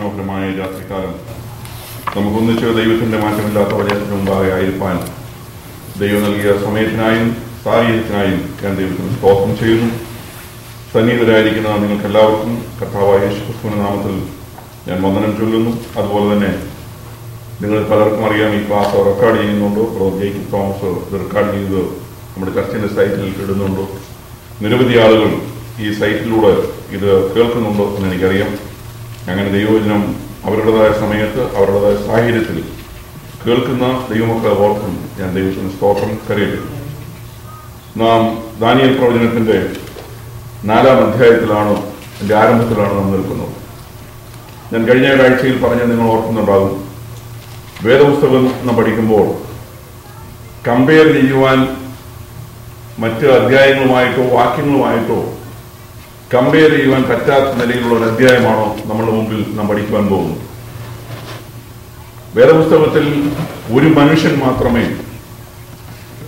മനോഹരമായ രാത്രികാലം നമുക്കൊന്നിച്ച് ദൈവത്തിന്റെ മാറ്റമില്ലാത്ത വലയത്തിന് മുമ്പാകെ ആയിരിക്കാൻ ദൈവം നൽകിയ സമയത്തിനായും സാഹചര്യത്തിനായും ഞാൻ ദൈവത്തിന് സ്തോത്രം ചെയ്യുന്നു. സന്നിഹിതരായിരിക്കുന്ന നിങ്ങൾക്ക് എല്ലാവർക്കും കർത്താവായ യേശുക്രിസ്തുവിന്റെ നാമത്തിൽ ഞാൻ വന്ദനം ചൊല്ലുന്നു. അതുപോലെ തന്നെ നിങ്ങൾ പലർക്കും അറിയാം, ഈ ക്ലാസ് റെക്കോർഡ് ചെയ്യുന്നുണ്ടോ? ജേക്കബ് തോമസ് ഇത് റെക്കോർഡ് ചെയ്ത് നമ്മുടെ ചർച്ചിന്റെ സൈറ്റിൽ ഇടുന്നുണ്ടോ? നിരവധി ആളുകൾ ഈ സൈറ്റിലൂടെ ഇത് കേൾക്കുന്നുണ്ടോ എന്ന് എനിക്കറിയാം. അങ്ങനെ ദൈവവചനം അവരുടേതായ സമയത്ത് അവരുടേതായ സാഹചര്യത്തിൽ കേൾക്കുന്ന ദൈവമക്കളെ ഓർക്കും ഞാൻ ദൈവത്തിന് സ്തോത്രം കരയുന്നു. നാം ദാനിയേൽ പ്രവചനത്തിന്റെ 4-ാം അധ്യായത്തിലാണ്, എൻ്റെ ആരംഭത്തിലാണ് നാം നിൽക്കുന്നത്. ഞാൻ കഴിഞ്ഞ ഒരാഴ്ചയിൽ പറഞ്ഞ് നിങ്ങൾ ഓർക്കുന്നുണ്ടാകും, വേദപുസ്തകം നാം പഠിക്കുമ്പോൾ കമ്പയർ ചെയ്യുവാൻ മറ്റ് അധ്യായങ്ങളുമായിട്ടോ വാക്യങ്ങളുമായിട്ടോ കമ്പയർ ചെയ്യുവാൻ പറ്റാത്ത നിലയിലുള്ള ഒരു അധ്യായമാണോ നമ്മുടെ മുമ്പിൽ നാം പഠിക്കുവാൻ പോകുന്നത്. വേദപുസ്തകത്തിൽ ഒരു മനുഷ്യൻ മാത്രമേ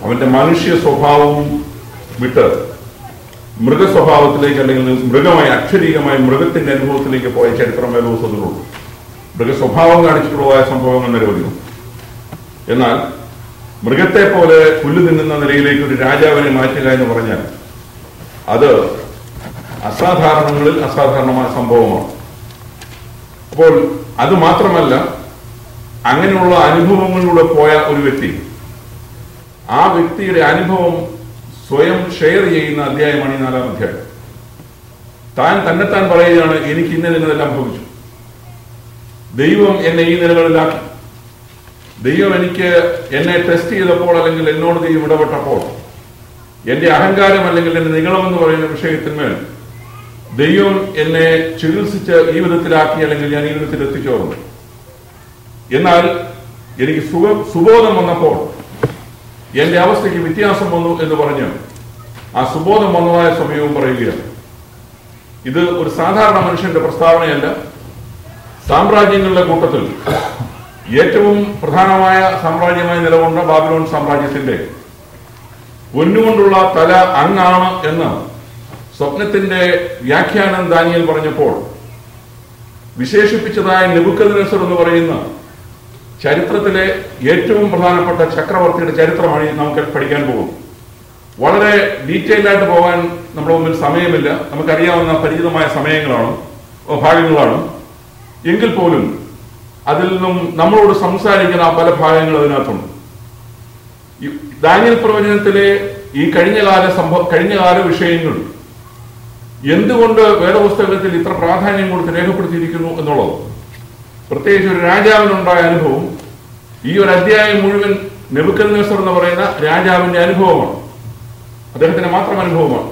അവന്റെ മനുഷ്യ സ്വഭാവവും വിട്ട് മൃഗസ്വഭാവത്തിലേക്ക്, അല്ലെങ്കിൽ മൃഗമായി അക്ഷരീകമായി മൃഗത്തിന്റെ അനുഭവത്തിലേക്ക് പോയ ചരിത്രം വേദപുസ്തകത്തിലുള്ളൂ. മൃഗസ്വഭാവം കാണിച്ചിട്ടുള്ളതായ സംഭവങ്ങൾ നിരവധിയാണ്. എന്നാൽ മൃഗത്തെ പോലെ പുല്ല് തിന്നുന്ന നിലയിലേക്ക് ഒരു രാജാവിനെ മാറ്റുക എന്ന് പറഞ്ഞാൽ അത് അസാധാരണങ്ങളിൽ അസാധാരണമായ സംഭവമാണ്. അപ്പോൾ അത് മാത്രമല്ല, അങ്ങനെയുള്ള അനുഭവങ്ങളിലൂടെ പോയ ഒരു വ്യക്തി, ആ വ്യക്തിയുടെ അനുഭവം സ്വയം ഷെയർ ചെയ്യുന്ന അധ്യായമാണ് ഈ 4-ാം അധ്യായം. തന്നെത്താൻ പറയുകയാണ്, എനിക്ക് ഇന്നതെല്ലാം ഭവിച്ചു, ദൈവം എന്നെ ഈ നിലകളിലാക്കി, ദൈവം എന്നെ ടെസ്റ്റ് ചെയ്തപ്പോൾ, അല്ലെങ്കിൽ എന്നോട് ദൈവം ഇടപെട്ടപ്പോൾ, എന്റെ അഹങ്കാരം അല്ലെങ്കിൽ എന്റെ നിഗളമെന്ന് പറയുന്ന വിഷയത്തിന്മേൽ ദൈവം എന്നെ ചികിത്സിച്ച് ഈ വിധത്തിലാക്കി, അല്ലെങ്കിൽ ഞാൻ ഈ വിധത്തിൽ എത്തിച്ചോർന്നു. എന്നാൽ എനിക്ക് സുബോധം വന്നപ്പോൾ എന്റെ അവസ്ഥയ്ക്ക് വ്യത്യാസം വന്നു എന്ന് പറഞ്ഞ് ആ സുബോധം വന്നതായ സമയവും പറയുകയാണ്. ഇത് ഒരു സാധാരണ മനുഷ്യന്റെ പ്രസ്താവനയല്ല. സാമ്രാജ്യങ്ങളുടെ കൂട്ടത്തിൽ ഏറ്റവും പ്രധാനമായ സാമ്രാജ്യമായി നിലകൊണ്ട ബാബിലോൺ സാമ്രാജ്യത്തിന്റെ പൊന്നുകൊണ്ടുള്ള തല അങ്ങാണ് എന്ന് സ്വപ്നത്തിന്റെ വ്യാഖ്യാനം ദാനിയേൽ പറഞ്ഞപ്പോൾ വിശേഷിപ്പിച്ചതായ നെബൂഖദ്നേസർ എന്ന് പറയുന്ന ചരിത്രത്തിലെ ഏറ്റവും പ്രധാനപ്പെട്ട ചക്രവർത്തിയുടെ ചരിത്രമാണ് നമുക്ക് പഠിക്കാൻ പോകും. വളരെ ഡീറ്റെയിൽ ആയിട്ട് പോകാൻ നമ്മുടെ മുമ്പിൽ സമയമില്ല. നമുക്കറിയാവുന്ന പരിചിതമായ ഭാഗങ്ങളാണ്. എങ്കിൽ പോലും അതിൽ നിന്നും നമ്മളോട് സംസാരിക്കുന്ന പല ഭാഗങ്ങൾ അതിനകത്തുണ്ട്. ദാനിയേൽ പ്രവചനത്തിലെ ഈ കഴിഞ്ഞകാല വിഷയങ്ങൾ എന്തുകൊണ്ട് വേദപുസ്തകത്തിൽ ഇത്ര പ്രാധാന്യം കൊടുത്ത് രേഖപ്പെടുത്തിയിരിക്കുന്നു എന്നുള്ളത്, പ്രത്യേകിച്ച് ഒരു രാജാവിനുണ്ടായ അനുഭവം, ഈ ഒരു അധ്യായം മുഴുവൻ നെബൂഖദ്നേസർ എന്ന് പറയുന്ന രാജാവിന്റെ അനുഭവമാണ്, അദ്ദേഹത്തിന്റെ മാത്രം അനുഭവമാണ്.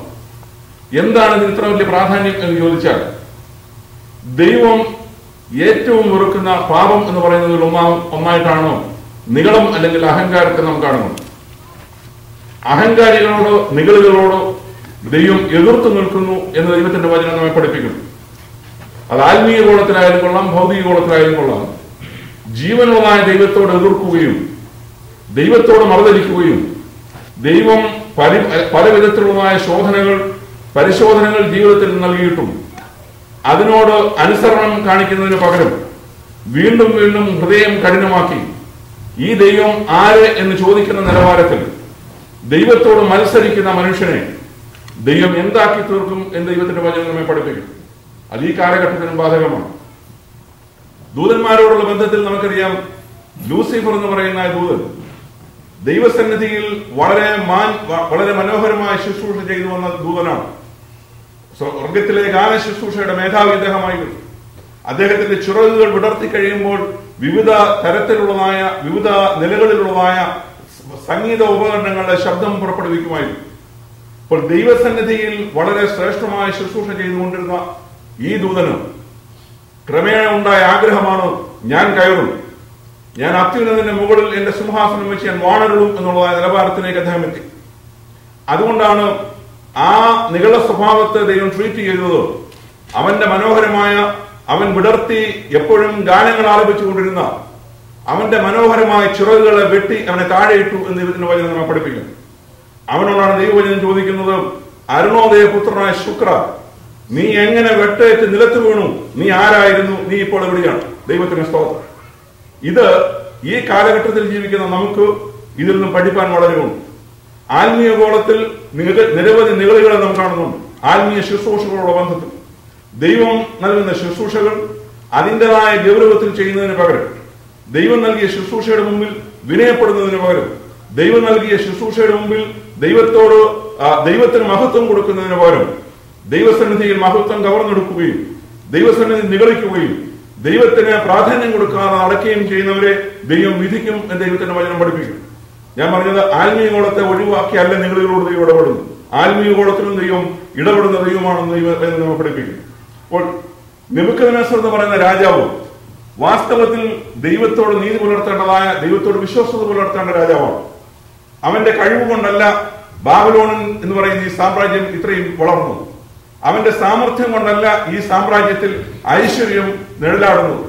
എന്താണ് ഇതിന് ഇത്ര വലിയ പ്രാധാന്യം എന്ന് ചോദിച്ചാൽ, ദൈവം ഏറ്റവും വെറുക്കുന്ന പാപം എന്ന് പറയുന്നതിൽ ഒന്നായിട്ടാണോ നിഗളം അല്ലെങ്കിൽ അഹങ്കാരത്തെ നാം കാണുന്നത്. അഹങ്കാരികളോടോ നിഗളുകളോടോ ദൈവം എതിർത്തു നിൽക്കുന്നു എന്ന് ദൈവത്തിന്റെ വചനം നമ്മെ പഠിപ്പിക്കുന്നു. അത് ആത്മീയ കോണത്തിലായാലും കൊള്ളാം, ഭൗതിക കോണത്തിലായാലും കൊള്ളാം. ജീവനുള്ളതായ ദൈവത്തോട് എതിർക്കുകയും ദൈവത്തോട് മറുതലിക്കുകയും ദൈവം പല വിധത്തിലുള്ളതായ പരിശോധനകൾ ജീവിതത്തിൽ നൽകിയിട്ടും അതിനോട് അനുസരണം കാണിക്കുന്നതിന് പകരം വീണ്ടും വീണ്ടും ഹൃദയം കഠിനമാക്കി ഈ ദൈവം ആര് എന്ന് ചോദിക്കുന്ന നിലവാരത്തിൽ ദൈവത്തോട് മത്സരിക്കുന്ന മനുഷ്യനെ ദൈവം എന്താക്കി തീർക്കും എന്ന് ദൈവത്തിന്റെ വചനം നമ്മെ പഠിപ്പിക്കും. അത് ഈ കാലഘട്ടത്തിനും ബാധകമാണ്. ദൂതന്മാരോടുള്ള ബന്ധത്തിൽ നമുക്കറിയാം, ലൂസിഫർ എന്ന് പറയുന്ന ദൂതൻ ദൈവസന്നിധിയിൽ വളരെ മനോഹരമായ ശുശ്രൂഷ ചെയ്തു വന്ന ദൂതനാണ്. സ്വർഗത്തിലെ ഗാന ശുശ്രൂഷയുടെ മേധാവി അദ്ദേഹമായിരുന്നു. അദ്ദേഹത്തിന്റെ ചിറകുകൾ വിടർത്തി കഴിയുമ്പോൾ വിവിധ തരത്തിലുള്ളതായ വിവിധ നിലകളിലുള്ളതായ സംഗീത ഉപകരണങ്ങളുടെ ശബ്ദം പുറപ്പെടുവിക്കുമായിരുന്നു. അപ്പോൾ ദൈവസന്നിധിയിൽ വളരെ ശ്രേഷ്ഠമായ ശുശ്രൂഷ ചെയ്തുകൊണ്ടിരുന്ന ഈ ദൂതന് ക്രമേണ ഉണ്ടായ ആഗ്രഹമാണ്, ഞാൻ കയറും, ഞാൻ അത്യുന്നതിന്റെ മുകളിൽ എന്റെ സിംഹാസനം വെച്ച് ഞാൻ വാണരുളും എന്നുള്ളതായ നിലവാരത്തിലേക്ക് അദ്ദേഹം എത്തി. അതുകൊണ്ടാണ് ആ നിഗള സ്വഭാവത്തെ ദൈവം ട്രീറ്റ് ചെയ്തത്. അവന്റെ മനോഹരമായ, അവൻ വിടർത്തി എപ്പോഴും ഗാനങ്ങൾ ആലപിച്ചുകൊണ്ടിരുന്ന അവന്റെ മനോഹരമായ ചിറകുകളെ വെട്ടി അവനെ താഴെയിട്ടു എന്ന് ദൈവത്തിന്റെ വചനം നമ്മെ പഠിപ്പിക്കുന്നു. അവനോടാണ് ദൈവവചനം ചോദിക്കുന്നത്, അരുണോദയ പുത്രനായ ശുക്ര, നീ എങ്ങനെ വെട്ടേറ്റ് നിലത്ത് വീണു? നീ ആരായിരുന്നു? നീ ഇപ്പോൾ എവിടെയാണ്? ദൈവത്തിന് സ്തോത്രം. ഇത് ഈ കാലഘട്ടത്തിൽ ജീവിക്കുന്ന നമുക്ക് ഇതിൽ നിന്നും പഠിപ്പാൻ വളരെ ഉണ്ട്. ആത്മീയ ഗോളത്തിൽ നിരവധി നിഗളികളെ നാം കാണുന്നുണ്ട്. ആത്മീയ ശുശ്രൂഷകളുടെ ബന്ധത്തിൽ ദൈവം നൽകുന്ന ശുശ്രൂഷകൾ അതിൻ്റെതായ ഗൗരവത്തിൽ ചെയ്യുന്നതിന് പകരം, ദൈവം നൽകിയ ശുശ്രൂഷയുടെ മുമ്പിൽ വിനയപ്പെടുന്നതിന് പകരം, ദൈവം നൽകിയ ശുശ്രൂഷയുടെ മുമ്പിൽ ദൈവത്തിന് മഹത്വം കൊടുക്കുന്നതിന് പകരം ദൈവസന്നിധിയിൽ മഹത്വം കവർന്നെടുക്കുകയും ദൈവസന്നിധി നിഗളിക്കുകയും ദൈവത്തിന് പ്രാധാന്യം കൊടുക്കാതെ നടക്കുകയും ചെയ്യുന്നവരെ ദൈവം വിധിക്കും എന്ന് ദൈവത്തിന്റെ വചനം പഠിപ്പിക്കും. ഞാൻ പറഞ്ഞത് ആത്മീയ ഗോളത്തെ ഒഴിവാക്കിയല്ല നിങ്ങളിലൂടെ ദൈവം ഇടപെടുന്നു. ആത്മീയ ഗോളത്തിലും ദൈവം ഇടപെടുന്ന ദൈവമാണെന്ന് ദൈവം നമ്മൾ പഠിപ്പിക്കും. അപ്പോൾ നെബൂഖദ്നേസർ എന്ന് പറയുന്ന രാജാവ് വാസ്തവത്തിൽ ദൈവത്തോട് നീതി പുലർത്തേണ്ടതായ, ദൈവത്തോട് വിശ്വസ്തത പുലർത്തേണ്ട രാജാവാണ്. അവന്റെ കഴിവ് കൊണ്ടല്ല ബാബിലോൺ എന്ന് പറയുന്ന ഈ സാമ്രാജ്യം ഇത്രയും വളർന്നു. അവന്റെ സാമർഥ്യം കൊണ്ടല്ല ഈ സാമ്രാജ്യത്തിൽ ഐശ്വര്യം നിഴലാടുന്നത്.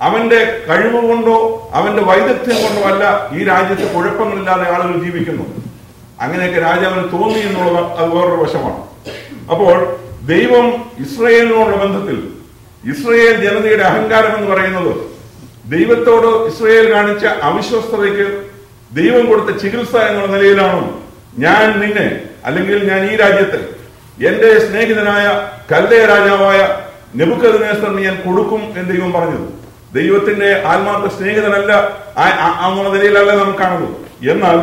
അവന്റെ കഴിവ് കൊണ്ടോ അവന്റെ വൈദഗ്ധ്യം കൊണ്ടോ അല്ല ഈ രാജ്യത്ത് കുഴപ്പങ്ങളില്ലാതെ ആളുകൾ ജീവിക്കുന്നു. അങ്ങനെയൊക്കെ രാജാവിന് തോന്നി എന്നുള്ളത് അത് വേറൊരു വശമാണ്. അപ്പോൾ ദൈവം ഇസ്രയേലിനോടുള്ള ബന്ധത്തിൽ ഇസ്രയേൽ ജനതയുടെ അഹങ്കാരം എന്ന് പറയുന്നത് ദൈവത്തോട് ഇസ്രയേൽ കാണിച്ച അവിശ്വസ്തതയ്ക്ക് ദൈവം കൊടുത്ത ചികിത്സ എന്നുള്ള നിലയിലാണ് ഞാൻ നിന്നെ, അല്ലെങ്കിൽ ഞാൻ ഈ രാജ്യത്ത് എന്റെ സ്നേഹിതനായ കൽദയ രാജാവായ നെബൂഖദ്നേസറിന് ഞാൻ കൊടുക്കും എന്ന് ദൈവം പറഞ്ഞത്. ദൈവത്തിന്റെ ആത്മാർത്ഥ സ്നേഹിതനല്ല എന്നുള്ള നിലയിലല്ല നാം കാണുന്നത്. എന്നാൽ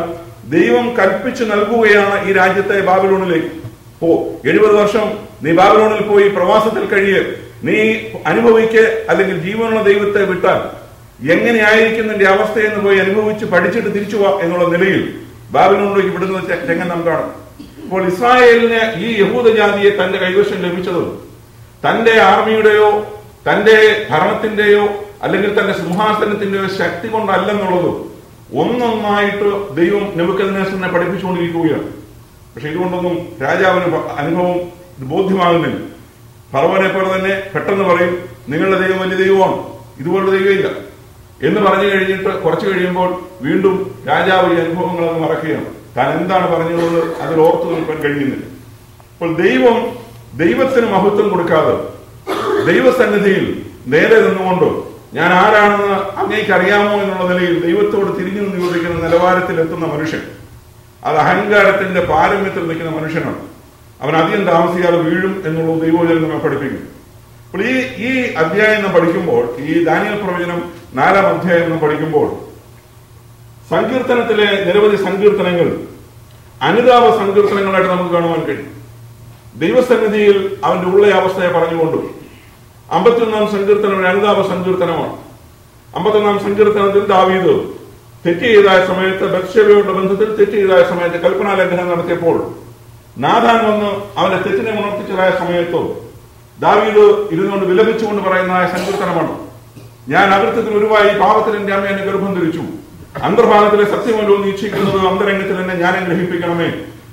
ദൈവം കൽപ്പിച്ചു നൽകുകയാണ് ഈ രാജ്യത്തെ ബാബിലോണിലേക്ക്. 70 വർഷം നീ ബാബിലോണിൽ പോയി പ്രവാസത്തിൽ കഴിയേ, നീ അനുഭവിക്ക്, അല്ലെങ്കിൽ ജീവനുള്ള ദൈവത്തെ വിട്ടാൽ എങ്ങനെയായിരിക്കും നിന്റെ അവസ്ഥയെന്ന് പോയി അനുഭവിച്ച് പഠിച്ചിട്ട് തിരിച്ചു പോവാ എന്നുള്ള നിലയിൽ ബാബിലോണിലേക്ക് വിടുന്ന രംഗം നാം കാണും. അപ്പോൾ ഇസ്രായേലിന് ഈ യഹൂദ ജാതിയെ തന്റെ കൈവശം ലഭിച്ചത് തന്റെ ആർമിയുടെയോ തന്റെ ഭരണത്തിന്റെയോ അല്ലെങ്കിൽ തന്റെ സിംഹാസനത്തിന്റെയോ ശക്തി കൊണ്ടല്ലെന്നുള്ളത് ഒന്നൊന്നായിട്ട് ദൈവം നെബൂഖദ്നേസറിനെ പഠിപ്പിച്ചുകൊണ്ടിരിക്കുകയാണ്. പക്ഷെ ഇതുകൊണ്ടൊന്നും രാജാവിന് അനുഭവം ബോധ്യമാകുന്നില്ല. ഫറവോനെ പോലെ തന്നെ പെട്ടെന്ന് പറയും, നിങ്ങളുടെ ദൈവം വലിയ ദൈവമാണ്, ഇതുപോലുള്ള ദൈവമില്ല എന്ന് പറഞ്ഞു കഴിഞ്ഞിട്ട് കുറച്ചു കഴിയുമ്പോൾ വീണ്ടും രാജാവ് ഈ അനുഭവങ്ങളൊന്നും മറക്കുകയാണ്. താൻ എന്താണ് പറഞ്ഞത് അതിൽ ഓർത്തു നിൽക്കാൻ കഴിയുന്നില്ല. അപ്പോൾ ദൈവത്തിന് മഹത്വം കൊടുക്കാതെ ദൈവസന്നിധിയിൽ നേരെ നിന്നുകൊണ്ട് ഞാൻ ആരാണെന്ന് അങ്ങേക്ക് അറിയാമോ എന്നുള്ള നിലയിൽ ദൈവത്തോട് തിരിഞ്ഞു നിയോഗിക്കുന്ന നിലവാരത്തിൽ എത്തുന്ന മനുഷ്യൻ, അത് അഹങ്കാരത്തിന്റെ പാരമ്യത്തിൽ നിൽക്കുന്ന മനുഷ്യനാണ്. അവൻ അധികം താമസിക്കാതെ വീഴും എന്നുള്ളത് ദൈവവചനം നമ്മെ പഠിപ്പിക്കും. അപ്പോൾ ഈ അധ്യായം നാം പഠിക്കുമ്പോൾ, ഈ ദാനിയേൽ പ്രവചനം 4-ാം അധ്യായം നാം പഠിക്കുമ്പോൾ സങ്കീർത്തനത്തിലെ നിരവധി സങ്കീർത്തനങ്ങൾ അനുതാപ സങ്കീർത്തനങ്ങളായിട്ട് നമുക്ക് കാണുവാൻ കഴിയും. ദൈവസന്നിധിയിൽ അവന്റെ ഉള്ള അവസ്ഥയെ പറഞ്ഞുകൊണ്ട് 51-ാം സങ്കീർത്തനം ഒരു അനുതാപ സങ്കീർത്തനമാണ്. 51-ാം സങ്കീർത്തനത്തിൽ ദാവീദ് തെറ്റ് ചെയ്തായ സമയത്ത്, ബത്ശേബയുടെ ബന്ധത്തിൽ തെറ്റ് ചെയ്തായ സമയത്ത്, കൽപ്പനാലംഘനം നടത്തിയപ്പോൾ നാഥാൻ വന്ന് അവന്റെ തെറ്റിനെ ഉണർത്തിച്ചതായ സമയത്ത് ദാവീദ് ഇരുന്നുകൊണ്ട് വിലപിച്ചുകൊണ്ട് പറയുന്നതായ സങ്കീർത്തനമാണ്. ഞാൻ അകൃത്യത്തിൽ ഉരുവായി പാപത്തിൽ എന്റെ അമ്മ എന്നെ ഗർഭം ധരിച്ചു, അന്തർഭാഗത്തിലെ സത്യമല്ലോ നീക്ഷിക്കുന്നത് അന്തരംഗത്തിൽ എന്നെ ഞാനെ ഗ്രഹിപ്പിക്കണമേ,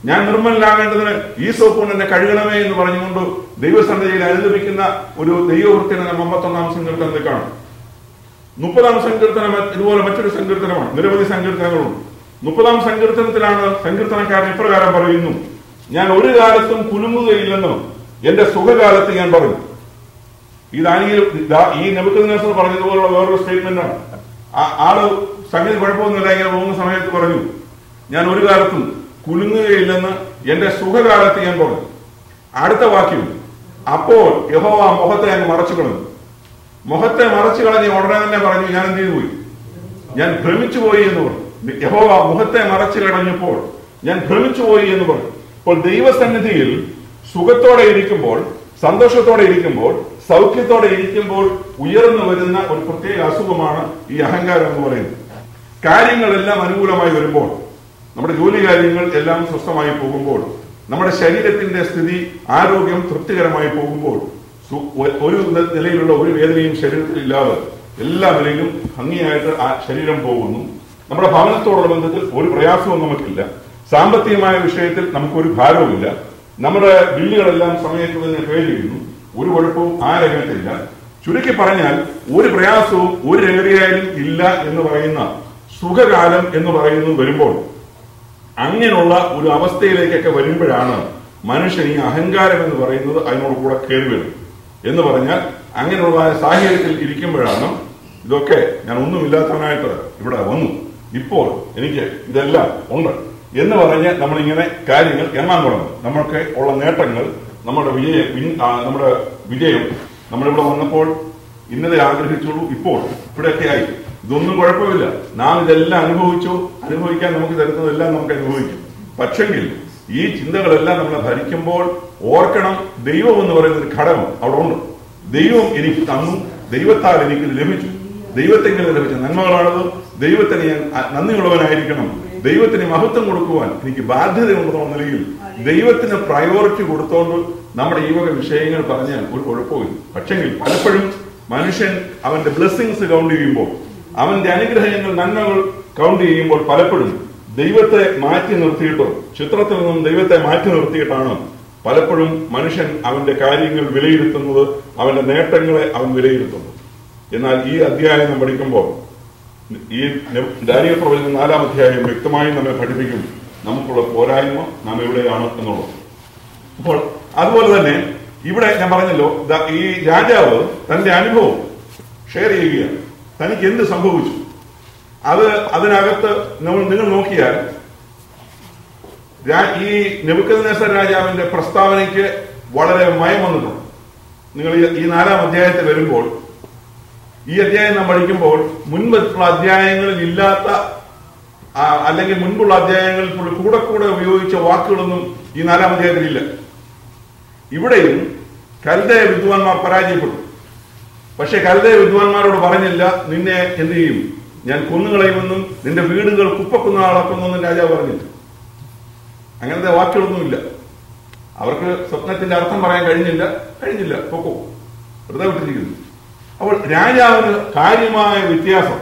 ഞാൻ നിർമ്മലനാകേണ്ടതിന് ഈ സോപ്പ് കൊണ്ട് എന്നെ കഴുകണമേ എന്ന് പറഞ്ഞുകൊണ്ട് ദൈവസന്നിധിയിൽ അനുദപിക്കുന്ന ഒരു ദൈവവൃത്തിനെ നാം 51-ാം സങ്കീർത്തനത്തിൽ കാണും. 30-ാം സങ്കീർത്തനം ഇതുപോലെ മറ്റൊരു സങ്കീർത്തനമാണ്. നിരവധി സങ്കീർത്തനങ്ങളുണ്ട്. 30-ാം സങ്കീർത്തനത്തിലാണ് സങ്കീർത്തനക്കാരൻ ഇപ്രകാരം പറയുന്നു, ഞാൻ ഒരു കാലത്തും കുലുങ്ങുകയില്ലെന്ന് എന്റെ സുഖകാലത്ത് ഞാൻ പറഞ്ഞു. ഈ നെബൂഖദ്നേസർ പറഞ്ഞതുപോലുള്ള വേറൊരു സ്റ്റേറ്റ്മെന്റ് ആണ്. ആള് സംഗതി കുഴപ്പമൊന്നുമില്ല ഇങ്ങനെ പോകുന്ന സമയത്ത് പറഞ്ഞു, ഞാൻ ഒരു കാലത്തും കുലുങ്ങുകയില്ലെന്ന് എന്റെ സുഖകാലത്ത് ഞാൻ പറഞ്ഞു. അടുത്ത വാക്യം, അപ്പോൾ യഹോവ മുഖത്തെ അങ്ങ് മറച്ചു കളഞ്ഞു. മുഖത്തെ മറച്ചു കളഞ്ഞ് ഉടനെ തന്നെ പറഞ്ഞു, ഞാൻ എന്ത് ചെയ്തു പോയി, ഞാൻ ഭ്രമിച്ചു പോയി എന്ന് പറഞ്ഞു. യഹോവ മുഖത്തെ മറച്ചു കളഞ്ഞപ്പോൾ ഞാൻ ഭ്രമിച്ചു പോയി എന്ന് പറഞ്ഞു. അപ്പോൾ ദൈവസന്നിധിയിൽ സുഖത്തോടെ ഇരിക്കുമ്പോൾ, സന്തോഷത്തോടെ ഇരിക്കുമ്പോൾ, സൗഖ്യത്തോടെ ഇരിക്കുമ്പോൾ ഉയർന്നു വരുന്ന ഒരു പ്രത്യേക അസുഖമാണ് ഈ അഹങ്കാരം എന്ന് പറയുന്നത്. കാര്യങ്ങളെല്ലാം അനുകൂലമായി വരുമ്പോൾ, നമ്മുടെ ജോലി കാര്യങ്ങൾ എല്ലാം സ്വസ്ഥമായി പോകുമ്പോൾ, നമ്മുടെ ശരീരത്തിന്റെ സ്ഥിതി ആരോഗ്യം തൃപ്തികരമായി പോകുമ്പോൾ, ഒരു നിലയിലുള്ള ഒരു വേദനയും ശരീരത്തിൽ ഇല്ലാതെ എല്ലാ നിലയിലും ഭംഗിയായിട്ട് ആ ശരീരം പോകുന്നു. നമ്മുടെ ഭവനത്തോടുള്ള ബന്ധത്തിൽ ഒരു പ്രയാസവും നമുക്കില്ല. സാമ്പത്തികമായ വിഷയത്തിൽ നമുക്കൊരു ഭാരവുമില്ല. നമ്മുടെ ബില്ലുകളെല്ലാം സമയത്ത് തന്നെ പേ ചെയ്യുന്നു. ഒരു കുഴപ്പവും ആ രംഗത്തില്ല. ചുരുക്കി പറഞ്ഞാൽ ഒരു പ്രയാസവും ഒരു ഏരിയയിലും ഇല്ല എന്ന് പറയുന്ന സുഖകാലം എന്ന് പറയുന്നത് വരുമ്പോൾ, അങ്ങനെയുള്ള ഒരു അവസ്ഥയിലേക്കൊക്കെ വരുമ്പോഴാണ് മനുഷ്യൻ ഈ അഹങ്കാരം എന്ന് പറയുന്നത് അതിനോട് കൂടെ കയറി വരും. എന്ന് പറഞ്ഞാൽ അങ്ങനെയുള്ള സാഹചര്യത്തിൽ ഇരിക്കുമ്പോഴാണ് ഇതൊക്കെ ഞാൻ ഒന്നുമില്ലാത്തവനായിട്ട് ഇവിടെ വന്നു, ഇപ്പോൾ എനിക്ക് ഇതെല്ലാം ഉണ്ട് എന്ന് പറഞ്ഞ് നമ്മളിങ്ങനെ കാര്യങ്ങൾ എണ്ണാൻ തുടങ്ങും. നമ്മൾക്ക് ഉള്ള നേട്ടങ്ങൾ, നമ്മുടെ വിജയം നമ്മളിവിടെ വന്നപ്പോൾ ഇന്നതെ ആഗ്രഹിച്ചുള്ളൂ, ഇപ്പോൾ ഇവിടെയൊക്കെ ആയി, ഇതൊന്നും കുഴപ്പമില്ല, നാം ഇതെല്ലാം അനുഭവിക്കാൻ നമുക്ക് തരുന്നതെല്ലാം നമുക്ക് അനുഭവിക്കും. പക്ഷെങ്കിൽ ഈ ചിന്തകളെല്ലാം നമ്മളെ ഭരിക്കുമ്പോൾ ഓർക്കണം, ദൈവം എന്ന് പറയുന്ന ഒരു ഘടകം അവിടെ ഉണ്ട്. ദൈവം എനിക്ക് തന്നു, ദൈവത്താൽ എനിക്ക് ലഭിച്ചു, ദൈവത്തെങ്കിലും ലഭിച്ച നന്മകളാണത്. ദൈവത്തിന് ഞാൻ നന്ദിയുള്ളവനായിരിക്കണം, ദൈവത്തിന് മഹത്വം കൊടുക്കുവാൻ എനിക്ക് ബാധ്യതയുണ്ടെന്ന നിലയിൽ ദൈവത്തിന് പ്രയോറിറ്റി കൊടുത്തോണ്ട് നമ്മുടെ ഈ വക വിഷയങ്ങൾ പറഞ്ഞാൽ ഒരു കുഴപ്പമില്ല. പക്ഷെങ്കിൽ പലപ്പോഴും മനുഷ്യൻ അവന്റെ ബ്ലെസ്സിങ്സ് കൗണ്ട് ചെയ്യുമ്പോൾ, അവന്റെ അനുഗ്രഹങ്ങൾ, നന്മകൾ കൗണ്ട് ചെയ്യുമ്പോൾ പലപ്പോഴും ദൈവത്തെ മാറ്റി നിർത്തിയിട്ടോ, ചിത്രത്തിൽ നിന്നും ദൈവത്തെ മാറ്റി നിർത്തിയിട്ടാണ് പലപ്പോഴും മനുഷ്യൻ അവന്റെ കാര്യങ്ങൾ വിലയിരുത്തുന്നത്, അവന്റെ നേട്ടങ്ങളെ അവൻ വിലയിരുത്തുന്നത്. എന്നാൽ ഈ അധ്യായം നാം പഠിക്കുമ്പോൾ, ഈ ദാനിയേൽ പ്രവചനം 4-ാം അധ്യായം വ്യക്തമായും നമ്മെ പഠിപ്പിക്കും നമുക്കുള്ള പോരായ്മ നാം എവിടെയാണ് എന്നുള്ളത്. അപ്പോൾ അതുപോലെ തന്നെ ഇവിടെ ഞാൻ പറഞ്ഞല്ലോ, ഈ രാജാവ് തന്റെ അനുഭവം ഷെയർ ചെയ്യുകയാണ്. തനിക്ക് എന്ത് സംഭവിച്ചു അതിനകത്ത് നിങ്ങൾ നോക്കിയാൽ ഈ നെബൂഖദ്നേസർ രാജാവിന്റെ പ്രസ്താവനയ്ക്ക് വളരെ മയം വന്നിട്ടുണ്ട്. നിങ്ങൾ ഈ 4-ാം അധ്യായത്തിൽ വരുമ്പോൾ, ഈ അധ്യായം നാം പഠിക്കുമ്പോൾ മുൻപുള്ള അധ്യായങ്ങളിൽ ഇല്ലാത്ത അല്ലെങ്കിൽ മുൻപുള്ള അധ്യായങ്ങളിൽ കൂടെ ഉപയോഗിച്ച വാക്കുകളൊന്നും ഈ 4-ാം അധ്യായത്തിലില്ല. ഇവിടെയും കൽദയ വിദ്വാൻമാർ പരാജയപ്പെട്ടു. പക്ഷെ കൽദയ വിദ്വാൻമാരോട് പറഞ്ഞില്ല, നിന്നെ എന്ത് ചെയ്യും, ഞാൻ കൊന്നുകളയുമെന്നും നിന്റെ വീടുകൾ കുപ്പക്കുന്നാളാക്കുന്നെന്നും രാജാവ് പറഞ്ഞില്ല. അങ്ങനത്തെ വാക്കുകളൊന്നുമില്ല. അവർക്ക് സ്വപ്നത്തിന്റെ അർത്ഥം പറയാൻ കഴിഞ്ഞില്ല, പൊക്കോ, വെറുതെ വിട്ടിരിക്കുന്നു. അപ്പോൾ രാജാവിന് കാര്യമായ വ്യത്യാസം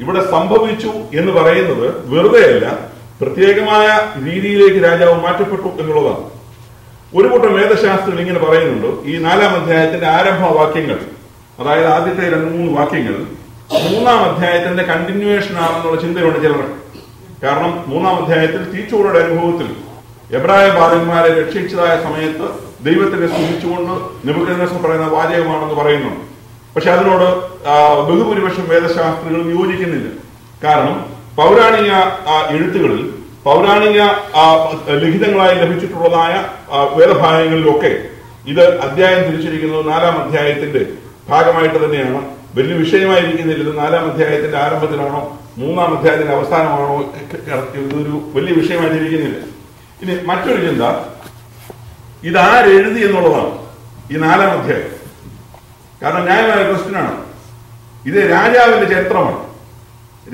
ഇവിടെ സംഭവിച്ചു എന്ന് പറയുന്നത് വെറുതെയല്ല, പ്രത്യേകമായ രീതിയിലേക്ക് രാജാവ് മാറ്റപ്പെട്ടു എന്നുള്ളതാണ്. ഒരു കൂട്ടം വേദശാസ്ത്രികൾ ഇങ്ങനെ പറയുന്നുണ്ട്, ഈ 4-ാം അധ്യായത്തിന്റെ ആരംഭ വാക്യങ്ങൾ, അതായത് ആദ്യത്തെ 2-3 വാക്യങ്ങൾ 3-ാം അധ്യായത്തിന്റെ കണ്ടിന്യൂവേഷൻ ആണെന്നുള്ള ചിന്തയുണ്ട് ചിലർക്ക്. കാരണം 3-ാം അധ്യായത്തിൽ തീച്ചൂടയുടെ അനുഭവത്തിൽ എബ്രായ ബാലന്മാരെ രക്ഷിച്ചതായ സമയത്ത് ദൈവത്തിനെ സ്തുതിച്ചുകൊണ്ട് നെബൂഖദ്നേസർ പറയുന്ന വാചകമാണെന്ന് പറയുന്നുണ്ട്. പക്ഷെ അതിനോട് ബഹുഭൂരിപക്ഷം വേദശാസ്ത്രികളും യോജിക്കുന്നില്ല. കാരണം പൗരാണിക എഴുത്തുകളിൽ, പൗരാണിക ലിഖിതങ്ങളായി ലഭിച്ചിട്ടുള്ളതായ വേദഭാഗങ്ങളിലൊക്കെ ഇത് അധ്യായം തിരിച്ചിരിക്കുന്നത് 4-ാം അധ്യായത്തിന്റെ ഭാഗമായിട്ട് തന്നെയാണ്. വലിയ വിഷയമായിരിക്കുന്നില്ല ഇത് 4-ാം അധ്യായത്തിന്റെ ആരംഭത്തിലാണോ 3-ാം അധ്യായത്തിന്റെ അവസാനമാണോ, ഇതൊരു വലിയ വിഷയമായിരിക്കുന്നില്ല. ഇനി മറ്റൊരു ചിന്ത, ഇതാരെഴുതി എന്നുള്ളതാണ് ഈ 4-ാം അധ്യായം. കാരണം ന്യായമായ ക്വസ്റ്റ്യനാണ്. ഇത് രാജാവിന്റെ ചരിത്രമാണ്,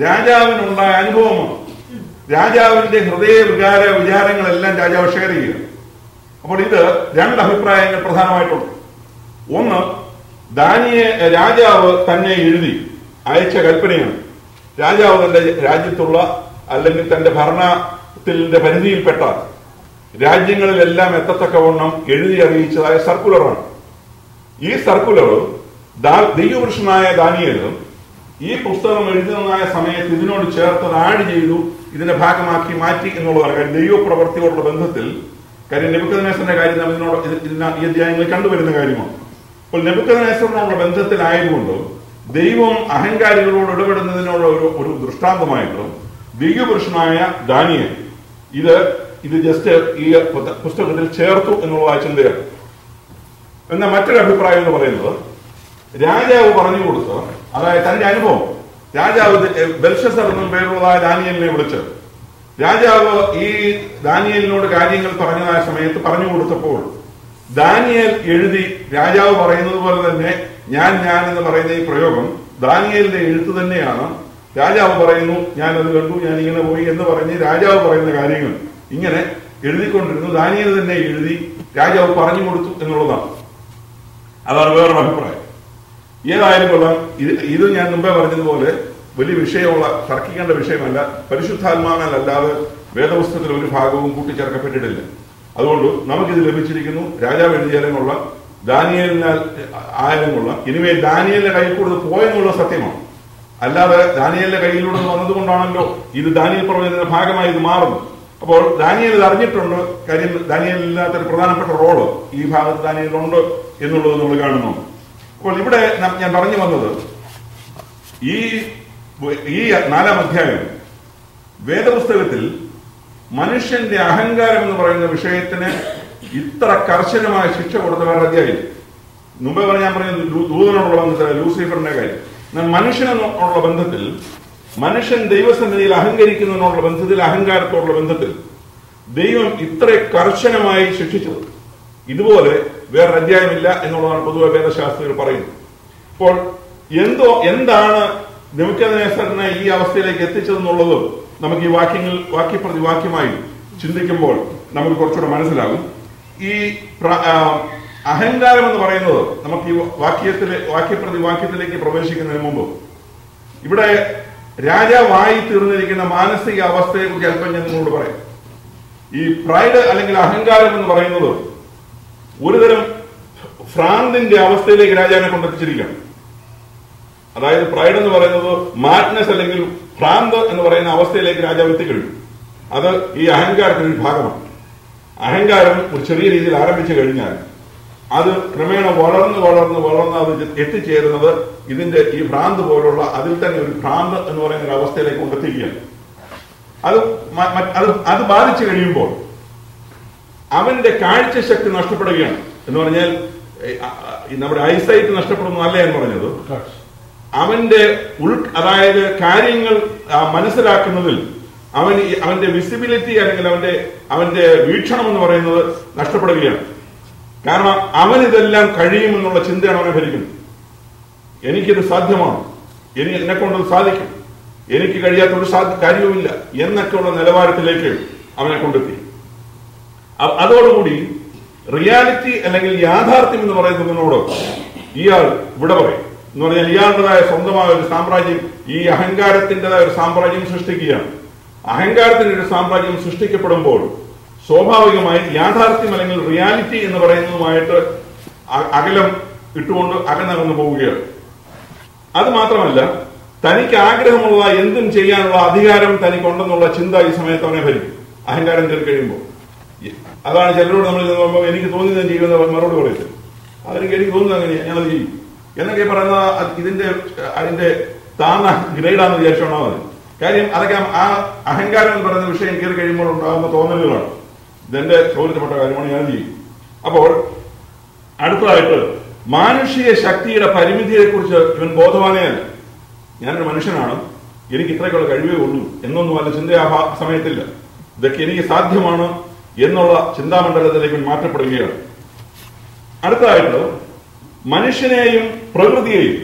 രാജാവിനുണ്ടായ അനുഭവമാണ്, രാജാവിന്റെ വിചാരങ്ങളെല്ലാം രാജാവ് ഷെയർ ചെയ്യുക. അപ്പോൾ ഇത് 2 അഭിപ്രായങ്ങൾ പ്രധാനമായിട്ടുണ്ട്. ഒന്ന്, രാജാവ് തന്നെ എഴുതി അയച്ച കൽപ്പനയാണ്. രാജാവ് തന്റെ രാജ്യത്തുള്ള അല്ലെങ്കിൽ തന്റെ ഭരണത്തിന്റെ പരിധിയിൽപ്പെട്ട രാജ്യങ്ങളിലെല്ലാം എത്തത്തക്കവണ്ണം എഴുതി അറിയിച്ചതായ സർക്കുലറാണ്. ഈ സർക്കുലർ ദൈവപുരുഷനായ ദാനിയേലും ഈ പുസ്തകം എഴുതുന്നതായ സമയത്ത് ഇതിനോട് ചേർത്ത് ആഡ് ചെയ്തു, ഇതിന്റെ ഭാഗമാക്കി മാറ്റി എന്നുള്ളതാണ്. കാര്യം ദൈവപ്രവർത്തിയോടുള്ള ബന്ധത്തിൽ, കാര്യം നെബൂഖദ്നേസറിന്റെ കാര്യം നാം ഈ അധ്യായങ്ങളിൽ കണ്ടുവരുന്ന കാര്യമാണ്. അപ്പോൾ നെബൂഖദ്നേസറിനോടുള്ള ബന്ധത്തിലായതുകൊണ്ട് ദൈവം അഹങ്കാരികളോട് ഇടപെടുന്നതിനുള്ള ഒരു ദൃഷ്ടാന്തമായിട്ട് ദൈവപുരുഷനായ ദാനിയേൽ ഇത് ജസ്റ്റ് ഈ പുസ്തകത്തിൽ ചേർത്തു എന്നുള്ളതായ ചിന്തയാണ്. എന്നാൽ മറ്റൊരു അഭിപ്രായം എന്ന് പറയുന്നത്, രാജാവ് പറഞ്ഞു കൊടുത്ത, അതായത് തന്റെ അനുഭവം, രാജാവ് ബെൽഷസർ എന്നും പേരുള്ളതായ ദാനിയേലിനെ വിളിച്ച് രാജാവ് ഈ ദാനിയേലിനോട് കാര്യങ്ങൾ പറഞ്ഞതായ സമയത്ത് പറഞ്ഞു കൊടുത്തപ്പോൾ ദാനിയേൽ എഴുതി, രാജാവ് പറയുന്നത് പോലെ തന്നെ ഞാൻ എന്ന് പറയുന്ന ഈ പ്രയോഗം ദാനിയേലിന്റെ എഴുത്ത് തന്നെയാണ്. രാജാവ് പറയുന്നു, ഞാനത് കണ്ടു, ഞാൻ ഇങ്ങനെ പോയി എന്ന് പറഞ്ഞ് രാജാവ് പറയുന്ന കാര്യങ്ങൾ ഇങ്ങനെ എഴുതിക്കൊണ്ടിരുന്നു. ദാനിയേൽ തന്നെ എഴുതി രാജാവ് പറഞ്ഞു കൊടുത്തു എന്നുള്ളതാണ്. അതാണ് വേറൊരു അഭിപ്രായം. ഏതായാലും കൊള്ളാം, ഇത് ഞാൻ മുമ്പേ പറഞ്ഞതുപോലെ വലിയ വിഷയമുള്ള, തർക്കിക്കേണ്ട വിഷയമല്ല. പരിശുദ്ധാത്മാവിനല്ലാതെ വേദപുസ്തകത്തിൽ ഒരു ഭാഗവും കൂട്ടിച്ചേർക്കപ്പെട്ടിട്ടില്ല. അതുകൊണ്ട് നമുക്കിത് ലഭിച്ചിരിക്കുന്നു രാജാവ് എഴുതിയാലുമുള്ള, ദാനിയേലിനാൽ ആയാലുമുള്ള. ഇനിമേൽ ദാനിയേലിന്റെ കയ്യിൽ കൂടുതൽ പോയെന്നുള്ള സത്യമാണ്. അല്ലാതെ ദാനിയേലിന്റെ കയ്യിലൂടെ വന്നതുകൊണ്ടാണല്ലോ ഇത് ദാനിയേൽ പ്രവചനത്തിന്റെ ഭാഗമായി ഇത് മാറുന്നു. അപ്പോൾ ദാനിയേൽ ഇത് അറിഞ്ഞിട്ടുണ്ട്. കാര്യം ദാനിയേലില്ലാത്തൊരു പ്രധാനപ്പെട്ട റോള് ഈ ഭാഗത്ത് ദാനിയേലുണ്ട് എന്നുള്ളത് നമ്മൾ കാണുന്നു. അപ്പോൾ ഇവിടെ ഞാൻ പറഞ്ഞു വന്നത് ഈ 4-ാം അധ്യായം വേദപുസ്തകത്തിൽ മനുഷ്യന്റെ അഹങ്കാരം എന്ന് പറയുന്ന വിഷയത്തിന് ഇത്ര കർശനമായ ശിക്ഷ കൊടുത്ത വേറെ അധ്യായം. മുമ്പേ ഞാൻ പറഞ്ഞത് ദൂതനോടുള്ള ബന്ധത്തിൽ ലൂസിഫറിന്റെ കാര്യം. എന്നാൽ മനുഷ്യനോടുള്ള ബന്ധത്തിൽ, മനുഷ്യൻ ദൈവസന്നിധിയിൽ അഹങ്കരിക്കുന്നതിനോടുള്ള ബന്ധത്തിൽ, അഹങ്കാരത്തോടുള്ള ബന്ധത്തിൽ ദൈവം ഇത്ര കർശനമായി ശിക്ഷിച്ചത് ഇതുപോലെ വേറെ അധ്യായമില്ല എന്നുള്ളതാണ് പൊതുവെ വേദശാസ്ത്രികൾ പറയുന്നത്. അപ്പോൾ എന്താണ് നെബൂഖദ്നേസറിനെ ഈ അവസ്ഥയിലേക്ക് എത്തിച്ചതെന്നുള്ളത് നമുക്ക് ഈ വാക്യപ്രതി വാക്യമായി ചിന്തിക്കുമ്പോൾ നമുക്ക് കുറച്ചുകൂടെ മനസ്സിലാകും. ഈ അഹങ്കാരം എന്ന് പറയുന്നത് നമുക്ക് ഈ വാക്യപ്രതി വാക്യത്തിലേക്ക് പ്രവേശിക്കുന്നതിന് മുമ്പ് ഇവിടെ രാജാവായി തീർന്നിരിക്കുന്ന മാനസിക അവസ്ഥയെ കുറിച്ച് അല്പം ഞാൻ നിങ്ങളോട് പറയാം. ഈ പ്രൈഡ് അല്ലെങ്കിൽ അഹങ്കാരം എന്ന് പറയുന്നത് ഒരുതരം ഭ്രാന്തിന്റെ അവസ്ഥയിലേക്ക് രാജാവിനെ കൊണ്ടെത്തിച്ചിരിക്കുകയാണ്. അതായത് പ്രൈഡ് എന്ന് പറയുന്നത് മാഡ്നസ് അല്ലെങ്കിൽ ഭ്രാന്ത് എന്ന് പറയുന്ന അവസ്ഥയിലേക്ക് രാജാവ് എത്തിക്കഴിഞ്ഞു. അത് ഈ അഹങ്കാരത്തിന്റെ ഒരു ഭാഗമാണ്. അഹങ്കാരം ഒരു ചെറിയ രീതിയിൽ ആരംഭിച്ചു കഴിഞ്ഞാൽ അത് ക്രമേണ വളർന്ന് അത് എത്തിച്ചേരുന്നത് ഈ ഭ്രാന്ത് പോലുള്ള അതിൽ തന്നെ ഒരു ഭ്രാന്ത് എന്ന് പറയുന്ന ഒരു അവസ്ഥയിലേക്ക് കൊണ്ടെത്തിക്കുകയാണ്. അത് ബാധിച്ചു കഴിയുമ്പോൾ അവന്റെ കാഴ്ചശക്തി നഷ്ടപ്പെടുകയാണ്. എന്ന് പറഞ്ഞാൽ നമ്മുടെ ഐസൈറ്റ് നഷ്ടപ്പെടുന്നതല്ല എന്ന് പറഞ്ഞത്, അവന്റെ അതായത് കാര്യങ്ങൾ മനസ്സിലാക്കുന്നതിൽ അവന്റെ വിസിബിലിറ്റി അല്ലെങ്കിൽ അവന്റെ വീക്ഷണം എന്ന് പറയുന്നത് നഷ്ടപ്പെടുകയാണ്. കാരണം അവനിതെല്ലാം കഴിയുമെന്നുള്ള ചിന്തയാണ് അവനെ ഭരിക്കുന്നത്. എനിക്കിത് സാധ്യമാണ്, എന്നെ കൊണ്ടത് സാധിക്കും, എനിക്ക് കഴിയാത്തൊരു കാര്യവുമില്ല എന്നൊക്കെയുള്ള നിലവാരത്തിലേക്ക് അവനെ കൊണ്ടെത്തി. അതോടുകൂടി റിയാലിറ്റി അല്ലെങ്കിൽ യാഥാർത്ഥ്യം എന്ന് പറയുന്നതിനോട് ഇയാൾ വിട പറയും. എന്ന് പറഞ്ഞാൽ ഇയാളുടേതായ സ്വന്തമായ ഒരു സാമ്രാജ്യം, ഈ അഹങ്കാരത്തിൻ്റെതായ ഒരു സാമ്രാജ്യം സൃഷ്ടിക്കുകയാണ്. അഹങ്കാരത്തിന്റെ ഒരു സാമ്രാജ്യം സൃഷ്ടിക്കപ്പെടുമ്പോൾ സ്വാഭാവികമായി യാഥാർത്ഥ്യം അല്ലെങ്കിൽ റിയാലിറ്റി എന്ന് പറയുന്നതുമായിട്ട് അകലം ഇട്ടുകൊണ്ട് അകന്നകന്നു പോവുകയാണ്. അത് മാത്രമല്ല, തനിക്ക് ആഗ്രഹമുള്ള എന്തും ചെയ്യാനുള്ള അധികാരം തനിക്കുണ്ടെന്നുള്ള ചിന്ത ഈ സമയത്ത് അവനെ ഭരിക്കും. അഹങ്കാരം കയറി കഴിയുമ്പോൾ അതാണ് ചിലരോട് നമ്മൾ എനിക്ക് തോന്നിയത് ചെയ്യുന്ന മറുപടി പറയത്തില്ല. എനിക്ക് തോന്നുന്നത് അങ്ങനെയാണ്, ഞാനത് ചെയ്യും എന്നൊക്കെ പറയുന്ന അതിന്റെ താന്ന ഗ്രേഡാന്ന് വിചാരിച്ചോണ്ടാ മതി. കാര്യം അതൊക്കെ ആ അഹങ്കാരം എന്ന് പറയുന്ന വിഷയം കയറി കഴിയുമ്പോൾ ഉണ്ടാകുന്ന തോന്നലുകളാണ്. ഇതെന്റെ ചോദ്യപ്പെട്ട കാര്യമാണ്, ഞാൻ ചെയ്യും. അപ്പോൾ അടുത്തതായിട്ട് മാനുഷിക ശക്തിയുടെ പരിമിതിയെ കുറിച്ച് ഇവൻ ബോധവാനയല്ല. ഞാനൊരു മനുഷ്യനാണ്, എനിക്ക് ഇത്രയ്ക്കുള്ള കഴിവേ ഉള്ളൂ എന്നൊന്നും അല്ല ചിന്ത ആ സമയത്തില്ല. ഇതൊക്കെ എനിക്ക് സാധ്യമാണ് എന്നുള്ള ചിന്താമണ്ഡലത്തിലേക്ക് മാറ്റപ്പെടുകയാണ്. അടുത്തതായിട്ട് മനുഷ്യനെയും പ്രകൃതിയെയും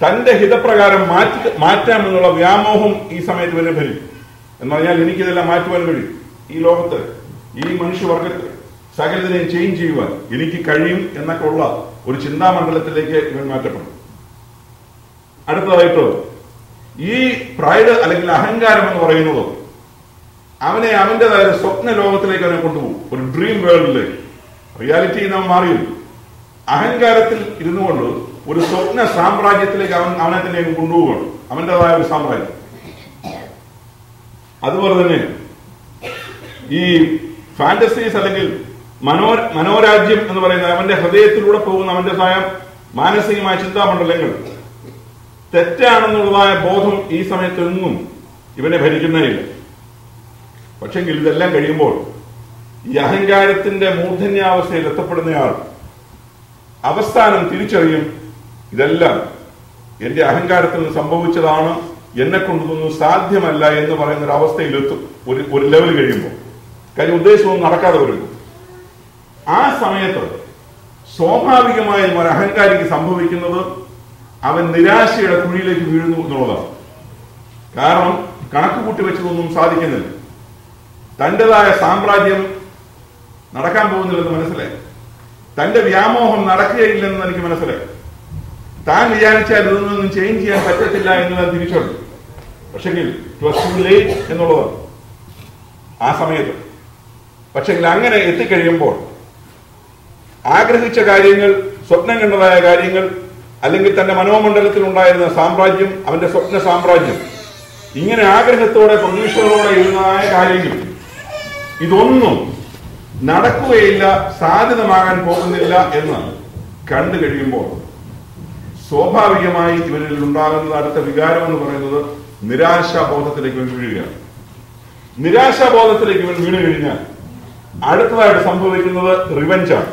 തന്റെ ഹിതപ്രകാരം മാറ്റാമെന്നുള്ള വ്യാമോഹം ഈ സമയത്ത് വരെ ഭരിക്കും. എന്ന് പറഞ്ഞാൽ എനിക്കിതെല്ലാം മാറ്റുവാൻ കഴിയും, ഈ ലോകത്ത് ഈ മനുഷ്യവർഗത്തിൽ സകലതിനെയും ചേഞ്ച് ചെയ്യുവാൻ എനിക്ക് കഴിയും എന്നൊക്കെ ഉള്ള ഒരു ചിന്താമണ്ഡലത്തിലേക്ക് ഇവൻ മാറ്റപ്പെടും. അടുത്തതായിട്ട് ഈ പ്രൈഡ് അല്ലെങ്കിൽ അഹങ്കാരം എന്ന് പറയുന്നത് അവനെ അവന്റേതായ സ്വപ്ന ലോകത്തിലേക്ക് അവനെ കൊണ്ടുപോകും, ഒരു ഡ്രീം വേൾഡിലേക്ക്. റിയാലിറ്റി നാം മാറിയും അഹങ്കാരത്തിൽ ഇരുന്നു കൊണ്ട് ഒരു സ്വപ്ന സാമ്രാജ്യത്തിലേക്ക് അവനെ തന്നെ കൊണ്ടുപോവുകയാണ്, അവന്റേതായ ഒരു സാമ്രാജ്യം. അതുപോലെ തന്നെ ഈ ഫാന്റസീസ് അല്ലെങ്കിൽ മനോരാജ്യം എന്ന് പറയുന്ന അവന്റെ ഹൃദയത്തിലൂടെ പോകുന്ന അവന്റേതായ മാനസികമായ ചിന്താമണ്ഡലങ്ങൾ തെറ്റാണെന്നുള്ളതായ ബോധം ഈ സമയത്തൊന്നും ഇവനെ ഭരിക്കുന്നേയില്ല. പക്ഷെങ്കിൽ ഇതെല്ലാം കഴിയുമ്പോൾ ഈ അഹങ്കാരത്തിന്റെ മൂർധന്യാവസ്ഥയിൽ എത്തപ്പെടുന്നയാൾ അവസാനം തിരിച്ചറിയും, ഇതെല്ലാം എന്റെ അഹങ്കാരത്തിൽ നിന്ന് സംഭവിച്ചതാണ്, എന്നെ കൊണ്ടൊന്നും സാധ്യമല്ല എന്ന് പറയുന്ന ഒരു അവസ്ഥയിലെത്തും ഒരു ലെവൽ കഴിയുമ്പോൾ. കാര്യം ഉദ്ദേശമൊന്നും നടക്കാതെ വരുന്നു. ആ സമയത്ത് സ്വാഭാവികമായും ഒരു അഹങ്കാരിക്ക് സംഭവിക്കുന്നത് അവൻ നിരാശയുടെ കുഴിയിലേക്ക് വീഴുന്നു എന്നുള്ളതാണ്. കാരണം കണക്ക് കൂട്ടി വെച്ചതൊന്നും സാധിക്കുന്നില്ല, തന്റേതായ സാമ്രാജ്യം നടക്കാൻ പോകുന്നില്ലെന്ന് മനസ്സിലായി, തന്റെ വ്യാമോഹം നടക്കുകയില്ലെന്ന് എനിക്ക് മനസ്സിലായി, താൻ വിചാരിച്ചാൽ ഇതൊന്നും ചേഞ്ച് ചെയ്യാൻ പറ്റത്തില്ല എന്ന് ഞാൻ തിരിച്ചറിഞ്ഞു. പക്ഷെങ്കിൽ ഇറ്റ് വാസ് ടു ലേറ്റ് എന്നുള്ളതാണ് ആ സമയത്ത്. പക്ഷെങ്കിൽ അങ്ങനെ എത്തിക്കഴിയുമ്പോൾ ആഗ്രഹിച്ച കാര്യങ്ങൾ, സ്വപ്നം കണ്ടതായ കാര്യങ്ങൾ, അല്ലെങ്കിൽ തന്റെ മനോമണ്ഡലത്തിൽ ഉണ്ടായിരുന്ന സാമ്രാജ്യം, അവന്റെ സ്വപ്ന സാമ്രാജ്യം, ഇങ്ങനെ ആഗ്രഹത്തോടെ പ്രതീക്ഷകളോടെ ഇരുന്നതായ കാര്യങ്ങൾ ഇതൊന്നും നടക്കുകയില്ല, സാധ്യതമാകാൻ പോകുന്നില്ല എന്ന് കണ്ടു കഴിയുമ്പോൾ സ്വാഭാവികമായി ഇവരിൽ ഉണ്ടാകുന്ന അടുത്ത വികാരം എന്ന് പറയുന്നത് നിരാശാബോധത്തിലേക്ക് ഇവൻ വീഴുകയാണ്. നിരാശാബോധത്തിലേക്ക് ഇവൻ വീണു കഴിഞ്ഞാൽ അടുത്തതായിട്ട് സംഭവിക്കുന്നത് റിവെഞ്ചാണ്,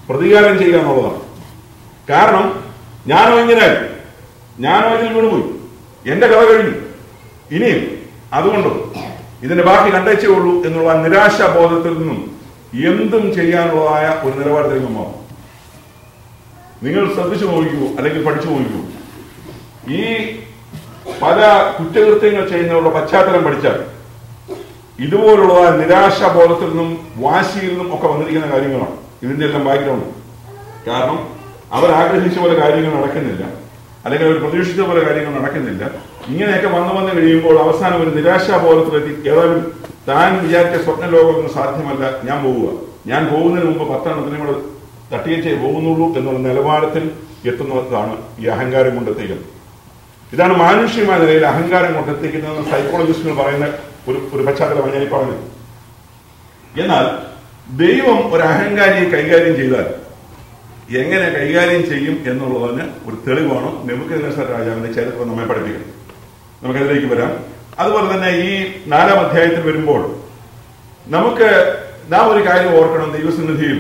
പ്രതികാരം ചെയ്യുക എന്നുള്ളതാണ്. കാരണം ഞാനോ ഇതിൽ വീണുപോയി, എന്റെ കഥ കഴിഞ്ഞു, ഇനിയും അതുകൊണ്ട് ഇതിന്റെ ബാക്കി കണ്ടേച്ചേ ഉള്ളൂ എന്നുള്ള നിരാശാബോധത്തിൽ നിന്നും എന്തും ചെയ്യാനുള്ളതായ ഒരു നിലപാടിലേക്ക് മാറും. നിങ്ങൾ ശ്രദ്ധിച്ചു നോക്കൂ, അല്ലെങ്കിൽ പഠിച്ചു നോക്കൂ. ഈ പല കുറ്റകൃത്യങ്ങൾ ചെയ്യുന്നവരുടെ പശ്ചാത്തലം പഠിച്ചാൽ ഇതുപോലുള്ളതായ നിരാശാബോധത്തിൽ നിന്നും വാശിയിൽ നിന്നും ഒക്കെ വന്നിരിക്കുന്ന കാര്യങ്ങളാണ് ഇതിന്റെ എല്ലാം ബാക്ക്ഗ്രൗണ്ട്. കാരണം അവർ ആഗ്രഹിച്ച പോലെ കാര്യങ്ങൾ നടക്കുന്നില്ല, അല്ലെങ്കിൽ അവർ പ്രതീക്ഷിച്ച പോലെ കാര്യങ്ങൾ നടക്കുന്നില്ല. ഇങ്ങനെയൊക്കെ വന്നു കഴിയുമ്പോൾ അവസാനം ഒരു നിരാശാബോധത്തിലെത്തി ഏതായാലും താൻ വിചാരിച്ച സ്വപ്ന ലോകമൊന്നും സാധ്യമല്ല, ഞാൻ പോകുന്നതിന് മുമ്പ് 10 എണ്ണത്തിനും കൂടെ തട്ടിയച്ചേ പോകുന്നുള്ളൂ എന്നുള്ള നിലവാരത്തിൽ എത്തുന്നതാണ് ഈ അഹങ്കാരം കൊണ്ടെത്തിക്കുന്നത്. ഇതാണ് മാനുഷികമായ നിലയിൽ അഹങ്കാരം കൊണ്ടെത്തിക്കുന്നതെന്ന് സൈക്കോളജിസ്റ്റുകൾ പറയുന്ന ഒരു പശ്ചാത്തലമാണ് ഞാൻ പറഞ്ഞത്. എന്നാൽ ദൈവം ഒരു അഹങ്കാരിയെ കൈകാര്യം ചെയ്താൽ എങ്ങനെ കൈകാര്യം ചെയ്യും എന്നുള്ളതിന് ഒരു തെളിവാണ് നെബൂഖദ്നേസർ രാജാവിന്റെ ചരിത്രം നമ്മെ പഠിപ്പിക്കുന്നത്. നമുക്കതിലേക്ക് വരാം. അതുപോലെ തന്നെ ഈ 4-ാം അധ്യായത്തിൽ വരുമ്പോൾ നാം ഒരു കാര്യം ഓർക്കണം. ദൈവസന്നിധിയിൽ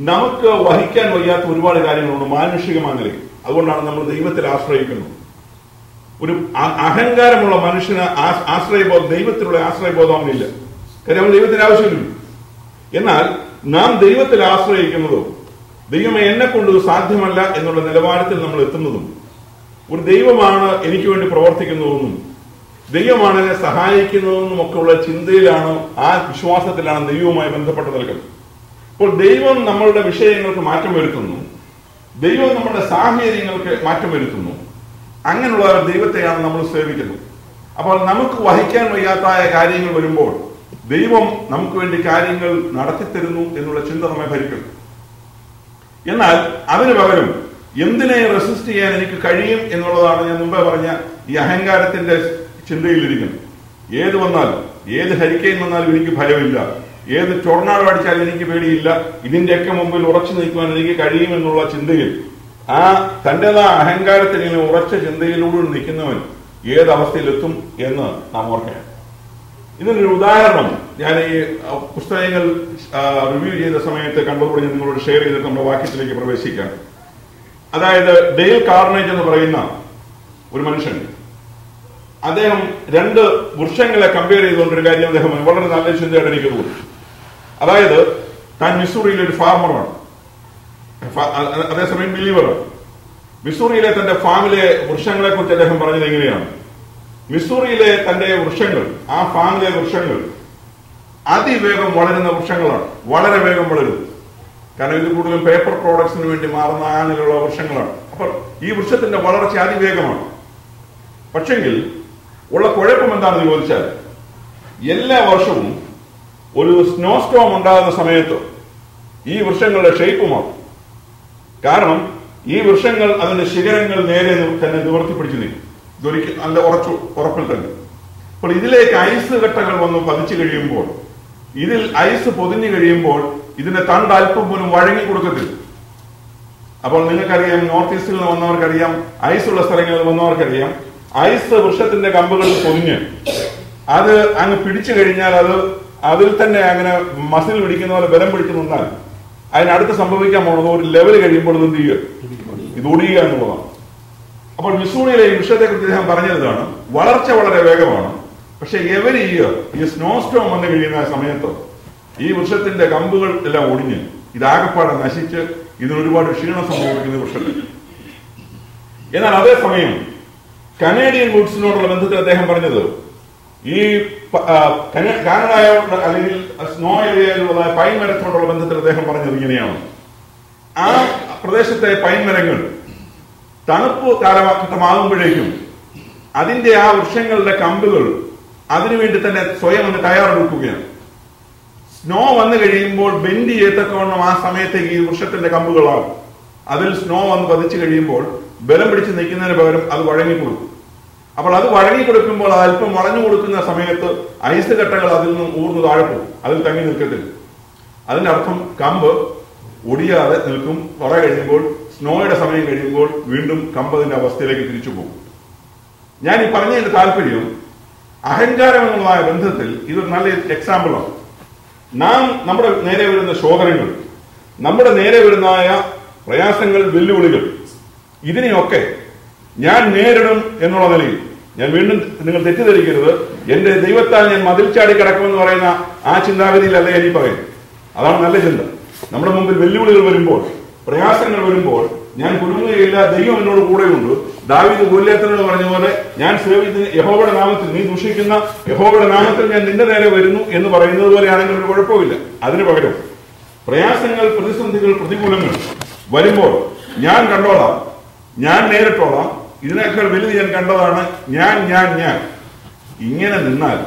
നമുക്ക് വഹിക്കാൻ വയ്യാത്ത ഒരുപാട് കാര്യങ്ങളുണ്ട് മാനുഷികമായ നിലയിൽ. അതുകൊണ്ടാണ് നമ്മൾ ദൈവത്തിൽ ആശ്രയിക്കുന്നത്. ഒരു അഹങ്കാരമുള്ള മനുഷ്യന് ദൈവത്തിലുള്ള ആശ്രയബോധം അവനില്ല. കാര്യം അവൻ ദൈവത്തിന് ആവശ്യമില്ല. എന്നാൽ നാം ദൈവത്തിൽ ആശ്രയിക്കുന്നതും ദൈവമേ എന്നെ കൊണ്ട് സാധ്യമല്ല എന്നുള്ള നിലവാരത്തിൽ നമ്മൾ എത്തുന്നതും ഒരു ദൈവമാണ് എനിക്ക് വേണ്ടി പ്രവർത്തിക്കുന്നതെന്നും ദൈവമാണ് എന്നെ സഹായിക്കുന്നതെന്നും ഒക്കെ ഉള്ള ചിന്തയിലാണ്, ആ വിശ്വാസത്തിലാണ് ദൈവവുമായി ബന്ധപ്പെട്ട് നിൽക്കുന്നത്. അപ്പോൾ ദൈവം നമ്മളുടെ വിഷയങ്ങൾക്ക് മാറ്റം വരുത്തുന്നു, ദൈവം നമ്മുടെ സാഹചര്യങ്ങൾക്ക് മാറ്റം വരുത്തുന്നു. അങ്ങനെയുള്ള ദൈവത്തെയാണ് നമ്മൾ സേവിക്കുന്നത്. അപ്പോൾ നമുക്ക് വഹിക്കാൻ വയ്യാത്തായ കാര്യങ്ങൾ വരുമ്പോൾ ദൈവം നമുക്ക് വേണ്ടി കാര്യങ്ങൾ നടത്തിത്തരുന്നു എന്നുള്ള ചിന്ത നമ്മെ ഭരിക്കുന്നു. എന്നാൽ അതിനു പകരം എന്തിനെ റെസിസ്റ്റ് ചെയ്യാൻ എനിക്ക് കഴിയും എന്നുള്ളതാണ് ഞാൻ മുമ്പേ പറഞ്ഞ ഈ അഹങ്കാരത്തിന്റെ ചിന്തയിലിരിക്കുന്നത്. ഏത് വന്നാലും, ഏത് ഹരിക്കെയിൻ വന്നാലും എനിക്ക് ഭയമില്ല, ഏത് ടൊർണാഡോ അടിച്ചാലും എനിക്ക് പേടിയില്ല, ഇതിന്റെയൊക്കെ മുമ്പിൽ ഉറച്ചു നിൽക്കുവാൻ എനിക്ക് കഴിയും എന്നുള്ള ചിന്തയിൽ, ആ തന്റേതായ അഹങ്കാരത്തിൽ ഇങ്ങനെ ഉറച്ച ചിന്തയിലൂടെ നിൽക്കുന്നവൻ ഏതവസ്ഥയിലെത്തും എന്ന് നാം ഓർക്കണം. ഇതിനൊരു ഉദാഹരണം ഞാൻ ഈ പുസ്തകങ്ങൾ റിവ്യൂ ചെയ്ത സമയത്ത് കണ്ടതോടെ ഞാൻ നിങ്ങളോട് ഷെയർ ചെയ്തിട്ട് നമ്മുടെ വാക്യത്തിലേക്ക് പ്രവേശിക്കാം. അതായത് ഡെയിൽ കാർണേജ് എന്ന് പറയുന്ന ഒരു മനുഷ്യൻ, അദ്ദേഹം 2 വൃക്ഷങ്ങളെ കമ്പയർ ചെയ്തുകൊണ്ടൊരു കാര്യം അദ്ദേഹം വളരെ നല്ല ചിന്തയായിട്ട് എനിക്ക് തോന്നി. അതായത് താൻ മിസൂറിയിലെ ഒരു ഫാർമറാണ്, അതേസമയം ബിലീവറാണ്. മിസൂറിയിലെ തന്റെ ഫാമിലെ വൃക്ഷങ്ങളെ കുറിച്ച് അദ്ദേഹം പറഞ്ഞത് എങ്ങനെയാണ്? മിസൂറിയിലെ തന്റെ വൃക്ഷങ്ങൾ, ആ ഫാമിലെ വൃക്ഷങ്ങൾ അതിവേഗം വളരുന്ന വൃക്ഷങ്ങളാണ്, വളരെ വേഗം വളരും. കാരണം ഇത് കൂടുതലും പേപ്പർ പ്രോഡക്ട്സിന് വേണ്ടി മാറുന്ന ആ നിലയിലുള്ള വൃക്ഷങ്ങളാണ്. അപ്പോൾ ഈ വൃക്ഷത്തിന്റെ വളർച്ച അതിവേഗമാണ്. പക്ഷെങ്കിൽ ഉള്ള കുഴപ്പം എന്താണെന്ന് ചോദിച്ചാൽ, എല്ലാ വർഷവും ഒരു സ്നോ സ്റ്റോം ഉണ്ടാകുന്ന സമയത്ത് ഈ വൃക്ഷങ്ങളുടെ ഷേപ്പ് മാറും. കാരണം ഈ വൃക്ഷങ്ങൾ അതിന്റെ ശിഖരങ്ങൾ നേരെ തന്നെ നിവർത്തി പിടിച്ചു നിൽക്കും, ഇതൊരിക്കൽ നല്ല ഉറപ്പിൽ തന്നെ. അപ്പോൾ ഇതിലേക്ക് ഐസ് കട്ടകൾ വന്ന് പതിച്ചു കഴിയുമ്പോൾ, ഇതിൽ ഐസ് പൊതിഞ്ഞു കഴിയുമ്പോൾ ഇതിന്റെ തണ്ട് അല്പം പോലും വഴങ്ങി കൊടുക്കത്തില്ല. അപ്പോൾ നിങ്ങൾക്കറിയാം, നോർത്ത് ഈസ്റ്റിൽ നിന്ന് വന്നവർക്കറിയാം, ഐസുള്ള സ്ഥലങ്ങളിൽ വന്നവർക്കറിയാം, ഐസ് വൃക്ഷത്തിന്റെ കമ്പുകളിൽ പൊതിഞ്ഞ് അത് അങ്ങ് പിടിച്ചു കഴിഞ്ഞാൽ അതിൽ തന്നെ അങ്ങനെ മസിൽ പിടിക്കുന്ന പോലെ ബലം പിടിച്ചു നിന്നാൽ അതിനടുത്ത് സംഭവിക്കാൻ പോകുന്നത് ഒരു ലെവൽ കഴിയുമ്പോൾ ഇത് എന്ത് ചെയ്യുക, ഇത് ഒടിയുക എന്നുള്ളതാണ്. അപ്പോൾ മിസൂറിയിലെ ഈ വൃക്ഷത്തെ കുറിച്ച് അദ്ദേഹം പറഞ്ഞതാണ്, വളർച്ച വളരെ വേഗമാണ്. പക്ഷെ എവരി ഇയർ ഈ സ്നോ സ്റ്റോം വന്നു കഴിയുന്ന സമയത്ത് ഈ വൃക്ഷത്തിന്റെ കമ്പുകൾ എല്ലാം ഒടിഞ്ഞ് ഇതാകപ്പാടെ നശിച്ച് ഇതിനൊരുപാട് ക്ഷീണം സംഭവിക്കുന്ന വൃക്ഷത്തിൽ. എന്നാൽ അതേസമയം കനേഡിയൻ വുഡ്സിനോടുള്ള ബന്ധത്തിൽ അദ്ദേഹം പറഞ്ഞത്, ഈ കാനഡയോട് അല്ലെങ്കിൽ സ്നോ ഏരിയയിലുള്ള പൈൻ മരത്തിനോടുള്ള ബന്ധത്തിൽ അദ്ദേഹം പറഞ്ഞത് ഇങ്ങനെയാണ്: ആ പ്രദേശത്തെ പൈൻ മരങ്ങൾ തണുപ്പ് കാലഘട്ടമാകുമ്പോഴേക്കും അതിന്റെ ആ വൃക്ഷങ്ങളുടെ കമ്പുകൾ അതിനുവേണ്ടി തന്നെ സ്വയം ഒന്ന് തയ്യാറെടുക്കുകയാണ്. സ്നോ വന്നു കഴിയുമ്പോൾ ബെൻഡ് ചെയ്യത്തക്കവണ്ണം ആ സമയത്തേക്ക് ഈ വൃക്ഷത്തിന്റെ കമ്പുകളാകും. അതിൽ സ്നോ വന്ന് പതിച്ചു കഴിയുമ്പോൾ ബലം പിടിച്ച് നിൽക്കുന്നതിന് പകരം അത് വഴങ്ങിക്കൊടുക്കും. അപ്പോൾ അത് വഴങ്ങി കൊടുക്കുമ്പോൾ അത് അല്പം വളഞ്ഞു കൊടുക്കുന്ന സമയത്ത് ഐസ് കട്ടകൾ അതിൽ നിന്നും ഊർന്നു താഴെ പോകും, അതിൽ തങ്ങി നിൽക്കത്തില്ല. അതിന്റെ അർത്ഥം കമ്പ് ഒടിയാതെ നിൽക്കും. കുറെ കഴിയുമ്പോൾ സ്നോയുടെ സമയം കഴിയുമ്പോൾ വീണ്ടും കമ്പ് അതിന്റെ അവസ്ഥയിലേക്ക് തിരിച്ചു പോകും. ഞാൻ ഈ പറഞ്ഞതിന്റെ താല്പര്യം അഹങ്കാരം എന്നുള്ളതായ ബന്ധത്തിൽ ഇതൊരു നല്ല എക്സാമ്പിളാണ്. നാം നമ്മുടെ നേരെ വരുന്ന ശോധനകൾ, നമ്മുടെ നേരെ വരുന്നതായ പ്രയാസങ്ങൾ, വെല്ലുവിളികൾ, ഇതിനെയൊക്കെ ഞാൻ നേരിടും എന്നുള്ള നിലയിൽ, ഞാൻ വീണ്ടും നിങ്ങൾ തെറ്റിദ്ധരിക്കരുത്, എന്റെ ദൈവത്താൽ ഞാൻ മതിൽ ചാടി കിടക്കുമെന്ന് പറയുന്ന ആ ചിന്താഗതിയിലല്ല ഞാൻ ഈ പറയുന്നത്. അതാണ് നല്ല ചിന്ത. നമ്മുടെ മുമ്പിൽ വെല്ലുവിളികൾ വരുമ്പോൾ, പ്രയാസങ്ങൾ വരുമ്പോൾ ഞാൻ കുടുങ്ങുകയില്ല, ദൈവം എന്നോട് കൂടെയുണ്ട്. ദാവീദ് ഗോലിയാത്തിനോട് പറഞ്ഞ പോലെ, ഞാൻ സേവിക്കുന്ന യഹോവയുടെ നാമത്തിൽ, നീ ദുഷിക്കുന്ന യഹോവയുടെ നാമത്തിൽ ഞാൻ നിന്റെ നേരെ വരുന്നു എന്ന് പറയുന്നത് പോലെയാണെങ്കിൽ ഒരു കുഴപ്പമില്ല. അതിനു പകരം പ്രയാസങ്ങൾ, പ്രതിസന്ധികൾ, പ്രതികൂലങ്ങൾ വരുമ്പോൾ ഞാൻ കണ്ടോളാം, ഞാൻ നേരിട്ടോളാം, ഇതിനേക്കാൾ വലുത് ഞാൻ കണ്ടതാണ്, ഞാൻ ഇങ്ങനെ നിന്നാൽ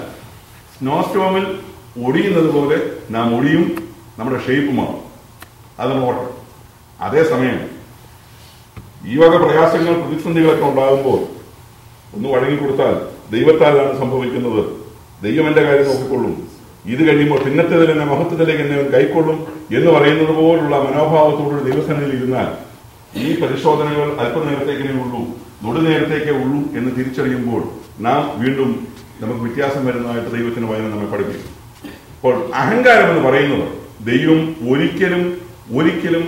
സ്നോ സ്റ്റോമിൽ ഒടിയുന്നത് പോലെ നാം ഒടിയും, നമ്മുടെ ഷേപ്പുമാണ്. അത് നോട്ടം. അതേസമയം ഈ വക പ്രയാസങ്ങൾ, പ്രതിസന്ധികളൊക്കെ ഉണ്ടാകുമ്പോൾ ഒന്ന് വഴങ്ങിക്കൊടുത്താൽ, ദൈവത്താലാണ് സംഭവിക്കുന്നത്, ദൈവം എന്റെ കാര്യം നോക്കിക്കൊള്ളും, ഇത് കഴിയുമ്പോൾ പിന്നത്തേതിൽ എന്നെ മഹത്വത്തിലേക്ക് എന്നെ കൈക്കൊള്ളും എന്ന് പറയുന്നത് പോലുള്ള മനോഭാവത്തോടുള്ള ദൈവസന്നിധിയിൽ ഇരുന്നാൽ ഈ പരിശോധനകൾ അല്പനേരത്തേക്കേ ഉള്ളൂ, തൊടുനേരത്തേക്കേ ഉള്ളൂ എന്ന് തിരിച്ചറിയുമ്പോൾ നാം വീണ്ടും നമുക്ക് വ്യത്യാസം വരുന്നതായിട്ട് ദൈവത്തിന്റെ വചനം നമ്മെ പഠിപ്പിക്കും. അപ്പോൾ അഹങ്കാരം എന്ന് പറയുന്നത് ദൈവം ഒരിക്കലും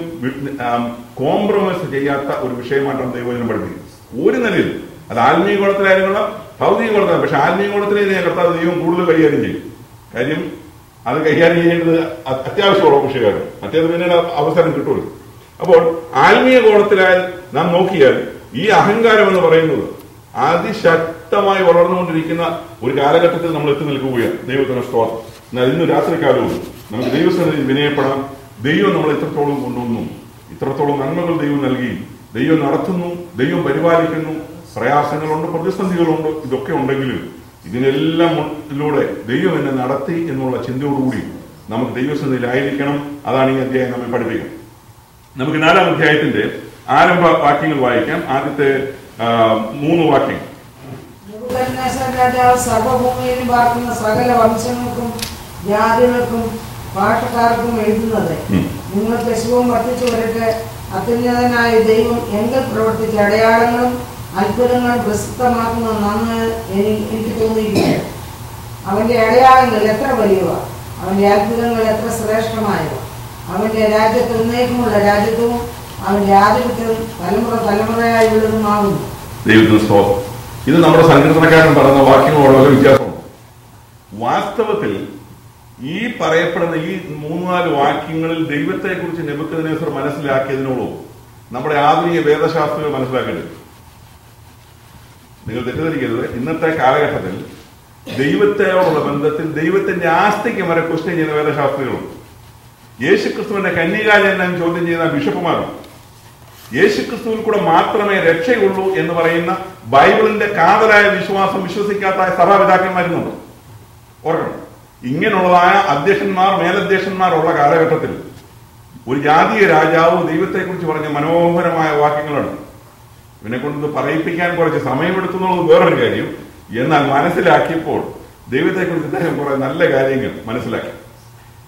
കോംപ്രമൈസ് ചെയ്യാത്ത ഒരു വിഷയമായിട്ടാണ് ദൈവവചനം പഠിപ്പിക്കുന്നത്. ഒരു നിലയിൽ അത് ആത്മീയ ഗുണത്തിലായാലും കൊള്ളാം, ഭൗതിക ഗുണത്തിലാണ്. പക്ഷെ ആത്മീയ ഗുണത്തിലെ കർത്താവ് ദൈവം കൂടുതൽ കൈകാര്യം ചെയ്യും. കാര്യം അത് കൈകാര്യം ചെയ്യേണ്ടത് അത്യാവശ്യമുള്ള വിഷയമാണ്, മറ്റേത് പിന്നീട് അവസരം കിട്ടുമല്ലോ. അപ്പോൾ ആത്മീയ ഗുണത്തിലായാൽ നാം നോക്കിയാൽ ഈ അഹങ്കാരം എന്ന് പറയുന്നത് അതിശക്തമായി വളർന്നുകൊണ്ടിരിക്കുന്ന ഒരു കാലഘട്ടത്തിൽ നമ്മൾ എത്തി നിൽക്കുകയാണ്. ദൈവത്തിന് സ്തോത്രം. എന്നാൽ ഇന്ന് രാത്രികാലവും നമുക്ക് ദൈവസന്നിധിയിൽ വിനയപ്പെടാം. ദൈവം നമ്മളെ ഇത്രത്തോളം കൊണ്ടുവന്നു, ഇത്രത്തോളം നന്മകൾ ദൈവം നൽകി, ദൈവം നടത്തുന്നു, ദൈവം പരിപാലിക്കുന്നു. പ്രയാസങ്ങളുണ്ട്, പ്രതിസന്ധികളുണ്ട്, ഇതൊക്കെ ഉണ്ടെങ്കിലും ഇതിനെല്ലാമിലൂടെ ദൈവം എന്നെ നടത്തി എന്നുള്ള ചിന്തയോടുകൂടി നമുക്ക് ദൈവസന്നിധിയിലായിരിക്കണം. അതാണ് ഈ അധ്യായം നമ്മെ പഠിപ്പിക്കുന്നത്. നമുക്ക് 4-ാം അധ്യായത്തിന്റെ ആരംഭ വാക്യങ്ങൾ വായിക്കാം. ആദ്യത്തെ 3 വാക്യങ്ങൾ. രാജാവ് സർവഭൂമിയിലും പാർക്കുന്ന സകല വംശങ്ങൾക്കും ജാതികൾക്കും ഭാഷക്കാർക്കും എഴുതുന്നത്, നിങ്ങൾക്ക് ശുഭം വർദ്ധിച്ചു വരട്ടെ. അത്യുന്നതനായ ദൈവം എങ്കിൽ പ്രവർത്തിച്ച അടയാളങ്ങളും അത്ഭുതങ്ങളും പ്രസിദ്ധമാക്കുന്നത് നന്ന് എനിക്ക് തോന്നിയിരിക്കുന്നു. അവന്റെ അടയാളങ്ങൾ എത്ര വലിയവ, അവന്റെ അത്ഭുതങ്ങൾ എത്ര ശ്രേഷ്ഠമായവ. അവന്റെ രാജ്യത്ത് ഉന്നേക്കമുള്ള രാജ്യത്വവും അവന്റെ ആധിപത്യവും തലമുറയായുള്ളതുമാകുന്നു. ദൈവത്തിന് സ്തോത്രം. ഇത് നമ്മുടെ സങ്കീർത്തനക്കാരൻ പറയുന്ന വാക്യങ്ങളോടുള്ള വ്യത്യാസമുണ്ട്. വാസ്തവത്തിൽ ഈ പറയപ്പെടുന്ന ഈ 3-4 വാക്യങ്ങളിൽ ദൈവത്തെക്കുറിച്ച് നെബൂഖദ്നേസർ മനസ്സിലാക്കിയതിനോടും നമ്മുടെ ആധുനിക വേദശാസ്ത്രികൾ മനസ്സിലാക്കേണ്ടത്. നിങ്ങൾ തെറ്റിദ്ധരിക്കരുത്. ഇന്നത്തെ കാലഘട്ടത്തിൽ ദൈവത്തോടുള്ള ബന്ധത്തിൽ ദൈവത്തിന്റെ ആസ്തിക്ക് വരെ ക്വസ്റ്റ്യൻ ചെയ്യുന്ന വേദശാസ്ത്രികളുണ്ട്. യേശുക്രിസ്തുവിന്റെ കന്യകാജനനം ചോദ്യം ചെയ്യുന്ന ബിഷപ്പുമാരും യേശുക്രിസ്തുവിൽ കൂടെ മാത്രമേ രക്ഷയുള്ളൂ എന്ന് പറയുന്ന ബൈബിളിന്റെ കാതലായ വിശ്വാസം വിശ്വസിക്കാത്ത സഭാപിതാക്കന്മാരുന്നുണ്ട്. ഓർക്കണം, ഇങ്ങനെയുള്ളതായ അധ്യക്ഷന്മാർ, മേലധ്യക്ഷന്മാർ ഉള്ള കാലഘട്ടത്തിൽ ഒരു ജാതീയ രാജാവ് ദൈവത്തെക്കുറിച്ച് പറഞ്ഞ മനോഹരമായ വാക്യങ്ങളാണ്. ഇവനെ കൊണ്ട് പറയിപ്പിക്കാൻ കുറച്ച് സമയമെടുത്തുന്നുള്ളത് വേറൊരു കാര്യം. എന്നാൽ മനസ്സിലാക്കിയപ്പോൾ ദൈവത്തെക്കുറിച്ച് അദ്ദേഹം കുറെ നല്ല കാര്യങ്ങൾ മനസ്സിലാക്കി.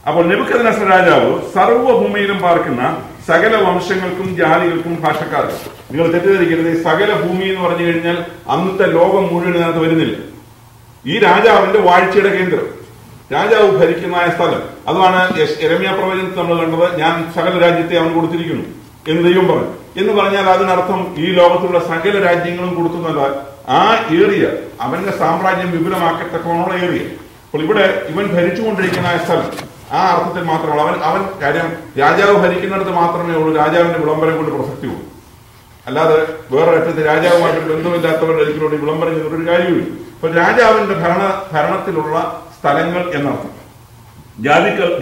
അപ്പോൾ നെബൂഖദ്നേസർ രാജാവ് സർവ്വഭൂമിയിലും പാർക്കുന്ന സകല വംശങ്ങൾക്കും ജാതികൾക്കും ഭാഷക്കാർക്കും. നിങ്ങൾ തെറ്റിദ്ധരിക്കരുത്, സകല ഭൂമി എന്ന് പറഞ്ഞു കഴിഞ്ഞാൽ അന്നത്തെ ലോകം മുഴുവൻ അതിനകത്ത് വരുന്നില്ല. ഈ രാജാവിന്റെ വാഴ്ചയുടെ കേന്ദ്രം, രാജാവ് ഭരിക്കുന്ന സ്ഥലം, അതാണ് യെരമ്യാ പ്രവചനത്തിൽ നമ്മൾ കണ്ടത്. ഞാൻ സകല രാജ്യത്തെ അവൻ കൊടുത്തിരിക്കുന്നു എന്ന് ദൈവം പറഞ്ഞു. എന്ന് പറഞ്ഞാൽ അതിനർത്ഥം ഈ ലോകത്തുള്ള സകല രാജ്യങ്ങളും കൊടുത്തുന്നത് ആ ഏറിയ അവന്റെ സാമ്രാജ്യം വിപുലമാക്കത്തക്കോണമുള്ള ഏറിയ. അപ്പോൾ ഇവിടെ ഇവൻ ഭരിച്ചുകൊണ്ടിരിക്കുന്ന സ്ഥലം ആ അർത്ഥത്തിൽ മാത്രമാണ്. അവൻ കാര്യം രാജാവ് ഭരിക്കുന്നിടത്ത് മാത്രമേ ഉള്ളൂ രാജാവിന്റെ വിളംബരം കൊണ്ട് പ്രസക്തിയുള്ളൂ. അല്ലാതെ വേറെ അറ്റത്ത് രാജാവുമായിട്ട് ബന്ധമില്ലാത്തവരുടെ ഒരിക്കലും വിളംബരം ചെയ്തൊരു കാര്യമില്ല. അപ്പൊ രാജാവിന്റെ ഭരണത്തിലുള്ള സ്ഥലങ്ങൾ എന്നർത്ഥം.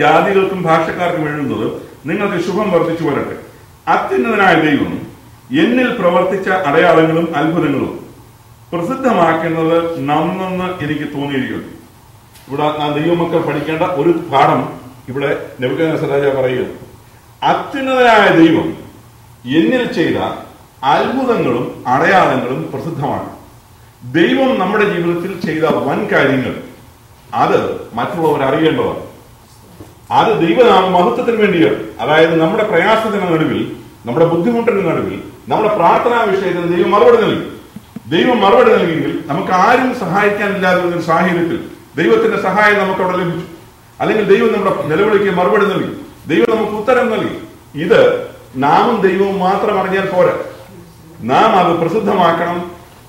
ജാതികൾക്കും ഭാഷക്കാർക്കും എഴുതുന്നത്, നിങ്ങൾക്ക് ശുഭം വർദ്ധിച്ചു വരട്ടെ. അത്യുന്നതനായ ദൈവം എന്നിൽ പ്രവർത്തിച്ച അടയാളങ്ങളും അത്ഭുതങ്ങളും പ്രസിദ്ധമാക്കുന്നത് നന്നെന്ന് എനിക്ക് തോന്നിയിരിക്കുന്നു. ഇവിടെ ദൈവമക്കൾ പഠിക്കേണ്ട ഒരു പാഠം ഇവിടെ നെബൂഖദ്നേസർ രാജാവ് പറയുക, അത്യുന്നതനായ ദൈവം എന്നിൽ ചെയ്ത അത്ഭുതങ്ങളും അടയാളങ്ങളും പ്രസിദ്ധമാണ്. ദൈവം നമ്മുടെ ജീവിതത്തിൽ ചെയ്ത വൻ കാര്യങ്ങൾ അത് മറ്റുള്ളവർ അറിയേണ്ടതാണ്. അത് ദൈവനാമ മഹത്വത്തിന് വേണ്ടിയാണ്. അതായത് നമ്മുടെ പ്രയാസത്തിന് നടുവിൽ, നമ്മുടെ ബുദ്ധിമുട്ടിന് നടുവിൽ, നമ്മുടെ പ്രാർത്ഥനാ വിഷയത്തിന് ദൈവം മറുപടി നൽകി. ദൈവം മറുപടി നൽകിയെങ്കിൽ നമുക്ക് ആരും സഹായിക്കാനില്ലാതെ ഒരു സാഹചര്യത്തിൽ ദൈവത്തിന്റെ സഹായം നമുക്ക് അവിടെ ലഭിച്ചു. അല്ലെങ്കിൽ ദൈവം നമ്മുടെ നിലവിളിക്ക് മറുപടി നൽകി, ദൈവം നമുക്ക് ഉത്തരം നൽകി. ഇത് നാമും ദൈവവും മാത്രം അറിഞ്ഞാൽ പോരാ, നാം അത് പ്രസിദ്ധമാക്കണം.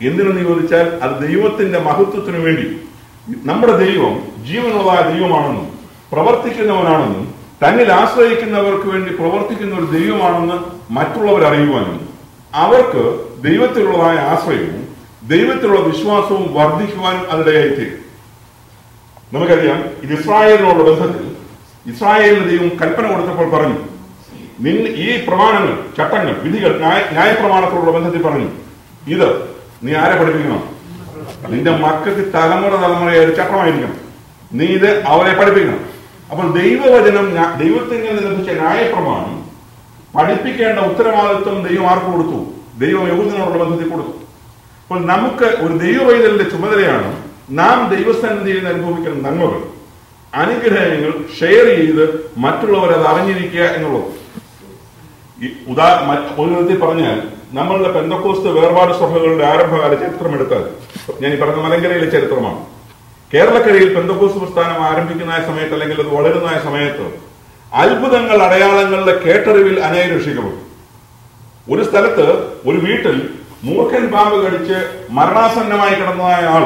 എന്തിനെന്ന് ചോദിച്ചാൽ അത് ദൈവത്തിന്റെ മഹത്വത്തിനു വേണ്ടി. നമ്മുടെ ദൈവം ജീവനുള്ളതായ ദൈവമാണെന്നും പ്രവർത്തിക്കുന്നവനാണെന്നും തന്നിൽ ആശ്രയിക്കുന്നവർക്ക് വേണ്ടി പ്രവർത്തിക്കുന്ന ഒരു ദൈവമാണെന്ന് മറ്റുള്ളവർ അറിയുവാനും അവർക്ക് ദൈവത്തിലുള്ളതായ ആശ്രയവും ദൈവത്തിലുള്ള വിശ്വാസവും വർദ്ധിക്കുവാനും അതിടയായിത്തീരും. നമുക്കറിയാം, ഇത് ഇസ്രായേലിനോടുള്ള ബന്ധത്തിൽ ഇസ്രായേലിന് ദൈവം കൽപ്പന കൊടുത്തപ്പോൾ പറഞ്ഞു, ഈ പ്രമാണങ്ങൾ, ചട്ടങ്ങൾ, വിധികൾ, ന്യായപ്രമാണത്തോടുള്ള ബന്ധത്തിൽ പറഞ്ഞു, ഇത് നീ ആരെ പഠിപ്പിക്കണം? നിന്റെ മക്കൾക്ക് തലമുറയായ ചട്ടമായിരിക്കണം. നീ ഇത് അവരെ പഠിപ്പിക്കണം. അപ്പോൾ ദൈവവചനം, ദൈവത്തിൽ നിന്ന് ലഭിച്ച ന്യായപ്രമാണം പഠിപ്പിക്കേണ്ട ഉത്തരവാദിത്വം ദൈവം ആർക്ക് കൊടുത്തു? ദൈവം യഹൂദനോടുള്ള ബന്ധത്തിൽ കൊടുത്തു. അപ്പോൾ നമുക്ക് ഒരു ദൈവവൈതലിന്റെ ചുമതലയാണ് നാം ദൈവസന്നിധിയിൽ അനുഭവിക്കുന്ന നന്മകൾ, അനുഗ്രഹങ്ങൾ ഷെയർ ചെയ്ത് മറ്റുള്ളവർ അത് അറിഞ്ഞിരിക്കുക എന്നുള്ളത്. ഒരു വിധത്തിൽ പറഞ്ഞാൽ നമ്മളുടെ പെന്തക്കോസ്ത് വേർപാട് സഭകളുടെ ആരംഭകാല ചരിത്രം എടുത്താൽ, ഞാൻ ഈ പറഞ്ഞ മലങ്കരയിലെ ചരിത്രമാണ്. കേരളക്കരയിൽ പെന്തക്കോസ്ത് പ്രസ്ഥാനം ആരംഭിക്കുന്ന സമയത്ത്, അല്ലെങ്കിൽ അത് വളരുന്ന സമയത്ത് അത്ഭുതങ്ങൾ, അടയാളങ്ങളുടെ കേട്ടറിവിൽ അനേകം രക്ഷിക്കപ്പെട്ടു. ഒരു സ്ഥലത്ത് ഒരു വീട്ടിൽ മൂർഖൻ പാമ്പ് കടിച്ച് മരണാസന്നമായി കിടന്നതായ ആൾ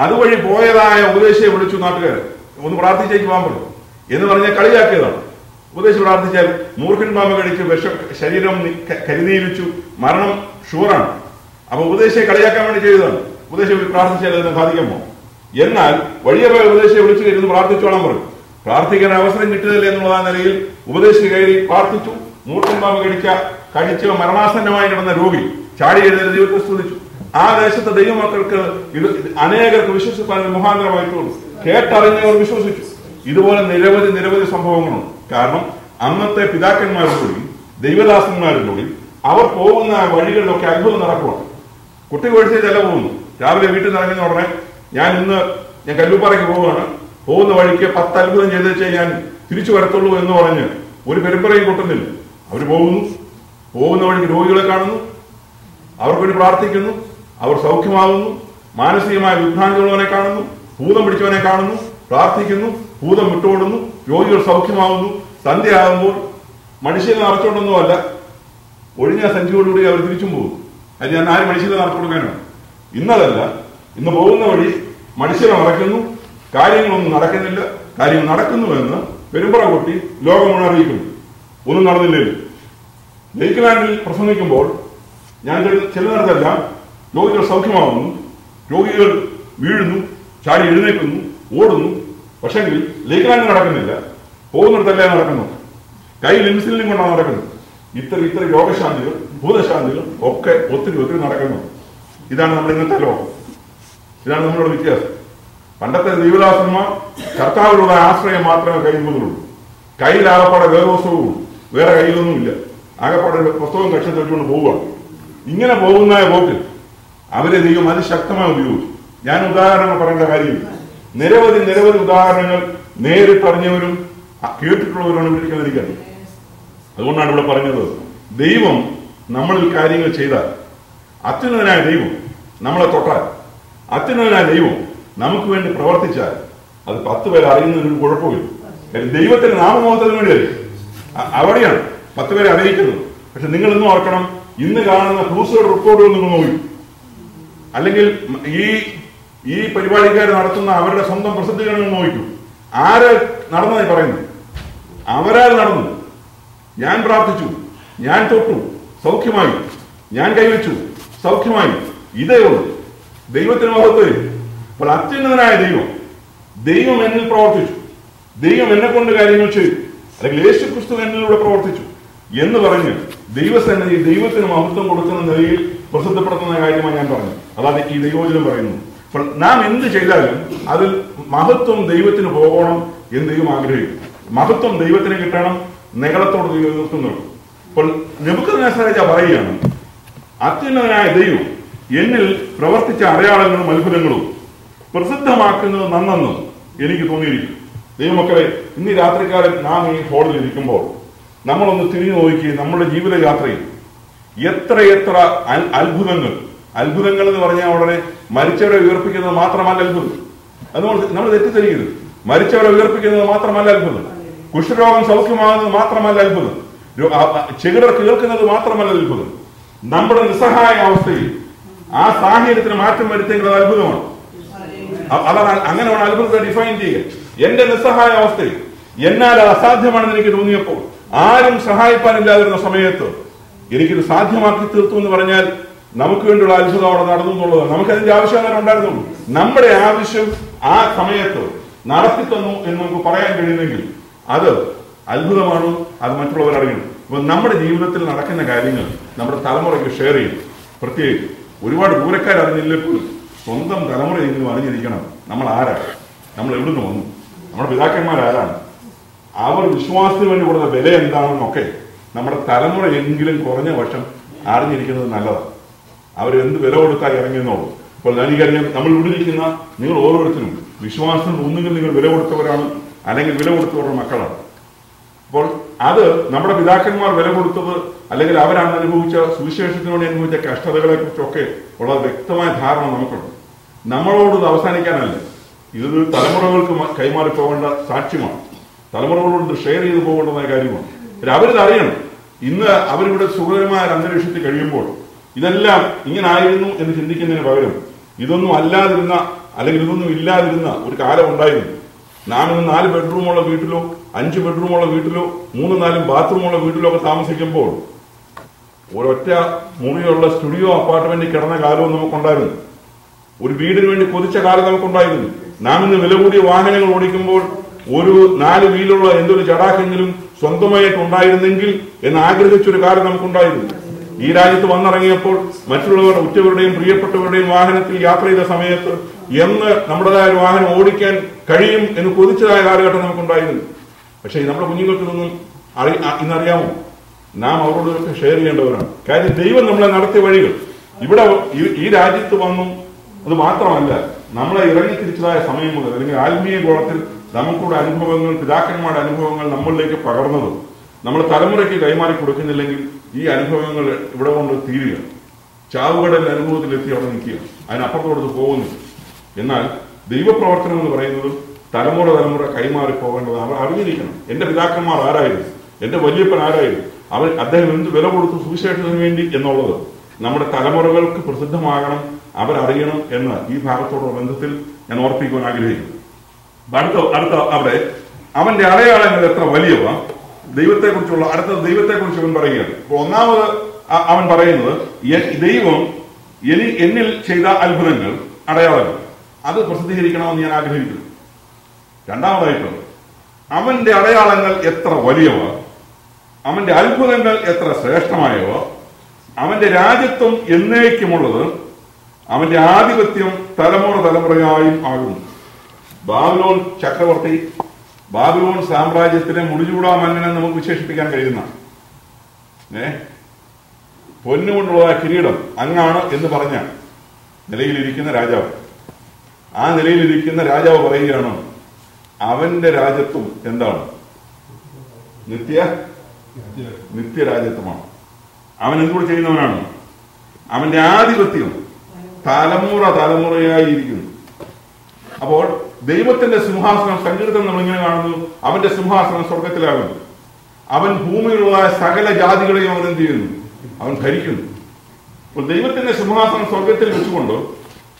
അതുവഴി പോയതായ ഉപദേശിയെ വിളിച്ചു നാട്ടുകാർ, ഒന്ന് പ്രാർത്ഥിച്ചേക്ക് പാമ്പ് എന്ന് പറഞ്ഞ് കളിയാക്കിയതാണ്. ഉപദേശി പ്രാർത്ഥിച്ചാൽ മൂർഖൻ പാമ്പ് കടിച്ച് ശരീരം കരിനീലിച്ചു, മരണം ഷുവറാണ്. അപ്പൊ ഉപദേശിയെ കളിയാക്കാൻ വേണ്ടി ചെയ്തതാണ്. ഉപദേശി പ്രാർത്ഥിച്ചാൽ അതിനെ സാധിക്കുമോ? എന്നാൽ വഴിയെ പോയ ഉപദേശിയെ വിളിച്ചു കയറുന്നു, പ്രാർത്ഥിച്ചോളാൻ പറയും. പ്രാർത്ഥിക്കാൻ അവസരം കിട്ടുന്നില്ല എന്നുള്ള നിലയിൽ ഉപദേശി കയറി പ്രാർത്ഥിച്ചു. മൂർഖൻ പാമ്പ് കടിച്ച് മരണാസന്നമായി കിടന്ന രോഗി ചാടി എഴുന്നേറ്റ് ദൈവത്തെ സ്തുതിച്ചു. ആ ദേശത്തെ ദൈവമക്കൾക്ക് ഇത് അനേകർക്ക് വിശ്വസിക്കാൻ മുഖാന്തരമായിട്ടുള്ളൂ. കേട്ടറിഞ്ഞവർ വിശ്വസിച്ചു. ഇതുപോലെ നിരവധി സംഭവങ്ങളുണ്ട്. കാരണം അന്നത്തെ പിതാക്കന്മാരിലൂടെ, ദൈവദാസന്മാരിലൂടെ അവർ പോകുന്ന വഴികളിലൊക്കെ അത്ഭുതം നടക്കുവാണ്. കുട്ടി കോഴിച്ചല്ല പോകുന്നു. രാവിലെ വീട്ടിൽ നിന്ന് ഇറങ്ങുന്ന ഉടനെ ഞാൻ കല്ലൂപ്പാറയ്ക്ക് പോവുകയാണ്, പോകുന്ന വഴിക്ക് 10 അത്ഭുതം ചെയ്തേച്ചേ ഞാൻ തിരിച്ചു വരത്തുള്ളൂ എന്ന് പറഞ്ഞ് ഒരു പെരുമ്പറയും കൊട്ടുന്നില്ല. അവർ പോകുന്ന വഴിക്ക് രോഗികളെ കാണുന്നു, അവർക്ക് വേണ്ടി പ്രാർത്ഥിക്കുന്നു, അവർ സൗഖ്യമാകുന്നു. മാനസികമായ വിഭ്രാന്തിയുള്ളവനെ കാണുന്നു, ഭൂതം പിടിച്ചവനെ കാണുന്നു, പ്രാർത്ഥിക്കുന്നു, ഭൂതം വിട്ടോടുന്നു, രോഗികൾ സൗഖ്യമാകുന്നു. സന്ധ്യയാകുമ്പോൾ മനുഷ്യനെ നിറച്ചുകൊണ്ടൊന്നുമല്ല, ഒഴിഞ്ഞ സഞ്ചിയോടുകൂടി അവർ തിരിച്ചും പോകുന്നു. അത് ഞാൻ ആരും മനുഷ്യനെ നിറച്ചു കൊടുക്കാനാണ്. ഇന്നതല്ല, ഇന്ന് പോകുന്ന വഴി മനുഷ്യരെ നടക്കുന്നു, കാര്യങ്ങളൊന്നും നടക്കുന്നില്ല. കാര്യങ്ങൾ നടക്കുന്നുവെന്ന് പെരുമ്പറ കൊട്ടി ലോകം മുഴുവൻ അറിയിക്കുന്നു. ഒന്നും നടന്നില്ലല്ലോ. ലേക്ക്ലാൻഡിൽ പ്രസംഗിക്കുമ്പോൾ ഞാൻ ചെല്ലുന്നിടത്തെല്ലാം രോഗികൾ സൗഖ്യമാകുന്നു, രോഗികൾ വീഴുന്നു, ചാടി എഴുന്നേൽക്കുന്നു, ഓടുന്നു. പക്ഷെങ്കിൽ ലേക്ക്ലാൻഡിൽ നടക്കുന്നില്ല, പോകുന്നിടത്തല്ലേ നടക്കുന്നു. കയ്യിൽ ഇൻസുലിനും കൊണ്ടാണ് നടക്കുന്നത്. ഇത്ര രോഗശാന്തികൾ, ഭൂതശാന്തികൾ ഒക്കെ ഒത്തിരി നടക്കുന്നു. ഇതാണ് നമ്മുടെ ഇന്നത്തെ ലോകം. ഇതാണ് നമ്മളുടെ വ്യത്യാസം. പണ്ടത്തെ ദൈവദാസന്മാർ കർത്താവിലുള്ള ആശ്രയം മാത്രമേ കയ്യിലുള്ളൂ. കയ്യിലാകപ്പാടെ വേദോത്സവവും വേറെ കയ്യിലൊന്നുമില്ല. ആകപ്പാടെ പുസ്തകവും കക്ഷത്തിൽ വെച്ചുകൊണ്ട് പോവുകയാണ്. ഇങ്ങനെ പോകുന്ന പോക്കിൽ അവരെ ദൈവം അതിശക്തമായി ഉപയോഗിച്ചു. ഞാൻ ഉദാഹരണങ്ങൾ പറയേണ്ട കാര്യമില്ല. നിരവധി ഉദാഹരണങ്ങൾ നേരിട്ടറിഞ്ഞവരും കേട്ടിട്ടുള്ളവരാണ് വിളിക്കാതിരിക്കുന്നത്. അതുകൊണ്ടാണ് ഇവിടെ പറഞ്ഞത്, ദൈവം നമ്മളിൽ കാര്യങ്ങൾ ചെയ്താൽ, അത്യുന്നതനായ ദൈവം നമ്മളെ തൊട്ടാൽ, അത്യുന്നതനായ ദൈവം നമുക്ക് വേണ്ടി പ്രവർത്തിച്ചാൽ അത് 10 പേർ അറിയുന്നതിന് കുഴപ്പമില്ല. ദൈവത്തിന് നാമമോഹത്തിന് വേണ്ടിയല്ലേ, അവിടെയാണ് 10 പേരെ അറിയിക്കുന്നത്. പക്ഷെ നിങ്ങൾ ഇന്നും ഓർക്കണം, ഇന്ന് കാണുന്ന ക്രൂസുകളുടെ റിപ്പോർട്ടുകൾ നിങ്ങൾ നോക്കി, അല്ലെങ്കിൽ ഈ പരിപാടിക്കാർ നടത്തുന്ന അവരുടെ സ്വന്തം പ്രസിദ്ധീകരണങ്ങൾ നോക്കൂ. ആര് നടന്നതായി പറയുന്നത്? അവരാൽ നടന്നു. ഞാൻ പ്രാർത്ഥിച്ചു, ഞാൻ തൊട്ടു, സൗഖ്യമായി, ഞാൻ കൈവച്ചു, സൗഖ്യമായി. ഇതേ ഉള്ളൂ. ദൈവത്തിന് മഹത്വം. അപ്പോൾ അത്യുന്നതനായ ദൈവം എന്നിൽ പ്രവർത്തിച്ചു, ദൈവം എന്നെ കൊണ്ട് കാര്യങ്ങൾ ചെയ്തു, അല്ലെങ്കിൽ യേശു ക്രിസ്തു എന്നിലൂടെ പ്രവർത്തിച്ചു എന്ന് പറഞ്ഞ് ദൈവസന്നിധി ദൈവത്തിന് മഹത്വം കൊടുക്കുന്ന നിലയിൽ പ്രസിദ്ധപ്പെടുത്തുന്ന കാര്യമാണ് ഞാൻ പറഞ്ഞത്. അതാണ് ഈ ദൈവവചനം പറയുന്നത്. അപ്പോൾ നാം എന്ത് ചെയ്താലും അതിൽ മഹത്വം ദൈവത്തിന് പോകണം എന്ന് ദൈവം ആഗ്രഹിക്കും. മഹത്വം ദൈവത്തിന് കിട്ടണം, നെഗളത്തോട് ദൈവം നിർത്തുന്നു. അപ്പോൾ നെബൂഖദ്നേസർ പറയുകയാണ്, അത്യുന്നതനായ ദൈവം എന്നിൽ പ്രവർത്തിച്ച അടയാളങ്ങളും അത്ഭുതങ്ങളും പ്രസിദ്ധമാക്കുന്നത് നന്നെന്ന് എനിക്ക് തോന്നിയിരിക്കും. ദൈവമക്കളെ, ഇന്ന് രാത്രികാലം നാം ഈ ഹോളിൽ ഇരിക്കുമ്പോൾ നമ്മളൊന്ന് തിരിഞ്ഞു നോക്കി നമ്മുടെ ജീവിതയാത്രയിൽ എത്രയെത്ര അത്ഭുതങ്ങൾ എന്ന് പറഞ്ഞാൽ ഉടനെ മരിച്ചവരെ ഉയർപ്പിക്കുന്നത് മാത്രമല്ല അത്ഭുതം. അതുകൊണ്ട് നമ്മൾ തെറ്റിദ്ധരിക്കരുത്. മരിച്ചവരെ ഉയർപ്പിക്കുന്നത് മാത്രമല്ല അത്ഭുതം, കുഷ്ഠരോഗം സൗഖ്യമാകുന്നത് മാത്രമല്ല അത്ഭുതം, ചെകിടർ കേൾക്കുന്നത് മാത്രമല്ല അത്ഭുതം. നമ്മുടെ നിസ്സഹായ അവസ്ഥയിൽ ആ സാഹചര്യത്തിന് മാറ്റം വരുത്തേണ്ടത് അത്ഭുതമാണ്. അതാണ് അങ്ങനെയാണ് അത്ഭുതത്തെ ഡിഫൈൻ ചെയ്യുക. എന്റെ നിസ്സഹായ അവസ്ഥയിൽ എന്നാൽ അത് അസാധ്യമാണെന്ന് എനിക്ക് തോന്നിയപ്പോൾ, ആരും സഹായിപ്പാനില്ലാതിരുന്ന സമയത്ത് എനിക്കിത് സാധ്യമാക്കി തീർത്തു എന്ന് പറഞ്ഞാൽ നമുക്ക് വേണ്ടിയുള്ള അത്ഭുതം അവിടെ നടന്നു എന്നുള്ളതാണ്. നമുക്കതിന്റെ ആവശ്യം ഉണ്ടായിരുന്നുള്ളൂ. നമ്മുടെ ആവശ്യം ആ സമയത്ത് നടത്തി തന്നു എന്ന് നമുക്ക് പറയാൻ കഴിയുമെങ്കിൽ അത് അത്ഭുതമാണ്. അത് മറ്റുള്ളവർ അറിയണം. അപ്പൊ നമ്മുടെ ജീവിതത്തിൽ നടക്കുന്ന കാര്യങ്ങൾ നമ്മുടെ തലമുറയ്ക്ക് ഷെയർ ചെയ്യും. പ്രത്യേകിച്ച് ഒരുപാട് ദൂരക്കാർ അറിഞ്ഞില്ലെങ്കിൽ സ്വന്തം തലമുറയെങ്കിലും അറിഞ്ഞിരിക്കണം നമ്മൾ ആരാണ്, നമ്മൾ എവിടുന്ന് വന്നു, നമ്മുടെ പിതാക്കന്മാരാരാണ്, അവർ വിശ്വാസത്തിന് വേണ്ടി കൊടുത്ത വില എന്താണെന്നൊക്കെ നമ്മുടെ തലമുറയെങ്കിലും കുറഞ്ഞ വർഷം അറിഞ്ഞിരിക്കുന്നത് നല്ലതാണ്. അവരെന്ത് വില കൊടുത്താൽ ഇറങ്ങിയെന്നുള്ളൂ. അപ്പോൾ എനിക്കറിയാം, നമ്മൾ ഇവിടെ ഇരിക്കുന്ന നിങ്ങൾ ഓരോരുത്തരും വിശ്വാസത്തിന് ഒന്നുകിൽ നിങ്ങൾ വില കൊടുത്തവരാണ്, അല്ലെങ്കിൽ വില കൊടുത്തവരുടെ മക്കളാണ്. അപ്പോൾ അത് നമ്മുടെ പിതാക്കന്മാർ വില കൊടുത്തത്, അല്ലെങ്കിൽ അവരാണ് അനുഭവിച്ച സുവിശേഷത്തിന് വേണ്ടി അനുഭവിച്ച കഷ്ടതകളെ കുറിച്ചൊക്കെ ഉള്ള വ്യക്തമായ ധാരണ നമുക്കുണ്ട്. നമ്മളോട് ഇത് അവസാനിക്കാനല്ല, ഇത് തലമുറകൾക്ക് കൈമാറി പോകേണ്ട സാക്ഷ്യമാണ്. തലമുറകളോട് ഷെയർ ചെയ്ത് പോകേണ്ടതായ കാര്യമാണ്. അവരിത് അറിയണം. ഇന്ന് അവരിവിടെ സുഖകരമായ അന്തരീക്ഷത്തിൽ കഴിയുമ്പോൾ ഇതെല്ലാം ഇങ്ങനെ ആയിരുന്നു എന്ന് ചിന്തിക്കുന്നതിന് പകരം ഇതൊന്നും അല്ലാതിരുന്ന, അല്ലെങ്കിൽ ഇതൊന്നും ഇല്ലാതിരുന്ന ഒരു കാലം ഉണ്ടായിരുന്നു. നാം ഇന്ന് 4 ബെഡ്റൂമുള്ള വീട്ടിലോ 5 ബെഡ്റൂമുള്ള വീട്ടിലോ 3-4 ബാത്റൂമുള്ള വീട്ടിലോ ഒക്കെ താമസിക്കുമ്പോൾ ഒരൊറ്റ മുറിയുള്ള സ്റ്റുഡിയോ അപ്പാർട്ട്മെന്റിൽ കിടന്ന കാലവും നമുക്കുണ്ടായിരുന്നു. ഒരു വീടിന് വേണ്ടി കൊതിച്ച കാലം നമുക്കുണ്ടായിരുന്നു. നാം ഇന്ന് വില കൂടിയ വാഹനങ്ങൾ ഓടിക്കുമ്പോൾ ഒരു 4 വീലുള്ള എന്തൊരു ചടാക്കെങ്കിലും സ്വന്തമായിട്ട് ഉണ്ടായിരുന്നെങ്കിൽ എന്ന് ആഗ്രഹിച്ചൊരു കാലം നമുക്കുണ്ടായിരുന്നു. ഈ രാജ്യത്ത് വന്നിറങ്ങിയപ്പോൾ മറ്റുള്ളവരുടെ ഉറ്റവരുടെയും പ്രിയപ്പെട്ടവരുടെയും വാഹനത്തിൽ യാത്ര ചെയ്ത സമയത്ത് എന്ന് നമ്മുടേതായ ഒരു വാഹനം ഓടിക്കാൻ കഴിയും എന്ന് കൊതിച്ചതായ കാലഘട്ടം നമുക്കുണ്ടായിരുന്നു. പക്ഷേ നമ്മുടെ കുഞ്ഞുങ്ങൾക്ക് ഇതൊന്നും ഇന്നറിയാമോ? നാം അവരോട് ഷെയർ ചെയ്യേണ്ടവരാണ്. കാര്യം ദൈവം നമ്മളെ നടത്തിയ വഴികൾ ഇവിടെ ഈ രാജ്യത്ത് വന്നു. അത് മാത്രമല്ല, നമ്മളെ ഇറങ്ങി തിരിച്ചതായ സമയം മുതൽ, അല്ലെങ്കിൽ ആത്മീയ ഗോളത്തിൽ നമുക്കുള്ള അനുഭവങ്ങൾ, പിതാക്കന്മാരുടെ അനുഭവങ്ങൾ നമ്മളിലേക്ക് പകർന്നതും നമ്മൾ തലമുറയ്ക്ക് കൈമാറി കൊടുക്കുന്നില്ലെങ്കിൽ ഈ അനുഭവങ്ങൾ ഇവിടെ കൊണ്ട് തീരുക, ചാവുകടലിന്റെ അനുഭവത്തിലെത്തി അവിടെ നിൽക്കുക, അതിനപ്പുറത്തോടത്ത് പോകുന്നു. എന്നാൽ ദൈവപ്രവർത്തനം എന്ന് പറയുന്നത് തലമുറ കൈമാറി പോകേണ്ടത് അവർ അറിഞ്ഞിരിക്കണം. എന്റെ പിതാക്കന്മാർ ആരായിരുന്നു, എന്റെ വല്യപ്പൻ ആരായിരുന്നു, അദ്ദേഹം എന്ത് വില കൊടുത്തു സുവിശേഷത്തിന് വേണ്ടി എന്നുള്ളത് നമ്മുടെ തലമുറകൾക്ക് പ്രസിദ്ധമാകണം, അവരറിയണം എന്ന് ഈ ഭാഗത്തോടുള്ള ബന്ധത്തിൽ ഞാൻ ഓർപ്പിക്കുവാൻ ആഗ്രഹിക്കുന്നു. അടുത്ത അവിടെ അവന്റെ അടയാളങ്ങൾ എത്ര വലിയവ, ദൈവത്തെക്കുറിച്ചുള്ള ദൈവത്തെക്കുറിച്ച് അവൻ പറയുകയാണ്. അപ്പൊ ഒന്നാമത് അവൻ പറയുന്നത് ദൈവം എന്നിൽ ചെയ്ത അത്ഭുതങ്ങൾ, അടയാളങ്ങൾ, അത് പ്രസിദ്ധീകരിക്കണമെന്ന് ഞാൻ ആഗ്രഹിക്കുന്നു. രണ്ടാമതായിട്ട് അവന്റെ അടയാളങ്ങൾ എത്ര വലിയവ, അവന്റെ അത്ഭുതങ്ങൾ എത്ര ശ്രേഷ്ഠമായവ, അവന്റെ രാജ്യത്വം എന്നേക്കുമുള്ളത്, അവന്റെ ആധിപത്യം തലമുറയായും ആകുന്നു. ബാബിലോൺ ചക്രവർത്തി, ബാബിലോൺ സാമ്രാജ്യത്തിലെ മുടിചൂടാ മന്നനെ നമുക്ക് വിശേഷിപ്പിക്കാൻ കഴിയുന്ന പൊന്നുകൊണ്ടുള്ള കിരീടം അങ്ങാണ് എന്ന് പറഞ്ഞ നിലയിലിരിക്കുന്ന രാജാവ്, ആ നിലയിലിരിക്കുന്ന രാജാവ് പറയുകയാണ് അവന്റെ രാജ്യത്വം എന്താണ്? നിത്യരാജ്യത്വമാണ്. അവൻ എന്തുകൂടെ ചെയ്യുന്നവനാണ്? അവന്റെ ആധിപത്യം തലമുറയായി ഇരിക്കുന്നു. അപ്പോൾ ദൈവത്തിന്റെ സിംഹാസനം, സങ്കീർത്തനം നമ്മളിങ്ങനെ കാണുന്നു, അവന്റെ സിംഹാസനം സ്വർഗത്തിലാകുന്നു. അവൻ ഭൂമിയിലുള്ളതായ സകല ജാതികളെയും അവൻ എന്ത് ചെയ്യുന്നു? അവൻ ഭരിക്കുന്നു. അപ്പോൾ ദൈവത്തിന്റെ സിംഹാസനം സ്വർഗത്തിൽ വെച്ചുകൊണ്ട്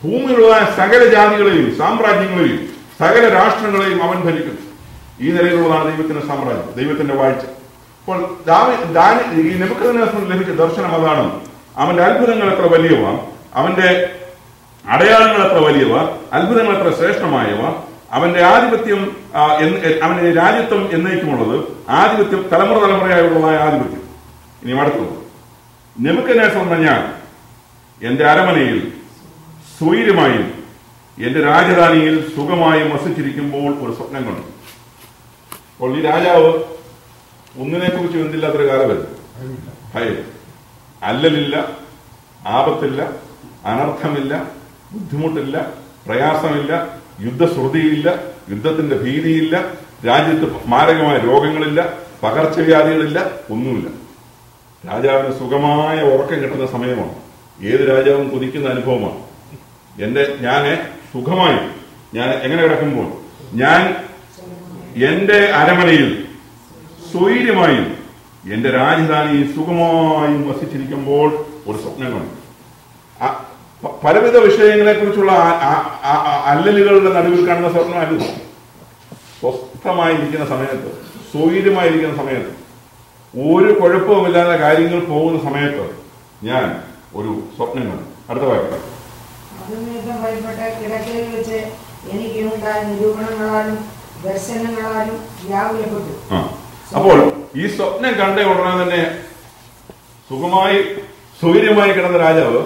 ഭൂമിയിലുള്ളതായ സകല ജാതികളെയും സാമ്രാജ്യങ്ങളെയും സകല രാഷ്ട്രങ്ങളെയും അവൻ ഭരിക്കുന്നു. ഈ നിലയിലുള്ളതാണ് ദൈവത്തിന്റെ സാമ്രാജ്യം, ദൈവത്തിന്റെ വാഴ്ച. അപ്പോൾ ഈ നെബൂഖദ്നേസറിന് ലഭിച്ച ദർശനം അതാണ്. അവന്റെ അത്ഭുതങ്ങൾ എത്ര വലിയവ, അവന്റെ അടയാളങ്ങൾ എത്ര വലിയവ, അത്ഭുതങ്ങൾ എത്ര ശ്രേഷ്ഠമായവ, അവന്റെ ആധിപത്യം, അവന്റെ രാജ്യത്വം എന്നേക്കുമുള്ളത്, ആധിപത്യം തലമുറയായുള്ളതായ ആധിപത്യം. ഇനി അടുത്തത്, നെബൂഖദ്നേസർ എന്ന ഞാൻ എന്റെ അരമനയിൽ സ്വൈര്യമായും എന്റെ രാജധാനിയിൽ സുഖമായും വസിച്ചിരിക്കുമ്പോൾ ഒരു സ്വപ്നം കണ്ടു. അപ്പോൾ ഈ രാജാവ് ഒന്നിനെ കുറിച്ച് എന്തില്ലാത്തൊരു കാലം വരും. ഭയം, അല്ലലില്ല, ആപത്തില്ല, അനർത്ഥമില്ല, ബുദ്ധിമുട്ടില്ല, പ്രയാസമില്ല, യുദ്ധശ്രുതിയില്ല, യുദ്ധത്തിന്റെ ഭീതിയില്ല, രാജ്യത്ത് മാരകമായ രോഗങ്ങളില്ല, പകർച്ചവ്യാധികളില്ല, ഒന്നുമില്ല. രാജാവിന് സുഖമായ ഉറക്കം കിട്ടുന്ന സമയമാണ്. ഏത് രാജാവും കൊതിക്കുന്ന അനുഭവമാണ്. ഞാൻ സുഖമായി, ഞാൻ എങ്ങനെ കിടക്കുമ്പോൾ ഞാൻ എന്റെ അരമനയിൽ സ്വൈര്യമായും എന്റെ രാജധാനിയിൽ സുഖമായും വസിച്ചിരിക്കുമ്പോൾ ഒരു സ്വപ്നം കണ്ടു. പലവിധ വിഷയങ്ങളെ കുറിച്ചുള്ള അല്ലലുകളുടെ നടുവിൽ കാണുന്ന സ്വപ്നമല്ല. സ്വസ്ഥമായിരിക്കുന്ന സമയത്ത്, സ്വൈര്യമായിരിക്കുന്ന സമയത്ത്, ഒരു കുഴപ്പവുമില്ലാതെ കാര്യങ്ങൾ പോകുന്ന സമയത്ത് ഞാൻ ഒരു സ്വപ്നം കണ്ടു. അടുത്ത വായിക്കാം. അതിനിമിത്തം ഭയപ്പെട്ട കിടക്കയിൽ വെച്ച് എനിക്കുണ്ടായ നിരൂപണങ്ങളാലും ദർശനങ്ങളാലും വ്യാകുലപ്പെട്ടു. അപ്പോൾ ഈ സ്വപ്നം കണ്ട ഉടനെ തന്നെ സുഖമായി സ്വൈര്യമായി കിടന്ന രാജാവ്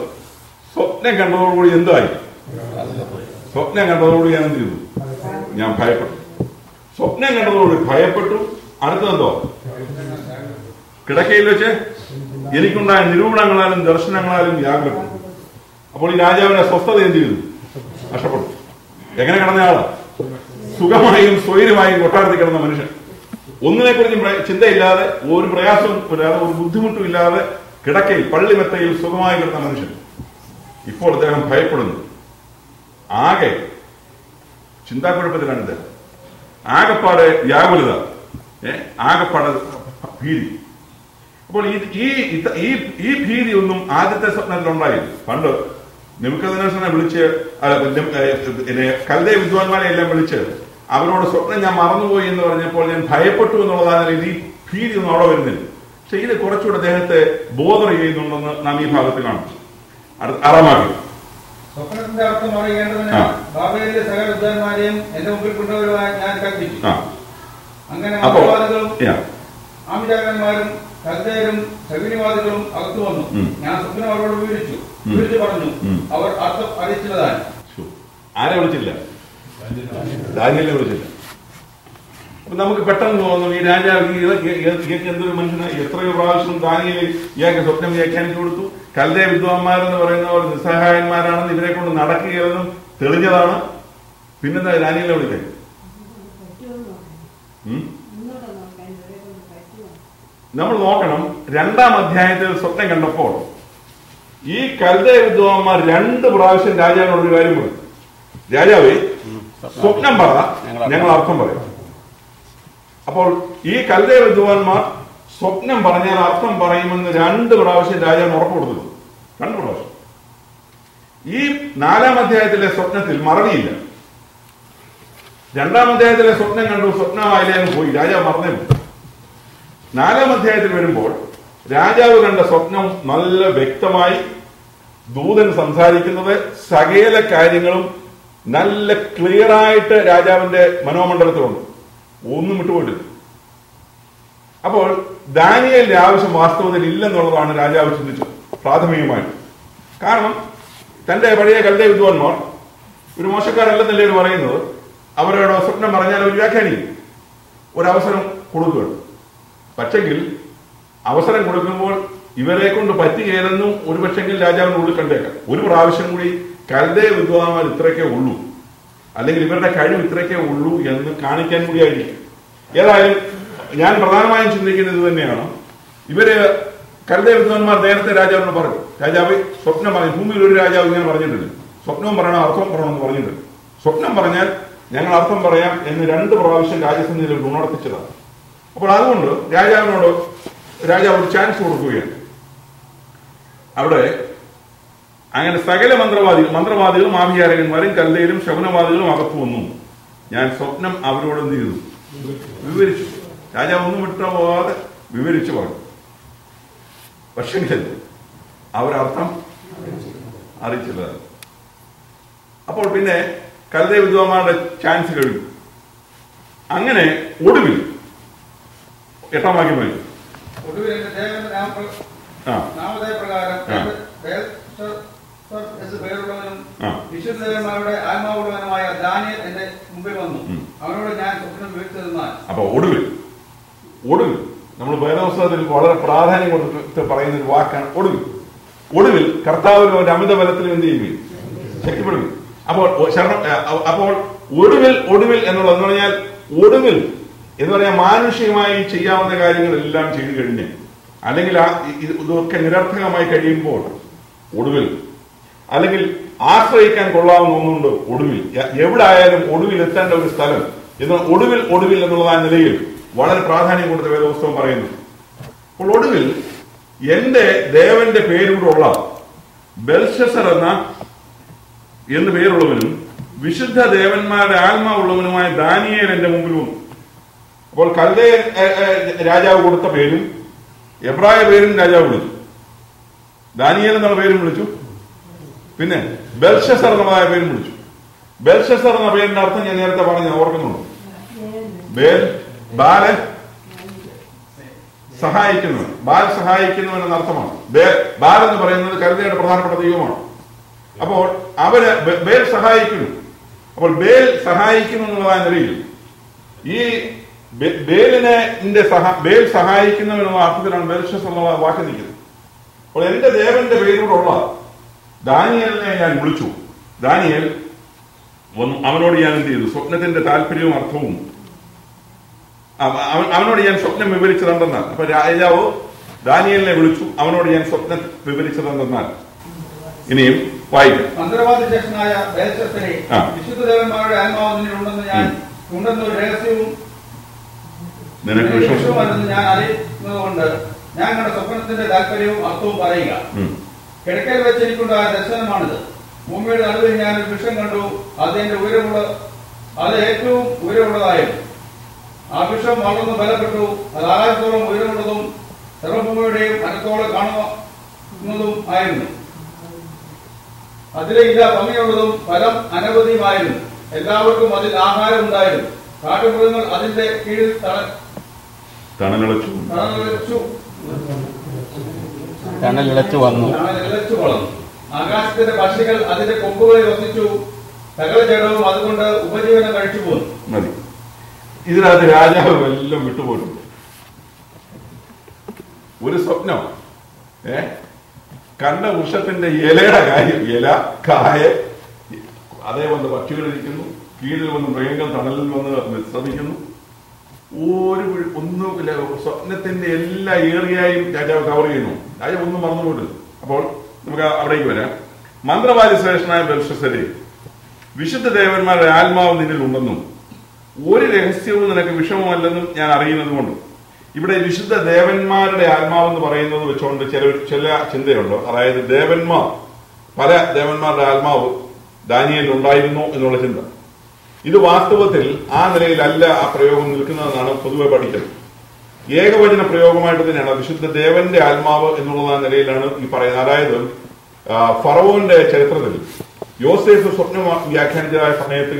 സ്വപ്നം കണ്ടതോടുകൂടി എന്തായി? സ്വപ്നം കണ്ടതോടുകൂടി ഞാൻ എന്ത് ചെയ്തു? ഞാൻ ഭയപ്പെട്ടു. സ്വപ്നം കണ്ടതോടുകൂടി ഭയപ്പെട്ടു. അടുത്തതെന്തോ? കിടക്കയിൽ വെച്ച് എനിക്കുണ്ടായ നിരൂപണങ്ങളാലും ദർശനങ്ങളാലും വ്യാകുലപ്പെട്ടു. അപ്പോൾ ഈ രാജാവിന്റെ സ്വസ്ഥത എന്ത് ചെയ്തു? നഷ്ടപ്പെട്ടു. എങ്ങനെ കിടന്നയാളാ? സുഖമായും സ്വൈര്യമായും കൊട്ടാരത്തിൽ കിടന്ന മനുഷ്യൻ, ഒന്നിനെക്കുറിച്ചും ചിന്തയില്ലാതെ, ഒരു പ്രയാസവും ഇല്ലാതെ, ഒരു ബുദ്ധിമുട്ടും ഇല്ലാതെ കിടക്കയിൽ പള്ളിമെത്തയിൽ സുഖമായി കിടന്ന മനുഷ്യൻ ഇപ്പോൾ അദ്ദേഹം ഭയപ്പെടുന്നു. ആകെ ചിന്താക്കുഴപ്പത്തിലാണ് ഇദ്ദേഹം. ആകെപ്പാടെ വ്യാകുലത, ആകെപ്പാടെ ഭീതി. അപ്പോൾ ഈ ഭീതി ഒന്നും ആദ്യത്തെ സ്വപ്നത്തിലുണ്ടായില്ല. പണ്ട് നെബൂഖദ്നേസറിനെ വിളിച്ച്, കൽദയ വിദ്വാൻമാരെ എല്ലാം വിളിച്ച് അവരോട് സ്വപ്നം ഞാൻ മറന്നുപോയി എന്ന് പറഞ്ഞപ്പോൾ ഞാൻ ഭയപ്പെട്ടു എന്നുള്ളതാണ് ഈ ഭീതി ഒന്നും അവിടെ വരുന്നില്ല. പക്ഷെ ഇത് കുറച്ചുകൂടെ അദ്ദേഹത്തെ ബോധർ ചെയ്യുന്നുണ്ടെന്ന് നാം ഈ ഭാഗത്ത് കാണും. ആറാമാക്കി സ്വപ്നത്തിന്റെ അർത്ഥം അറിയേണ്ടതിന് ബാബേലിലെ സകല വിദ്വാൻമാരെയും എന്റെ മുമ്പിൽ കൊണ്ടുവരുവാൻ ഞാൻ കൽപ്പിച്ചു. അങ്ങനെ ആമിജാകന്മാരും കൽദയരും സഗിനിവാദികളും അകത്തു വന്നു. ഞാൻ സ്വപ്നം അവരോട് വിവരിച്ചു പറഞ്ഞു. അവർ അർത്ഥം അറിയിച്ചതാണ്. ആരെ വിളിച്ചില്ല? ദാനിയേലിനെ വിളിച്ചില്ല. അപ്പൊ നമുക്ക് പെട്ടെന്ന് തോന്നും ഈ രാജാവ് എന്തൊരു മനുഷ്യന്, എത്രയോ പ്രാവശ്യം ദാനിയേൽ ഇയാൾക്ക് സ്വപ്നം വ്യാഖ്യാനിച്ചു കൊടുത്തു. കൽദയ വിദ്വാൻമാരെന്ന് പറയുന്നവർ നിസ്സഹായന്മാരാണെന്ന് ഇവരെ കൊണ്ട് നടക്കുകയെന്നും തെളിഞ്ഞതാണ്. പിന്നെന്താ ദാനിയേലിനെ വിളിക്കാൻ? നമ്മൾ നോക്കണം, 2-ാം അധ്യായത്തിൽ സ്വപ്നം കണ്ടപ്പോൾ ഈ കൽദയ വിദ്വാൻമാർ 2 പ്രാവശ്യം രാജാവിനോട് ഒരു കാര്യം പറഞ്ഞു. രാജാവേ, സ്വപ്നം പറ, ഞങ്ങൾ അർത്ഥം പറയാം. അപ്പോൾ ഈ കൽദയ വിദ്വാൻമാർ സ്വപ്നം പറഞ്ഞാൽ അർത്ഥം പറയുമെന്ന് 2 പ്രാവശ്യം രാജാവിന് ഉറപ്പ് കൊടുത്തു. 2 പ്രാവശ്യം. ഈ 4-ാം അധ്യായത്തിലെ സ്വപ്നത്തിൽ മറവിയില്ല. 2-ാം അധ്യായത്തിലെ സ്വപ്നം കണ്ടു, സ്വപ്നമായില്ലേ പോയി, രാജാവ് മറന്നേ. 4-ാം അധ്യായത്തിൽ വരുമ്പോൾ രാജാവ് കണ്ട സ്വപ്നം നല്ല വ്യക്തമായി, ദൂതൻ സംസാരിക്കുന്നത് സകല കാര്യങ്ങളും നല്ല ക്ലിയർ ആയിട്ട് രാജാവിന്റെ മനോമണ്ഡലത്തിലുണ്ട്, ഒന്നും വിട്ടുപോയിട്ടില്ല. അപ്പോൾ ദാനിയേലിന്റെ ആവശ്യം വാസ്തവത്തിൽ ഇല്ലെന്നുള്ളതാണ് രാജാവ് ചിന്തിച്ചത് പ്രാഥമികമായിട്ട്. കാരണം തന്റെ പഴയ കൽദയ വിദ്വാൻമാർ ഒരു മോശക്കാരല്ലെന്നല്ലേ പറയുന്നത്. അവരോട് സ്വപ്നം പറഞ്ഞാൽ അവർ വ്യാഖ്യാനിക്കും, ഒരവസരം കൊടുക്കുകയാണ്. പക്ഷെങ്കിൽ അവസരം കൊടുക്കുമ്പോൾ ഇവരെ കൊണ്ട് പറ്റുകയെന്നും ഒരുപക്ഷെങ്കിൽ രാജാവിന്റെ ഉള്ളിൽ കണ്ടേക്കാം. ഒരു പ്രാവശ്യം കൂടി കൽദയ വിദ്വാൻമാർ ഇത്രയൊക്കെ ഉള്ളൂ, അല്ലെങ്കിൽ ഇവരുടെ കഴിവ് ഇത്രയൊക്കെ ഉള്ളൂ എന്ന് കാണിക്കാൻ കൂടിയായിരിക്കും. ഏതായാലും ഞാൻ പ്രധാനമായും ചിന്തിക്കുന്നത് ഇത് തന്നെയാണ്. ഇവര് കൽദയ വിദ്വാൻമാർ നേരത്തെ രാജാവിനോട് പറഞ്ഞു, രാജാവ് സ്വപ്നം പറഞ്ഞു. ഭൂമിയിൽ ഒരു രാജാവ് ഇങ്ങനെ പറഞ്ഞിട്ടില്ല, സ്വപ്നവും പറയണം അർത്ഥം പറയണമെന്ന് പറഞ്ഞിട്ടില്ല. സ്വപ്നം പറഞ്ഞാൽ ഞങ്ങൾ അർത്ഥം പറയാം എന്ന് 2 പ്രാവശ്യം രാജസന്നിധിയിൽ ഉണർത്തിച്ചതാണ്. അപ്പോൾ അതുകൊണ്ട് രാജാവ് ഒരു ചാൻസ് കൊടുക്കുകയാണ്. അവിടെ അങ്ങനെ സകല മന്ത്രവാദികളും ആഭിചാരകന്മാരും കൽദയരും ശകുനവാദികളും അകത്തു വന്നു. ഞാൻ സ്വപ്നം അവരോട് എന്ത് ചെയ്തു? വിവരിച്ചു. രാജാവ് ഒന്നും വിട്ടുപോകാതെ വിവരിച്ചു പറഞ്ഞു. പക്ഷേ അവരർത്ഥം അറിയിച്ചില്ല. അപ്പോൾ പിന്നെ കൽദയ വിദ്വാൻമാരുടെ ചാൻസ് കഴിഞ്ഞു. അങ്ങനെ ഒടുവിൽ 8-ാം വാക്യം വായിച്ചു. വിശുദ്ധന്മാരുടെ ആത്മാവുള്ളവനുമായ ദാനിയേൽ എന്റെ മുമ്പിൽ വന്നു. അവനോട് ഞാൻ സ്വപ്നം വിവരിച്ചതെന്നാൽ. അപ്പൊ ഒടുവിൽ നമ്മൾ വേദപുസ്തകത്തിൽ വളരെ പ്രാധാന്യം കൊടുത്ത് പറയുന്ന ഒരു വാക്കാണ് ഒടുവിൽ. ഒടുവിൽ കർത്താവിലും അവന്റെ അമിത ബലത്തിലും എന്ത് ചെയ്യുകയും ശക്തിപ്പെടുകയും. അപ്പോൾ ഒടുവിൽ എന്നുള്ളത് പറഞ്ഞാൽ ഒടുവിൽ എന്ന് പറഞ്ഞാൽ മാനുഷികമായി ചെയ്യാവുന്ന കാര്യങ്ങളെല്ലാം ചെയ്തു കഴിഞ്ഞ് അല്ലെങ്കിൽ ഇതൊക്കെ നിരർത്ഥകമായി കഴിയുമ്പോൾ ഒടുവിൽ, അല്ലെങ്കിൽ ആശ്രയിക്കാൻ കൊള്ളാവുന്ന ഒന്നുണ്ട് ഒടുവിൽ. എവിടെ ആയാലും ഒടുവിൽ എത്തേണ്ട ഒരു സ്ഥലം എന്ന് ഒടുവിൽ എന്നുള്ള ആ നിലയിൽ വളരെ പ്രാധാന്യം കൊടുത്ത വേദപുസ്തകം പറയുന്നു. അപ്പോൾ ഒടുവിൽ എന്റെ ദേവന്റെ പേരിലുള്ള ബെൽഷസർ എന്ന് പേരുള്ളവനും വിശുദ്ധ ദേവന്മാരുടെ ആത്മാവുള്ളവനുമായ ദാനിയേൽ എന്റെ മുമ്പിൽ വന്നു. അപ്പോൾ കൽദയ രാജാവ് കൊടുത്ത പേരും എബ്രായ പേരും രാജാവ് വിളിച്ചു, ദാനിയേൽ എന്നുള്ള പേരും വിളിച്ചു, പിന്നെ ബെൽഷസർ എന്നുള്ളതായ പേരും വിളിച്ചു. ബെൽഷസർ എന്ന പേരിന്റെ അർത്ഥം ഞാൻ നേരത്തെ പറഞ്ഞു ഓർക്കുന്നുണ്ട്. ബാലെ സഹായിക്കുന്നവൻ, ബാൽ സഹായിക്കുന്നവൻ എന്ന അർത്ഥമാണ്. ബാൽ എന്ന് പറയുന്നത് കൽദയയുടെ പ്രധാനപ്പെട്ട ദൈവമാണ്. അപ്പോൾ അവര് ബേൽ സഹായിക്കുന്നു. അപ്പോൾ ബേൽ സഹായിക്കുന്നു എന്നുള്ളതായ നിലയിൽ ഈ ബേൽ സഹായിക്കുന്നവനുള്ള അർത്ഥത്തിലാണ് ബെൽഷസർ എന്നുള്ള വാക്ക് നിൽക്കുന്നത്. അപ്പോൾ എന്റെ ദേവന്റെ പേരിലുള്ള ദാനിയേലിനെ ഞാൻ വിളിച്ചു. ദാനിയേൽ അവനോട് ഞാൻ എന്ത് ചെയ്തു? സ്വപ്നത്തിന്റെ താല്പര്യവും അർത്ഥവും അവനോട് ഞാൻ സ്വപ്നം വിവരിച്ചതെന്നാൽ. അപ്പൊ രാജാവ് ദാനിയേലിനെ വിളിച്ചു, അവനോട് ഞാൻ സ്വപ്നം വിവരിച്ചതെന്നാൽ. ഇനിയും വായിക്കാം. മന്ത്രവാദിശേഷനായ ബേൽഷസ്സരേ, വിശുദ്ധ ദേവന്മാരുടെ ആത്മാവ് നിന്നിലുണ്ടെന്ന് ഞാൻ ഉണ്ടെന്നൊരു രഹസ്യവും നിനക്ക് വിശ്വാസമല്ലെന്ന് ഞാൻ അറിയുന്നതുകൊണ്ട് ഞാൻ കണ്ട സ്വപ്നത്തിന്റെ താല്പര്യവും അർത്ഥവും പറയുക. കിഴക്കയിൽ വെച്ച് എനിക്കുണ്ടായ ദർശനമാണിത്. ഭൂമിയുടെ നടുവിൽ ഞാൻ ഒരു വൃക്ഷം കണ്ടു. അത് ഏറ്റവും ഉയരമുള്ളതായിരുന്നു. ആ വൃക്ഷം വളർന്ന് ബലപ്പെട്ടു. അത് ആകാശത്തോളം ഉയരമുള്ളതും സർവഭൂമിയുടെയും അനത്തോളം കാണുന്നതും ആയിരുന്നു. അതിലെ ഇല ഭംഗിയുള്ളതും ഫലം അനവധിയുമായിരുന്നു. എല്ലാവർക്കും അതിൽ ആഹാരം ഉണ്ടായിരുന്നു. കാട്ടുമൃഗങ്ങൾ അതിന്റെ കീഴിൽ തണലിളച്ചു വളർന്നു. ആകാശത്തിന്റെ പക്ഷികൾ അതിന്റെ കൊമ്പുകളിൽ വസിച്ചു. സകല ജഡവും അതുകൊണ്ട് ഉപജീവനം കഴിച്ചു പോന്നു. മതി. ഇതിനകത്ത് രാജാവ് എല്ലാം വിട്ടുപോയിട്ടുണ്ട്. ഒരു സ്വപ്നം, കണ്ട വൃക്ഷത്തിന്റെ ഇലയുടെ കാര്യം, ഇല കായ അതേ വന്ന് പക്ഷികളിരിക്കുന്നു, കീഴിൽ വന്ന് മൃഗങ്ങൾ തണലിൽ വന്ന് വിശ്രമിക്കുന്നു. ഒന്നുമില്ല. സ്വപ്നത്തിന്റെ എല്ലാ ഏറിയായും രാജാവ് കവർ ചെയ്യുന്നു. രാജാവ് ഒന്നും മറന്നുപോയിട്ടില്ല. അപ്പോൾ നമുക്ക് അവിടേക്ക് വരാം. മന്ത്രവാദിശ്രേഷ്ഠനായ ബെൽഷസ്സരേ, വിശുദ്ധ ദേവന്മാരുടെ ആത്മാവ് നിന്നിൽ ഉണ്ടെന്നും ഒരു രഹസ്യവും നിനക്ക് വിഷമമല്ലെന്നും ഞാൻ അറിയുന്നത് കൊണ്ട്. ഇവിടെ വിശുദ്ധ ദേവന്മാരുടെ ആത്മാവെന്ന് പറയുന്നത് വെച്ചുകൊണ്ട് ചില ചിന്തയുണ്ട്. അതായത് ദേവന്മാർ, പല ദേവന്മാരുടെ ആത്മാവ് ദാനിയേലിൽ ഉണ്ടായിരുന്നു എന്നുള്ള ചിന്ത. ഇത് വാസ്തവത്തിൽ ആ നിലയിലല്ല ആ പ്രയോഗം നിൽക്കുന്നതെന്നാണ് പൊതുവെ പഠിക്കുന്നത്. ഏകവചന പ്രയോഗമായിട്ട് തന്നെയാണ് വിശുദ്ധ ദേവന്റെ ആത്മാവ് എന്നുള്ള നിലയിലാണ് ഈ പറയുന്നത്. അതായത് ഫറവോന്റെ ചരിത്രത്തിൽ യോസേഫ് സ്വപ്നം വ്യാഖ്യാനിച്ചതായ സമയത്ത്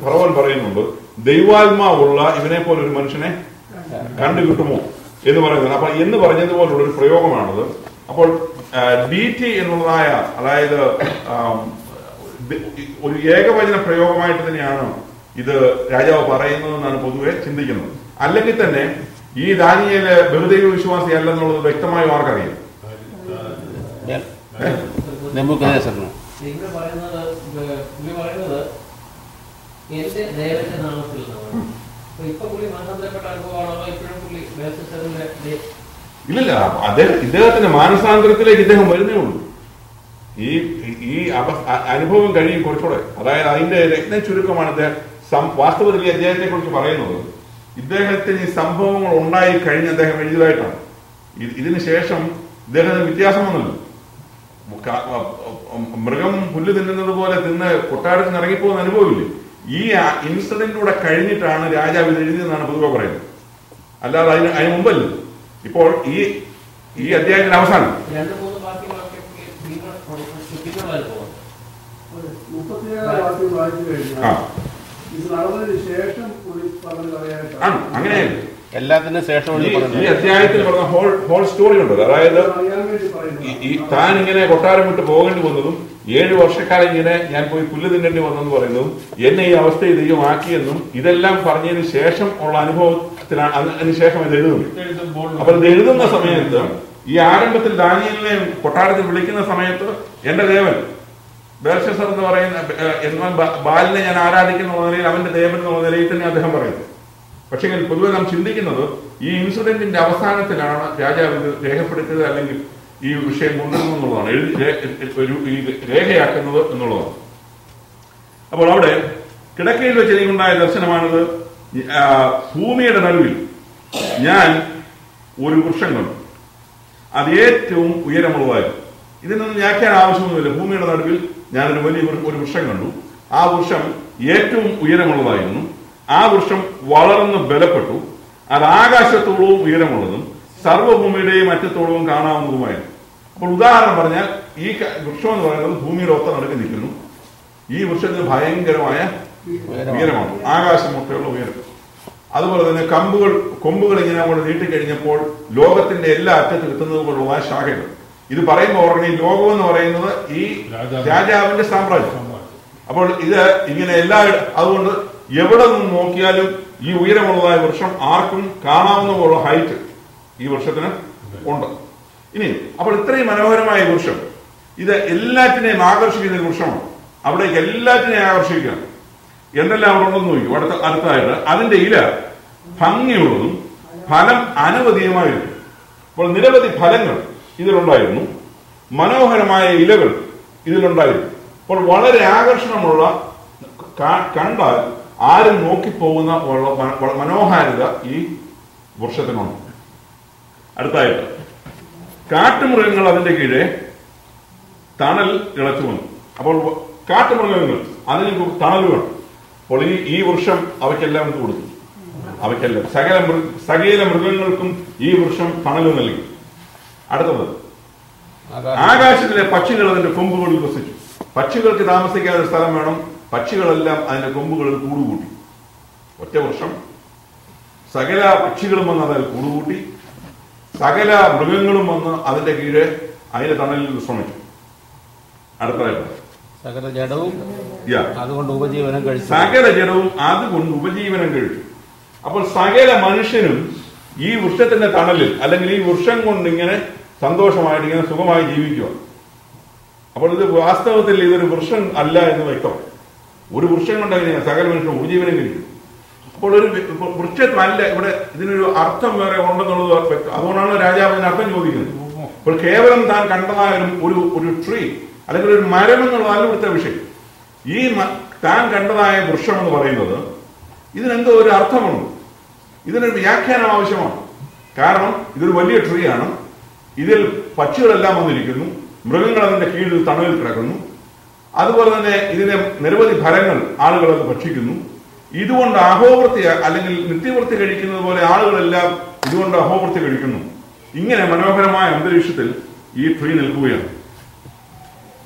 ഫറവോൻ പറയുന്നുണ്ട്, ദൈവാത്മാവുള്ള ഇവനെ പോലെ ഒരു മനുഷ്യനെ കണ്ടുകിട്ടുമോ എന്ന് പറയുന്നത്. അപ്പൊ എന്ന് പറഞ്ഞതുപോലുള്ള ഒരു പ്രയോഗമാണത്. അപ്പോൾ DT എന്നുള്ളതായ, അതായത് ഒരു ഏകവചന പ്രയോഗമായിട്ട് തന്നെയാണ് ഇത് രാജാവ് പറയുന്നതെന്നാണ് പൊതുവെ ചിന്തിക്കുന്നത്. അല്ലെങ്കിൽ തന്നെ ഈ ദാനിയേല് ബഹുദൈവ വിശ്വാസി അല്ലെന്നുള്ളത് വ്യക്തമായി ആർക്കറിയാം? എന്റെ ദേവന്റെ നാമത്തിൽ ഇല്ലില്ല, ഇദ്ദേഹത്തിന്റെ മാനസാന്തരത്തിലേക്ക് ഇദ്ദേഹം വരുന്നേ ഉള്ളൂ. ഈ അനുഭവം കഴിയും കുറച്ചുകൂടെ. അതായത് അതിന്റെ രത്ന ചുരുക്കമാണ് ഇദ്ദേഹം വാസ്തവത്തിൽ ഈ അദ്ദേഹത്തെ കുറിച്ച് പറയുന്നത്. ഇദ്ദേഹത്തിന് ഈ സംഭവങ്ങൾ ഉണ്ടായി കഴിഞ്ഞ് അദ്ദേഹം എഴുതിയതായിട്ടാണ്. ഇതിന് ശേഷം ഇദ്ദേഹത്തിന് വ്യത്യാസം വന്നല്ലോ. മൃഗം പുല്ല് തിന്നുന്നത് പോലെ തിന്ന് കൊട്ടാരത്തിന് ഇറങ്ങിപ്പോകുന്ന അനുഭവമില്ലേ? ഈ ഇൻസിഡന്റിലൂടെ കഴിഞ്ഞിട്ടാണ് രാജാവ് ഇത് എഴുതിയെന്നാണ് പൊതുവെ പറയുന്നത്. അല്ലാതെ അതിന് മുമ്പല്ല. ഇപ്പോൾ ഈ അധ്യായത്തിന്റെ അവസാനം അങ്ങനെയല്ല, എല്ലാത്തിനും ശേഷം ഈ അധ്യായത്തിൽ പറഞ്ഞ ഹോൾ സ്റ്റോറി ഉണ്ട്. അതായത് താൻ ഇങ്ങനെ കൊട്ടാരം വിട്ട് പോകേണ്ടി വന്നതും 7 വർഷക്കാലം ഇങ്ങനെ ഞാൻ പോയി പുല്ല് തിന്നേണ്ടി വന്നെന്ന് പറയുന്നതും എന്നെ ഈ അവസ്ഥയിൽ ദൈവം ആക്കിയെന്നും ഇതെല്ലാം പറഞ്ഞതിന് ശേഷം ഉള്ള അനുഭവത്തിലാണ് അതിനുശേഷം ഇത് എഴുതുന്നത്. അപ്പൊ ഇത് എഴുതുന്ന സമയത്ത് ഈ ആരംഭത്തിൽ ദാനിയേലിനെ കൊട്ടാരത്തിൽ വിളിക്കുന്ന സമയത്ത് എന്റെ ദേവൻ ബേൽഷസ്സർ എന്ന് പറയുന്ന എന്നാൽ ബാലിനെ ഞാൻ ആരാധിക്കുന്ന നിലയിൽ അവന്റെ ദേവൻ എന്നുള്ള നിലയിൽ തന്നെ അദ്ദേഹം പറയുന്നു. പക്ഷേ പൊതുവെ നാം ചിന്തിക്കുന്നത് ഈ ഇൻസിഡന്റിന്റെ അവസാനത്തിലാണ് രാജാവ് ഇത് രേഖപ്പെടുത്തിയത് അല്ലെങ്കിൽ ഈ വിഷയം കൊണ്ടുവരുന്നത് എന്നുള്ളതാണ്, ഈ രേഖയാക്കുന്നത് എന്നുള്ളതാണ്. അപ്പോൾ അവിടെ കിടക്കയിൽ വെച്ച് എനിക്കുണ്ടായ ദർശനമാണിത്. ഭൂമിയുടെ നടുവിൽ ഞാൻ ഒരു വൃക്ഷം കണ്ടു, അത് ഏറ്റവും ഉയരമുള്ളതായിരുന്നു. ഇതിനൊന്നും വ്യാഖ്യാനം ആവശ്യമൊന്നുമില്ല. ഭൂമിയുടെ നടുവിൽ ഞാനൊരു വലിയ ഒരു വൃക്ഷം കണ്ടു. ആ വൃക്ഷം ഏറ്റവും ഉയരമുള്ളതായിരുന്നു. ആ വൃക്ഷം വളർന്ന് ബലപ്പെട്ടു. അത് ആകാശത്തോളവും ഉയരമുള്ളതും സർവ്വഭൂമിയുടെയും അറ്റത്തോളവും കാണാവുന്നതുമായിരുന്നു. അപ്പോൾ ഉദാഹരണം പറഞ്ഞാൽ ഈ വൃക്ഷം എന്ന് പറയുന്നത് ഭൂമിയുടെ ഒത്ത നടുക്ക് നിൽക്കുന്നു. ഈ വൃക്ഷത്തിന് ഭയങ്കരമായ ഉയരമാണ്, ആകാശം മുട്ടയുള്ള ഉയരം. അതുപോലെ തന്നെ കൊമ്പുകൾ ഇങ്ങനെ അങ്ങോട്ട് നീട്ടിക്കഴിഞ്ഞപ്പോൾ ലോകത്തിന്റെ എല്ലാ അറ്റത്തും എത്തുന്നത് പോലുള്ള ശാഖകൾ. ഇത് പറയുമ്പോൾ ഓർക്കണം, ഈ ലോകം എന്ന് പറയുന്നത് ഈ രാജാവിന്റെ സാമ്രാജ്യം. അപ്പോൾ ഇത് ഇങ്ങനെ അതുകൊണ്ട് എവിടെ നിന്ന് നോക്കിയാലും ഈ ഉയരമുള്ളതായ വൃക്ഷം ആർക്കും കാണാവുന്ന പോലുള്ള ഹൈറ്റ് ഈ വൃക്ഷത്തിന് ഉണ്ട്. ഇനി അപ്പോൾ ഇത്രയും മനോഹരമായ വൃക്ഷം ഇത് എല്ലാറ്റിനെയും ആകർഷിക്കുന്ന ഒരു വൃക്ഷമാണ്. അവിടേക്ക് എല്ലാറ്റിനെയും ആകർഷിക്കുക. എന്തെല്ലാം അവിടെ ഉണ്ടെന്ന് നോക്കൂ. അടുത്തായിട്ട് അതിന്റെ ഇല ഭംഗിയുള്ളതും ഫലം അനവധിയുമായിരുന്നു. അപ്പോൾ നിരവധി ഫലങ്ങൾ ഇതിലുണ്ടായിരുന്നു, മനോഹരമായ ഇലകൾ ഇതിലുണ്ടായിരുന്നു. അപ്പോൾ വളരെ ആകർഷണമുള്ള, കണ്ടാൽ ആരും നോക്കിപ്പോകുന്ന മനോഹാരിത ഈ വൃക്ഷത്തിനുണ്ട്. അടുത്തായിട്ട് കാട്ടുമൃഗങ്ങൾ അതിന്റെ കീഴെ തണൽ ഇളച്ചു വന്നു. അപ്പോൾ കാട്ടുമൃഗങ്ങൾ അതിന് തണൽ വേണം. അപ്പോൾ ഈ വൃക്ഷം അവയ്ക്കെല്ലാം കൊടുത്തു. അവയ്ക്കെല്ലാം സകല മൃഗങ്ങൾക്കും ഈ വൃക്ഷം തണൽ നൽകി. അടുത്തത് ആകാശത്തിലെ പക്ഷികൾ അതിന്റെ കൊമ്പുകളിൽ വസിച്ചു. പക്ഷികൾക്ക് താമസിക്കാൻ ഒരു സ്ഥലം വേണം. പക്ഷികളെല്ലാം അതിന്റെ കൊമ്പുകളിൽ കൂടുകൂട്ടി. ഒറ്റ വൃക്ഷം, സകല പക്ഷികളും വന്ന് അതിൽ കൂടുകൂട്ടി, സകല മൃഗങ്ങളും വന്ന് അതിന്റെ കീഴെ അതിന്റെ തണലിൽ വിശ്രമിച്ചു. അടുത്തതായിട്ട് സകല ജഡവും അതുകൊണ്ട് ഉപജീവനം കഴിച്ചു. അപ്പോൾ സകല മനുഷ്യനും ഈ വൃക്ഷത്തിന്റെ തണലിൽ അല്ലെങ്കിൽ ഈ വൃക്ഷം കൊണ്ട് ഇങ്ങനെ സന്തോഷമായിട്ട് ഇങ്ങനെ സുഖമായി ജീവിക്കുക. അപ്പോൾ ഇത് വാസ്തവത്തിൽ ഇതൊരു വൃക്ഷം അല്ല എന്ന് വ്യക്തം. ഒരു വൃക്ഷം കൊണ്ട് എങ്ങനെയാണ് സകല മനുഷ്യനും ഉപജീവനം കഴിക്കും. അപ്പോൾ ഒരു വൃക്ഷമല്ല, ഇവിടെ ഇതിനൊരു അർത്ഥം വേറെ ഉണ്ടെന്നുള്ളത് വ്യക്തം. അതുകൊണ്ടാണ് രാജാവ് ഇതിന് അർത്ഥം ചോദിക്കുന്നത്. അപ്പോൾ കേവലം താൻ കണ്ടതായ ഒരു ട്രീ അല്ലെങ്കിൽ ഒരു മരം എന്നുള്ളതല്ല ഇവിടുത്തെ വിഷയം. ഈ താൻ കണ്ടതായ വൃക്ഷം എന്ന് പറയുന്നത് ഇതിനെന്തോ ഒരു അർത്ഥമുണ്ട്, ഇതിനൊരു വ്യാഖ്യാനം ആവശ്യമാണ്. കാരണം ഇതൊരു വലിയ ട്രീ ആണ്. ഇതിൽ പക്ഷികളെല്ലാം വന്നിരിക്കുന്നു, മൃഗങ്ങൾ അതിന്റെ കീഴിൽ തണലിൽ കിടക്കുന്നു. അതുപോലെ തന്നെ ഇതിന്റെ നിരവധി ഫലങ്ങൾ ആളുകൾ അത് ഭക്ഷിക്കുന്നു. ഇതുകൊണ്ട് അഹോവൃത്തി അല്ലെങ്കിൽ നിത്യവൃത്തി കഴിക്കുന്നത് പോലെ ആളുകളെല്ലാം ഇതുകൊണ്ട് അഹോവൃത്തി കഴിക്കുന്നു. ഇങ്ങനെ മനോഹരമായ അന്തരീക്ഷത്തിൽ ഈ ട്രീ നിൽക്കുകയാണ്.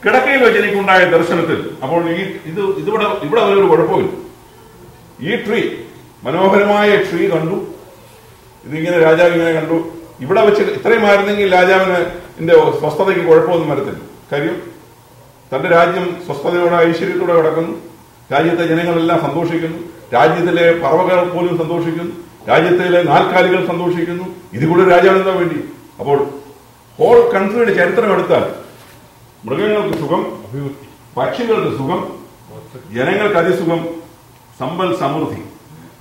കിടക്കയിൽ വെച്ച് എനിക്കുണ്ടായ ദർശനത്തിൽ, അപ്പോൾ ഇവിടെ ഒരു കുഴപ്പമില്ല. ഈ ട്രീ, മനോഹരമായ ട്രീ കണ്ടു. ഇതിങ്ങനെ രാജാവ് ഇങ്ങനെ കണ്ടു. ഇവിടെ വെച്ച് ഇത്രയുമായിരുന്നെങ്കിൽ രാജാവിന് സ്വസ്ഥതയ്ക്ക് കുഴപ്പമൊന്നും വരത്തില്ല. കാര്യം തന്റെ രാജ്യം സ്വസ്ഥതയോടെ ഐശ്വര്യത്തോടെ കിടക്കുന്നു. രാജ്യത്തെ ജനങ്ങളെല്ലാം സന്തോഷിക്കുന്നു. രാജ്യത്തിലെ പറവകൾ പോലും സന്തോഷിക്കുന്നു. രാജ്യത്തിലെ നാൽക്കാലികൾ സന്തോഷിക്കുന്നു. ഇതുകൂടെ രാജാവിന് എന്താ വേണ്ടി? അപ്പോൾ ഹോൾ കൺട്രിയുടെ ചരിത്രം എടുത്താൽ മൃഗങ്ങൾക്ക് സുഖം, പക്ഷികൾക്ക് സുഖം, ജനങ്ങൾക്ക് അതിസുഖം, സമ്പൽ സമൃദ്ധി.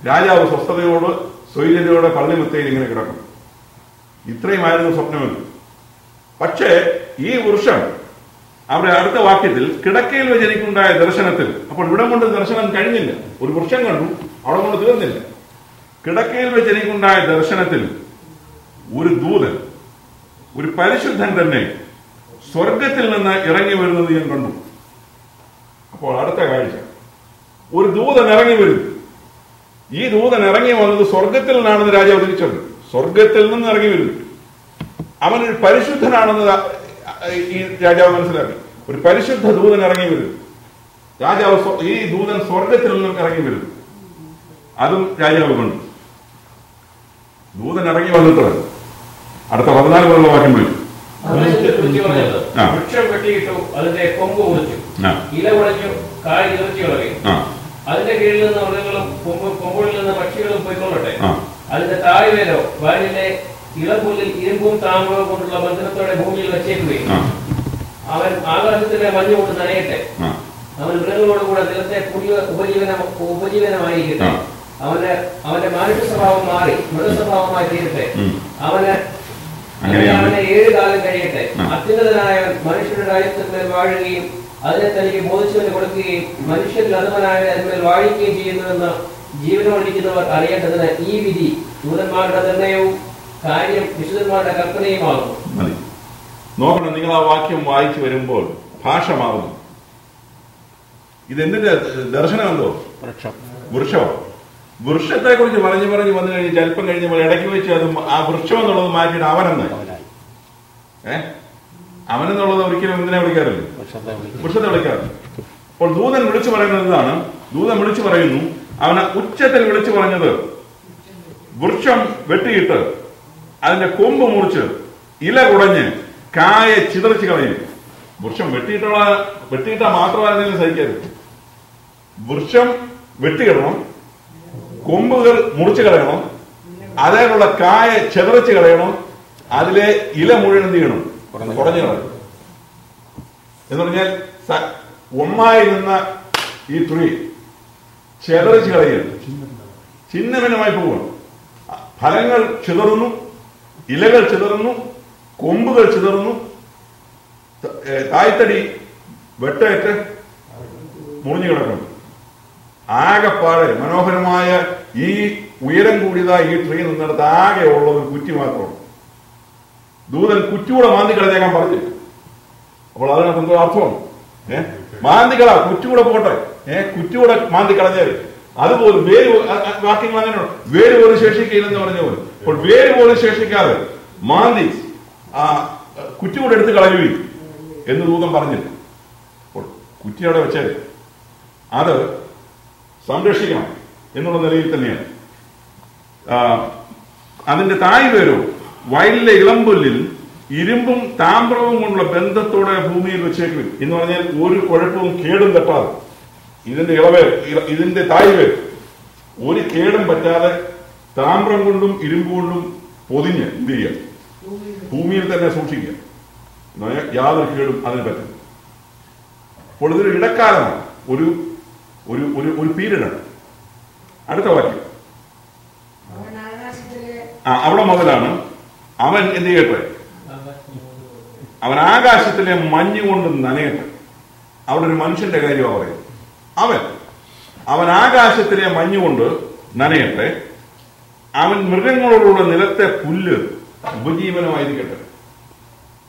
രാജാവ് സ്വസ്ഥതയോട് സ്വൈര്യതയോടെ പള്ളിമെത്തയിൽ ഇങ്ങനെ കിടക്കും. ഇത്രയുമായിരുന്നു സ്വപ്നമെന്ന്. പക്ഷേ ഈ വൃക്ഷം അവിടെ അടുത്ത വാക്യത്തിൽ കിടക്കയിൽ വെച്ച് എനിക്കുണ്ടായ ദർശനത്തിൽ, അപ്പോൾ ഇവിടെ കൊണ്ട് ദർശനം കഴിഞ്ഞില്ല. ഒരു വൃക്ഷം കണ്ടു, അവിടെ കൊണ്ട് തീർന്നില്ല. കിടക്കയിൽ വെച്ച് എനിക്കുണ്ടായ ദർശനത്തിൽ ഒരു ദൂതൻ, ഒരു പരിശുദ്ധൻ തന്നെ സ്വർഗത്തിൽ നിന്ന് ഇറങ്ങി വരുന്നത് ഞാൻ കണ്ടു. അപ്പോൾ അടുത്ത കാഴ്ച, ഒരു ദൂതൻ ഇറങ്ങി വരുന്നു. ഈ ദൂതൻ ഇറങ്ങി വന്നത് സ്വർഗത്തിൽ നിന്നാണെന്ന് രാജാവ് തിരിച്ചറിഞ്ഞു. സ്വർഗത്തിൽ നിന്ന് ഇറങ്ങി വരുന്നു. അവനൊരു പരിശുദ്ധനാണെന്ന് ഈ രാജാവ് മനസ്സിലാക്കി. ഒരു പരിശുദ്ധ ദൂതൻ ഇറങ്ങി വരുന്നു. രാജാവ് ഈ ദൂതൻ സ്വർഗത്തിൽ നിന്നും ഇറങ്ങി വരുന്നു. അതും രാജാവ് കണ്ടു. ദൂതൻ ഇറങ്ങി വന്നിട്ട് അടുത്ത 14 വാക്യം വിളിച്ചു. വൃക്ഷം വെട്ടിയിട്ടു, അതിന്റെ കൊമ്പ് മുറിച്ചു, ഇല ഉടച്ചു, കായ് ഇറച്ചി കളകി. അതിന്റെ കീഴിൽ നിന്ന് മൃഗങ്ങളും കൊമ്പുകളിൽ നിന്ന് പക്ഷികളും പോയിക്കൊള്ളട്ടെ. അതിന്റെ താഴ്വേരോ വയലിലെ ഇളംപുല്ലിൽ ഇരുമ്പും താമ്രവും കൊണ്ടുള്ള ബന്ധനത്തോടെ ഭൂമിയിൽ വെച്ചേക്കുകയും അവൻ ആകാശത്തിലെ മഞ്ഞ് കൊണ്ട് നനയട്ടെ. അവൻ മൃഗങ്ങളോടുകൂടെ നിലത്തെ ഉപജീവനമായിരിക്കട്ടെ. അവന്റെ മാനുഷ സ്വഭാവം മാറി മൃഗസ്വഭാവമായി തീരട്ടെ. അവന് 7 കാലം കഴിയട്ടെ. അത്യുന്നതനായവൻ മനുഷ്യരുടെ രാജ്യത്തിന്മേൽ വാഴുകയും അതിനെ തനിക്ക് ബോധിച്ചവന് കൊടുക്കുകയും മനുഷ്യരിൽ അധമനായ അതിന്മേൽ വാഴിക്കുകയും ചെയ്യുന്നുവെന്ന് ജീവനോടിരിക്കുന്നവർ അറിയേണ്ടതിന് ഈ വിധി ദൂതന്മാരുടെ നിർണയവും കാര്യം വിശുദ്ധന്മാരുടെ കൽപ്പനയുമാകുന്നു. നോക്കണം, നിങ്ങൾ ആ വാക്യം വായിച്ചു വരുമ്പോൾ ഭാഷ മാറുന്നു. ഇതെന്തിന്റെ ദർശനം എന്തോ? വൃക്ഷമാണ്. വൃക്ഷത്തെ കുറിച്ച് പറഞ്ഞു വന്നു കഴിഞ്ഞ് ചിലപ്പം കഴിഞ്ഞപ്പോൾ ഇടയ്ക്ക് വെച്ച് അത് ആ വൃക്ഷം എന്നുള്ളത് മാറ്റിയിട്ട് അവനെന്ന് അവനെന്നുള്ളത് ഒരിക്കലും എന്തിനെ വിളിക്കാറില്ല, വൃക്ഷത്തെ വിളിക്കാറില്ല. അപ്പോൾ ദൂതൻ വിളിച്ചു പറയുന്നത് എന്താണ്? ദൂതൻ വിളിച്ചു പറയുന്നു, അവനെ ഉച്ചത്തിൽ വിളിച്ചു പറഞ്ഞത് വൃക്ഷം വെട്ടിയിട്ട് അതിന്റെ കൊമ്പ് മുറിച്ച് ഇല കുടഞ്ഞ് കായ ചിതറിച്ച് കളയും. വൃക്ഷം വെട്ടിയിട്ടാൽ മാത്രമായിരുന്നെങ്കിലും സഹിക്കരുത്. വൃക്ഷം വെട്ടിയിടണം, കൊമ്പുകൾ മുറിച്ചു കളയണം, അതേലുള്ള കായ ചെതറിച്ച് കളയണം, അതിലെ ഇല മുഴുവൻ എന്ത് ചെയ്യണം? കുടഞ്ഞു കളയണം. എന്ന് പറഞ്ഞാൽ ഒന്നായി നിന്ന ഈ ട്രീ ചെതറിച്ച് കളയുകയാണ്, ഛിന്നഭിന്നമായി പോവുകയാണ്. ഫലങ്ങൾ ചിതറുന്നു, ഇലകൾ ചിതറുന്നു, കൊമ്പുകൾ ചിതറുന്നു, തായ്തടി വെട്ടേറ്റ് മുറിഞ്ഞു കിടക്കുന്നു. ആകെപ്പാടെ മനോഹരമായ ഈ ഉയരം കൂടിയതായ ഈ ട്രീ നിന്നിടത്ത് ആകെ ഉള്ളത് ഒരു കുറ്റി മാത്രമാണ്. ദൂതൻ കുറ്റിയൂടെ മാന്തി കളഞ്ഞേക്കാൻ പറഞ്ഞു. അപ്പോൾ അതിനകത്ത് എന്തോ അർത്ഥമാണ്. മാന്തികള കുറ്റിയൂടെ പോട്ടെ, കുറ്റിയൂടെ മാന്തി കളഞ്ഞാൽ അതുപോലും വേര് വാക്യങ്ങൾ അങ്ങനെയാണ്. വേര് പോലും ശേഷിക്കില്ലെന്ന് പറഞ്ഞ പോലെ. അപ്പോൾ വേര് പോലും ശേഷിക്കാതെ മാന്തി ആ കുറ്റിയൂടെ എടുത്ത് കളയുകയും എന്ന് ദൂതൻ പറഞ്ഞില്ല. അപ്പോൾ കുറ്റിയോടെ വെച്ചാൽ അത് സംരക്ഷിക്കണം എന്നുള്ള നിലയിൽ തന്നെയാണ്. അതിന്റെ തായ് വേരോ വയലിലെ ഇളമ്പുല്ലിൽ ഇരുമ്പും താമ്രവും കൊണ്ടുള്ള ബന്ധത്തോടെ ഭൂമിയിൽ വെച്ചേക്കും എന്ന് പറഞ്ഞാൽ ഒരു കുഴപ്പവും കേടും തട്ടാതെ ഇതിന്റെ തായ് വേര് ഒരു കേടും പറ്റാതെ താമ്രം കൊണ്ടും ഇരുമ്പ് കൊണ്ടും പൊതിഞ്ഞ് എന്ത് ചെയ്യുക? ഭൂമിയിൽ തന്നെ സൂക്ഷിക്കുക. യാതൊരു കേടും അതിന് പറ്റും. അപ്പോൾ ഇതൊരു ഇടക്കാലമാണ്, ഒരു ഒരു ഒരു പീരീഡാണ്. അടുത്ത വാക്യം അവിടെ മുതലാണ് അവൻ എന്ത് ചെയ്യട്ടെ? അവൻ ആകാശത്തിലെ മഞ്ഞ് കൊണ്ട് നനയട്ടെ. അവിടെ ഒരു മനുഷ്യന്റെ കാര്യമാണ് പറയുന്നത്. അവൻ ആകാശത്തിലെ മഞ്ഞ് കൊണ്ട് നനയട്ടെ. അവൻ മൃഗങ്ങളോടുള്ള നിലത്തെ പുല്ല് ഉപജീവനമായിരിക്കട്ടെ.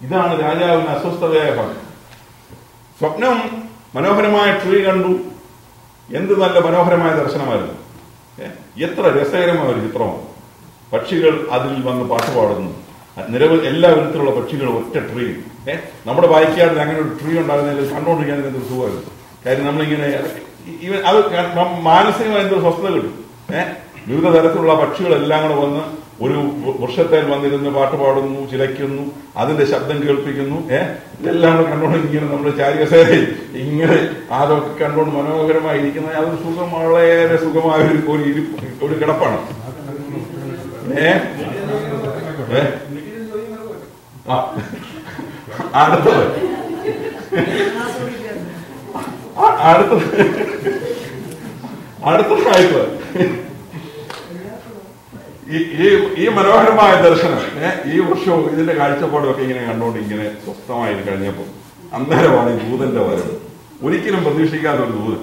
ഇതാണ് രാജാവിന് അസ്വസ്ഥതയായ ഭാഗം. സ്വപ്നം മനോഹരമായ ട്രീ കണ്ടു. എന്ത് നല്ല മനോഹരമായ ദർശനമായിരുന്നു. എത്ര രസകരമായ ഒരു ചിത്രമാണ്. പക്ഷികൾ അതിൽ വന്ന് പാട്ട് പാടുന്നു. നിരവധി എല്ലാ വിധത്തിലുള്ള പക്ഷികൾ ഒറ്റ ട്രീ. നമ്മുടെ വായിക്കാതെ അങ്ങനെ ഒരു ട്രീ ഉണ്ടാകുന്നതിൽ കണ്ടുകൊണ്ടിരിക്കാൻ എന്തൊരു സുഖമായിരുന്നു. കാര്യം നമ്മളിങ്ങനെ അത് മാനസികമായ എന്തൊരു സ്വസ്ഥത കിട്ടും. വിവിധ തരത്തിലുള്ള പക്ഷികളെല്ലാം കൂടെ വന്ന് ഒരു വൃക്ഷത്തിൽ വന്നിരുന്ന് പാട്ട് പാടുന്നു, ചിലയ്ക്കുന്നു, അതിന്റെ ശബ്ദം കേൾപ്പിക്കുന്നു. ഇതെല്ലാം കൂടെ കണ്ടുകൊണ്ട് ഇങ്ങനെ നമ്മുടെ ചാരികസേനയിൽ ഇങ്ങനെ അതൊക്കെ കണ്ടുകൊണ്ട് മനോഹരമായി ഇരിക്കുന്ന അതൊരു സുഖം, വളരെ സുഖമായ ഒരു കിടപ്പാണ്. അടുത്തതായിട്ട് ഈ മനോഹരമായ ദർശനം, ഈ വർഷവും ഇതിന്റെ കാഴ്ചപ്പാടും ഒക്കെ ഇങ്ങനെ കണ്ടുകൊണ്ട് ഇങ്ങനെ സ്വസ്ഥമായി കഴിഞ്ഞപ്പോൾ അന്നേരമാണ് ഈ ദൂതന്റെ വരവ്. ഒരിക്കലും പ്രതീക്ഷിക്കാത്ത ഒരു ദൂതൻ.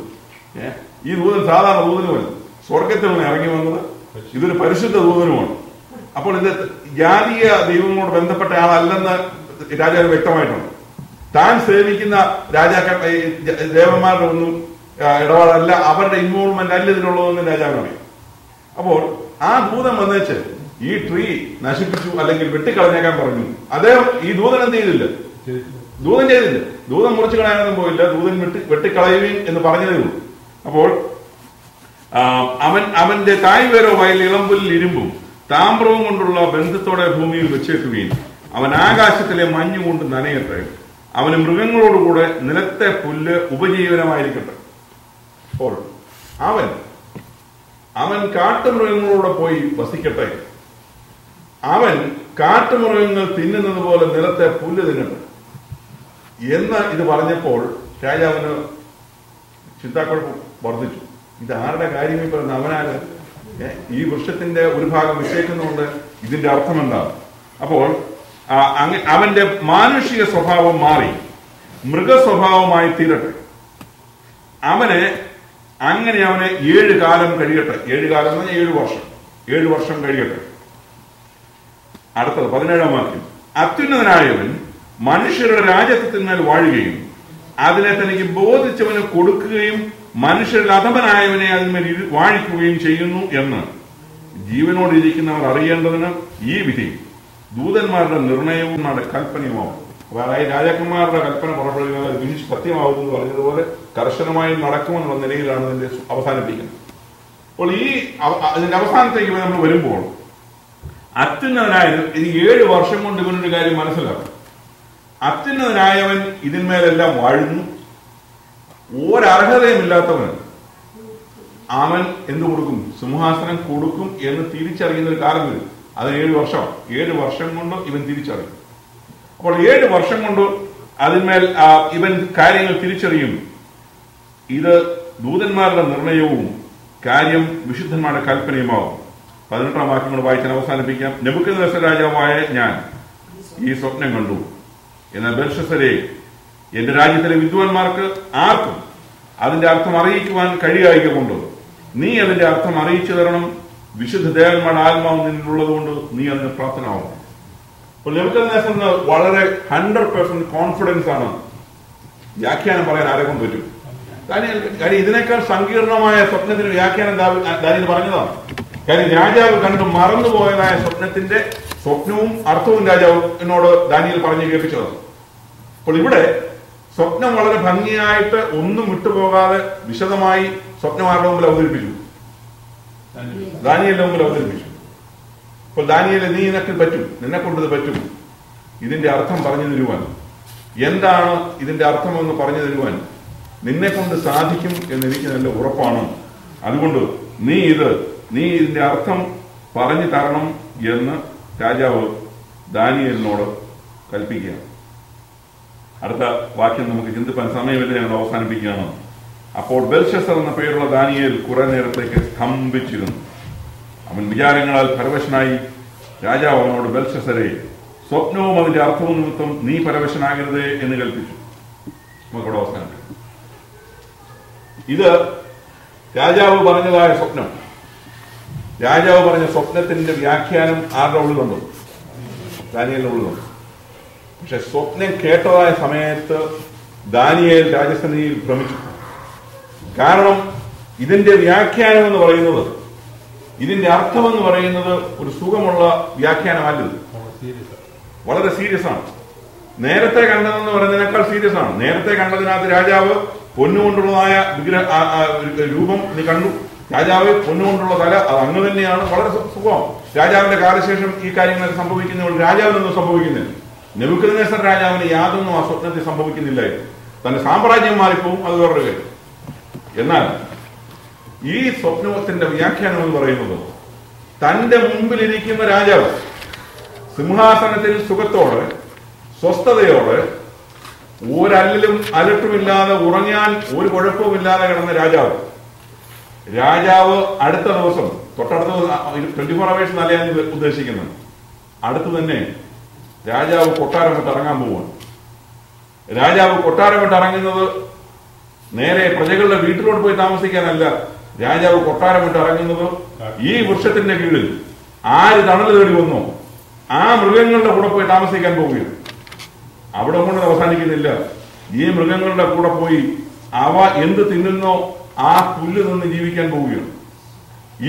ഈ ദൂതൻ സാധാരണ ദൂതനുമല്ല, സ്വർഗത്തിൽ നിന്ന് ഇറങ്ങി വന്നത്. ഇതൊരു പരിശുദ്ധ ദൂതനുമാണ്. അപ്പോൾ ഇത് ജാതീയ ദൈവങ്ങളോട് ബന്ധപ്പെട്ട ആളല്ലെന്ന് രാജാവ് വ്യക്തമായിട്ടുണ്ട്. താൻ സേവിക്കുന്ന ദേവന്മാരുടെ ഒന്നും ഇടപാടല്ല, അവരുടെ ഇൻവോൾവ്മെന്റ് അല്ല ഇതിലുള്ളതെന്ന് രാജാവിനറിയാം. അപ്പോൾ ആ ദൂതൻ വന്നേച്ച് ഈ ട്രീ നശിപ്പിച്ചു അല്ലെങ്കിൽ വെട്ടിക്കളഞ്ഞേക്കാൻ പറഞ്ഞു. അദ്ദേഹം ഈ ദൂതൻ എന്ത് ചെയ്തില്ല? ദൂതൻ ചെയ്തില്ല. ദൂതൻ മുറിച്ചു കളയാനൊന്നും പോയില്ല. ദൂതൻ വെട്ടിക്കളയുകയും എന്ന് പറഞ്ഞതേ ഉള്ളൂ. അപ്പോൾ അവന്റെ തായ് വേരോ വയൽ ഇളമ്പുല്ലിൽ ഇരുമ്പും താമ്രവും കൊണ്ടുള്ള ബന്ധത്തോടെ ഭൂമിയിൽ വെച്ചേക്കുകയും അവൻ ആകാശത്തിലെ മഞ്ഞ് കൊണ്ട് നനയട്ടെ. അവന് മൃഗങ്ങളോടുകൂടെ നിലത്തെ പുല്ല് ഉപജീവനമായിരിക്കട്ടെ. അപ്പോൾ അവൻ കാട്ടുമൃഗങ്ങളോടെ പോയി വസിക്കട്ടെ. അവൻ കാട്ടുമൃഗങ്ങൾ തിന്നുന്നത് പോലെ നിലത്തെ പുല്ല് തിന്നട്ടെ എന്ന് ഇത് പറഞ്ഞപ്പോൾ രാജാവിന് ചിന്താക്കുഴപ്പം വർദ്ധിച്ചു. ഇത് ആരുടെ കാര്യമായി പറയുന്നത്? അവനാണ് ഈ വൃക്ഷത്തിന്റെ ഒരു ഭാഗം വിശേഷിക്കുന്നുണ്ട്. ഇതിന്റെ അർത്ഥം എന്താണ്? അപ്പോൾ അവന്റെ മാനുഷിക സ്വഭാവം മാറി മൃഗസ്വഭാവമായി തീരട്ടെ. അവന് 7 കാലം കഴിയട്ടെ. 7 കാലം എന്ന് പറഞ്ഞാൽ 7 വർഷം. 7 വർഷം കഴിയട്ടെ. അടുത്തത് 17-ാം വാക്യം. അത്യുന്നതനായവൻ മനുഷ്യരുടെ രാജത്വത്തിന്മേൽ വാഴുകയും അതിനെ തനിക്ക് ബോധിച്ചവന് കൊടുക്കുകയും മനുഷ്യരിൽ അധമനായവനെ അതിന്മേൽ വാഴിക്കുകയും ചെയ്യുന്നു എന്ന് ജീവനോടിരിക്കുന്നവർ അറിയേണ്ടതിന് ഈ വിധി ദൂതന്മാരുടെ നിർണയവും കൽപ്പനയുമാവും. അതായത് രാജാക്കന്മാരുടെ കൽപ്പന പുറപ്പെടുന്നത് വിധി സത്യമാവും എന്ന് പറഞ്ഞതുപോലെ കർശനമായി നടക്കുമെന്നുള്ള നിലയിലാണ് ഇതിന്റെ അവസാനിപ്പിക്കുന്നത്. അപ്പോൾ അതിന്റെ അവസാനത്തേക്ക് നമ്മൾ വരുമ്പോൾ അത്യുന്നതനായ ഈ 7 വർഷം കൊണ്ട് ഇവനൊരു കാര്യം മനസ്സിലാക്കും. അത്യുന്നതനായവൻ ഇതിന്മേലെല്ലാം വാഴുന്നു. ഒരർഹതയുമില്ലാത്തവന് അവൻ എന്ത് കൊടുക്കും? സിംഹാസനം കൊടുക്കും എന്ന് തിരിച്ചറിയുന്ന ഒരു കാലം വരും. അത് 7 വർഷം. 7 വർഷം കൊണ്ട് ഇവൻ തിരിച്ചറിയും. അപ്പോൾ 7 വർഷം കൊണ്ട് അതിന്മേൽ ഇവൻ കാര്യങ്ങൾ തിരിച്ചറിയും. ഇത് ദൂതന്മാരുടെ നിർണയവും കാര്യം വിശുദ്ധന്മാരുടെ കൽപ്പനയുമാവും. 18-ാം വാക്യം കൊണ്ട് വായിച്ചാൽ അവസാനിപ്പിക്കാം. നെബൂഖദ്നേസർ രാജാവായ ഞാൻ ഈ സ്വപ്നം കണ്ടു. എന്നാൽ ബെൽഷസ്സരേ, എന്റെ രാജ്യത്തിലെ വിദ്വാൻമാർക്ക് ആർക്കും അതിന്റെ അർത്ഥം അറിയിക്കുവാൻ കഴിയായികൊണ്ട് നീ അതിന്റെ അർത്ഥം അറിയിച്ചു തരണം. വിശുദ്ധ ദേവന്മാരുടെ ആത്മാവ് നിന്നിലുള്ളത് കൊണ്ട് നീ അതിന് പ്രാപ്തനാവും. അപ്പോൾ നെബൂഖദ്നേസറിന് വളരെ 100% കോൺഫിഡൻസ് ആണ് വ്യാഖ്യാനം പറയാൻ ആരെ കൊണ്ട് പറ്റും. കാര്യം ഇതിനേക്കാൾ സങ്കീർണമായ സ്വപ്നത്തിന് വ്യാഖ്യാനം ദാനിയേൽ പറഞ്ഞതാണ്. കാര്യം രാജാവ് കണ്ടു മറന്നുപോയതായ സ്വപ്നത്തിന്റെ സ്വപ്നവും അർത്ഥവും രാജാവിനോട് ദാനിയേൽ പറഞ്ഞു കേൾപ്പിച്ചതാണ്. അപ്പോൾ ഇവിടെ സ്വപ്നം വളരെ ഭംഗിയായിട്ട് ഒന്നും വിട്ടുപോകാതെ വിശദമായി സ്വപ്നമാരുടെ മുമ്പിൽ അവതരിപ്പിച്ചു. ദാനിയേലിന്റെ മുമ്പിൽ അവതരിപ്പിച്ചു. അപ്പോൾ ദാനിയേൽ, നീ നിനക്ക് പറ്റും, നിന്നെ കൊണ്ടത് പറ്റും ഇതിന്റെ അർത്ഥം പറഞ്ഞു തരുവാൻ. എന്താണ് ഇതിന്റെ അർത്ഥമെന്ന് പറഞ്ഞു തരുവാൻ നിന്നെ കൊണ്ട് സാധിക്കും എന്ന് എനിക്ക് നല്ല ഉറപ്പാണ്. അതുകൊണ്ട് നീ ഇതിന്റെ അർത്ഥം പറഞ്ഞു തരണം എന്ന് രാജാവ് ദാനിയേലിനോട് കൽപ്പിക്കുക. അടുത്ത വാക്യം നമുക്ക് ചിന്തിപ്പാൻ സമയമില്ല, ഞങ്ങൾ അവസാനിപ്പിക്കുകയാണ്. അപ്പോൾ ബെൽഷസ്സർ എന്ന പേരുള്ള ദാനിയേൽ കുറെ നേരത്തേക്ക് സ്തംഭിച്ചിരുന്നു. അവൻ വിചാരങ്ങളാൽ പരവശനായി. രാജാവ് അവനോട്, ബെൽഷസ്സരേ, സ്വപ്നവും അതിന്റെ അർത്ഥവും നിമിത്തം നീ പരവശനാകരുതേ എന്ന് കൽപ്പിച്ചു. നമുക്കവിടെ അവസാനിപ്പിക്കും. ഇത് രാജാവ് പറഞ്ഞതായ സ്വപ്നം. രാജാവ് പറഞ്ഞ സ്വപ്നത്തിന്റെ വ്യാഖ്യാനം ആരുടെ ഉള്ളിലുണ്ട്? ദാനിയേലിന്റെ ഉള്ളിലുണ്ട്. പക്ഷെ സ്വപ്നം കേട്ടതായ സമയത്ത് ദാനിയേൽ രാജസന്നിധിയിൽ ഭ്രമിച്ചു. കാരണം ഇതിന്റെ വ്യാഖ്യാനം എന്ന് പറയുന്നത്, ഇതിന്റെ അർത്ഥം എന്ന് പറയുന്നത് ഒരു സുഖമുള്ള വ്യാഖ്യാനമല്ലത്. വളരെ സീരിയസ് ആണ്. നേരത്തെ കണ്ടതെന്ന് പറയുന്നതിനേക്കാൾ സീരിയസ് ആണ്. നേരത്തെ കണ്ടതിനകത്ത് രാജാവ് പൊന്നുകൊണ്ടുള്ളതായ രൂപം നീ കണ്ടു. രാജാവ് പൊന്നുകൊണ്ടുള്ള തല, അത് അങ്ങ് തന്നെയാണ്. വളരെ സുഖമാണ്. രാജാവിന്റെ കാലശേഷം ഈ കാര്യങ്ങളൊക്കെ സംഭവിക്കുന്നതുകൊണ്ട് രാജാവിനൊന്നും സംഭവിക്കുന്നില്ല. നെബൂഖദ്നേസർ രാജാവിന് യാതൊന്നും ആ സ്വപ്നത്തിൽ സംഭവിക്കുന്നില്ലായിരുന്നു. തന്റെ സാമ്രാജ്യം മാറിപ്പോവും, അത് വേറൊരു കാര്യം. എന്നാൽ ഈ സ്വപ്നത്തിന്റെ വ്യാഖ്യാനം എന്ന് പറയുന്നത്, തന്റെ മുമ്പിലിരിക്കുന്ന രാജാവ് സിംഹാസനത്തിൽ സുഖത്തോടെ സ്വസ്ഥതയോടെ ഒരല്ലിലും അലട്ടുമില്ലാതെ ഉറങ്ങാൻ ഒരു കുഴപ്പവുമില്ലാതെ കിടന്ന രാജാവ് അടുത്ത ദിവസം, തൊട്ടടുത്ത 24 hours എന്നല്ല ഞാൻ ഉദ്ദേശിക്കുന്നത്, അടുത്ത് തന്നെ രാജാവ് കൊട്ടാരം വിട്ട് ഇറങ്ങാൻ പോവുകയാണ്. രാജാവ് കൊട്ടാരം വിട്ട് ഇറങ്ങുന്നത് നേരെ പ്രജകളുടെ വീട്ടിലോട്ട് പോയി താമസിക്കാനല്ല. രാജാവ് കൊട്ടാരം വിട്ട് ഇറങ്ങുന്നത് ഈ വൃക്ഷത്തിന്റെ കീഴിൽ ആര് തണൽ തേടി വന്നോ ആ മൃഗങ്ങളുടെ കൂടെ പോയി താമസിക്കാൻ പോവുകയാണ്. അവിടെ കൊണ്ട് അവസാനിക്കുന്നില്ല. ഈ മൃഗങ്ങളുടെ കൂടെ പോയി അവ എന്ത് തിന്നുന്നോ ആ പുല്ല് നിന്ന് ജീവിക്കാൻ പോവുകയാണ്.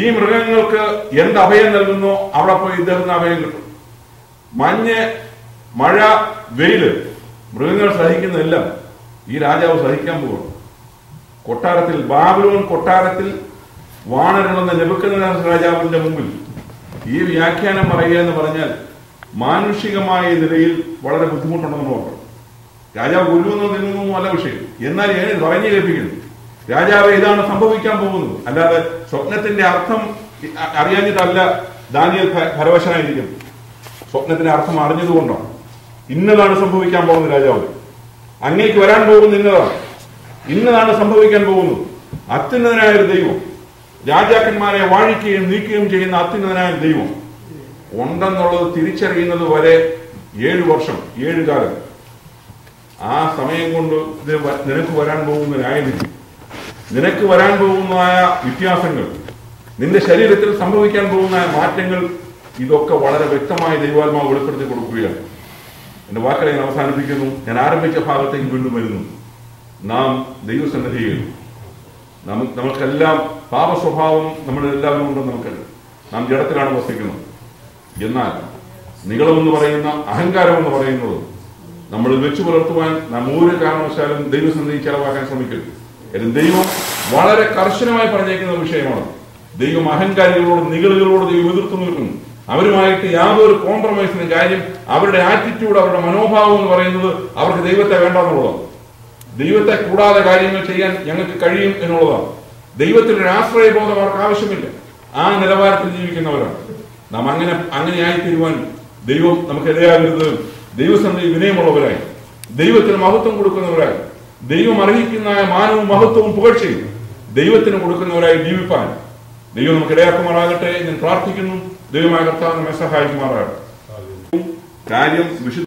ഈ മൃഗങ്ങൾക്ക് എന്ത് അഭയം നൽകുന്നോ അവിടെ പോയി ഇദ്ദേഹത്തിന് അഭയം കിട്ടും. മഞ്ഞ്, മഴ, വെയില്, മൃഗങ്ങൾ സഹിക്കുന്നതെല്ലാം ഈ രാജാവ് സഹിക്കാൻ പോവുകയാണ്. കൊട്ടാരത്തിൽ, ബാബിലോൺ കൊട്ടാരത്തിൽ വാണരുളുന്ന നെബൂഖദ്നേസർ രാജാവിന്റെ മുമ്പിൽ ഈ വ്യാഖ്യാനം പറയുക എന്ന് പറഞ്ഞാൽ മാനുഷികമായ നിലയിൽ വളരെ ബുദ്ധിമുട്ടുണ്ടെന്ന് നോക്കണം. രാജാവ് കൊല്ലുന്നോ നിന്നുന്നോ അല്ല വിഷയം. എന്നാൽ പറഞ്ഞു കേൾപ്പിക്കുന്നു, രാജാവ് ഇതാണ് സംഭവിക്കാൻ പോകുന്നത്. അല്ലാതെ സ്വപ്നത്തിന്റെ അർത്ഥം അറിയാഞ്ഞിട്ടല്ല ദാനിയേൽ പരവശനായിരിക്കും. സ്വപ്നത്തിന്റെ അർത്ഥം അറിഞ്ഞതുകൊണ്ടോ? ഇന്നതാണ് സംഭവിക്കാൻ പോകുന്നത് രാജാവ്, അങ്ങേക്ക് വരാൻ പോകുന്നത് ഇന്നതാണ് സംഭവിക്കാൻ പോകുന്നത്. അത്യുന്നതനായ ഒരു ദൈവം, രാജാക്കന്മാരെ വാഴിക്കുകയും നീക്കുകയും ചെയ്യുന്ന അത്യുന്നതനായ ദൈവം ഉണ്ടെന്നുള്ളത് തിരിച്ചറിയുന്നത് വരെ 7 വർഷം, 7 കാലം. ആ സമയം കൊണ്ട് നിനക്ക് വരാൻ പോകുന്ന ന്യായവിധി, നിനക്ക് വരാൻ പോകുന്നതായ വ്യത്യാസങ്ങൾ, നിന്റെ ശരീരത്തിൽ സംഭവിക്കാൻ പോകുന്ന മാറ്റങ്ങൾ, ഇതൊക്കെ വളരെ വ്യക്തമായി ദൈവാത്മാവ് വെളിപ്പെടുത്തി കൊടുക്കുകയാണ്. എന്റെ വാക്കുകളെ ഞാൻ അവസാനിപ്പിക്കുന്നു. ഞാൻ ആരംഭിച്ച ഭാഗത്തേക്ക് വീണ്ടും വരുന്നു. നാം ദൈവസന്നിധിയിൽ നമുക്കെല്ലാം പാപ സ്വഭാവം നമ്മളെല്ലാവരും ഉണ്ടെന്ന് നമുക്കറിയാം. നാം ജഡത്തിലാണ് വസിക്കുന്നത്. എന്നാൽ നിഗളമെന്ന് പറയുന്ന അഹങ്കാരം എന്ന് പറയുന്നത് നമ്മളിൽ വെച്ചു പുലർത്തുവാൻ നാം ഒരു കാരണവശാലും ദൈവസന്നിധി ചെലവാക്കാൻ ശ്രമിക്കരുത്. ദൈവം വളരെ കർശനമായി പറഞ്ഞേക്കുന്ന വിഷയമാണ്. ദൈവം അഹങ്കാരികളോട്, നിഗളുകളോട് ദൈവം എതിർത്ത് നിൽക്കുന്നു. അവരുമായിട്ട് യാതൊരു കോംപ്രമൈസിനും കാര്യം അവരുടെ ആറ്റിറ്റ്യൂഡ്, അവരുടെ മനോഭാവം എന്ന് പറയുന്നത് അവർക്ക് ദൈവത്തെ വേണ്ടെന്നുള്ളതാണ്. ദൈവത്തെ കൂടാതെ കാര്യങ്ങൾ ചെയ്യാൻ ഞങ്ങൾക്ക് കഴിയും എന്നുള്ളതാണ്. ദൈവത്തിന്റെ ആശ്രയബോധം അവർക്ക് ആവശ്യമില്ല. ആ നിലവാരത്തിൽ ജീവിക്കുന്നവരാണ് നാം. അങ്ങനെയായി തീരുവാൻ ദൈവം നമുക്ക് ഇടയാകരുത്. ദൈവസന്നിധി വിനയമുള്ളവരായി, ദൈവത്തിന് മഹത്വം കൊടുക്കുന്നവരായി, ദൈവം അർഹിക്കുന്ന മാനവും മഹത്വവും പുകഴ്ചയും ദൈവത്തിന് കൊടുക്കുന്നവരായി ജീവിപ്പാൻ ദൈവം നമുക്ക് ഇടയാക്കുമാറാകട്ടെ. ഞാൻ പ്രാർത്ഥിക്കുന്നു. ദൈവമായ കർത്താവ് നമ്മെ സഹായിക്കുമാറാകട്ടെ. കാര്യം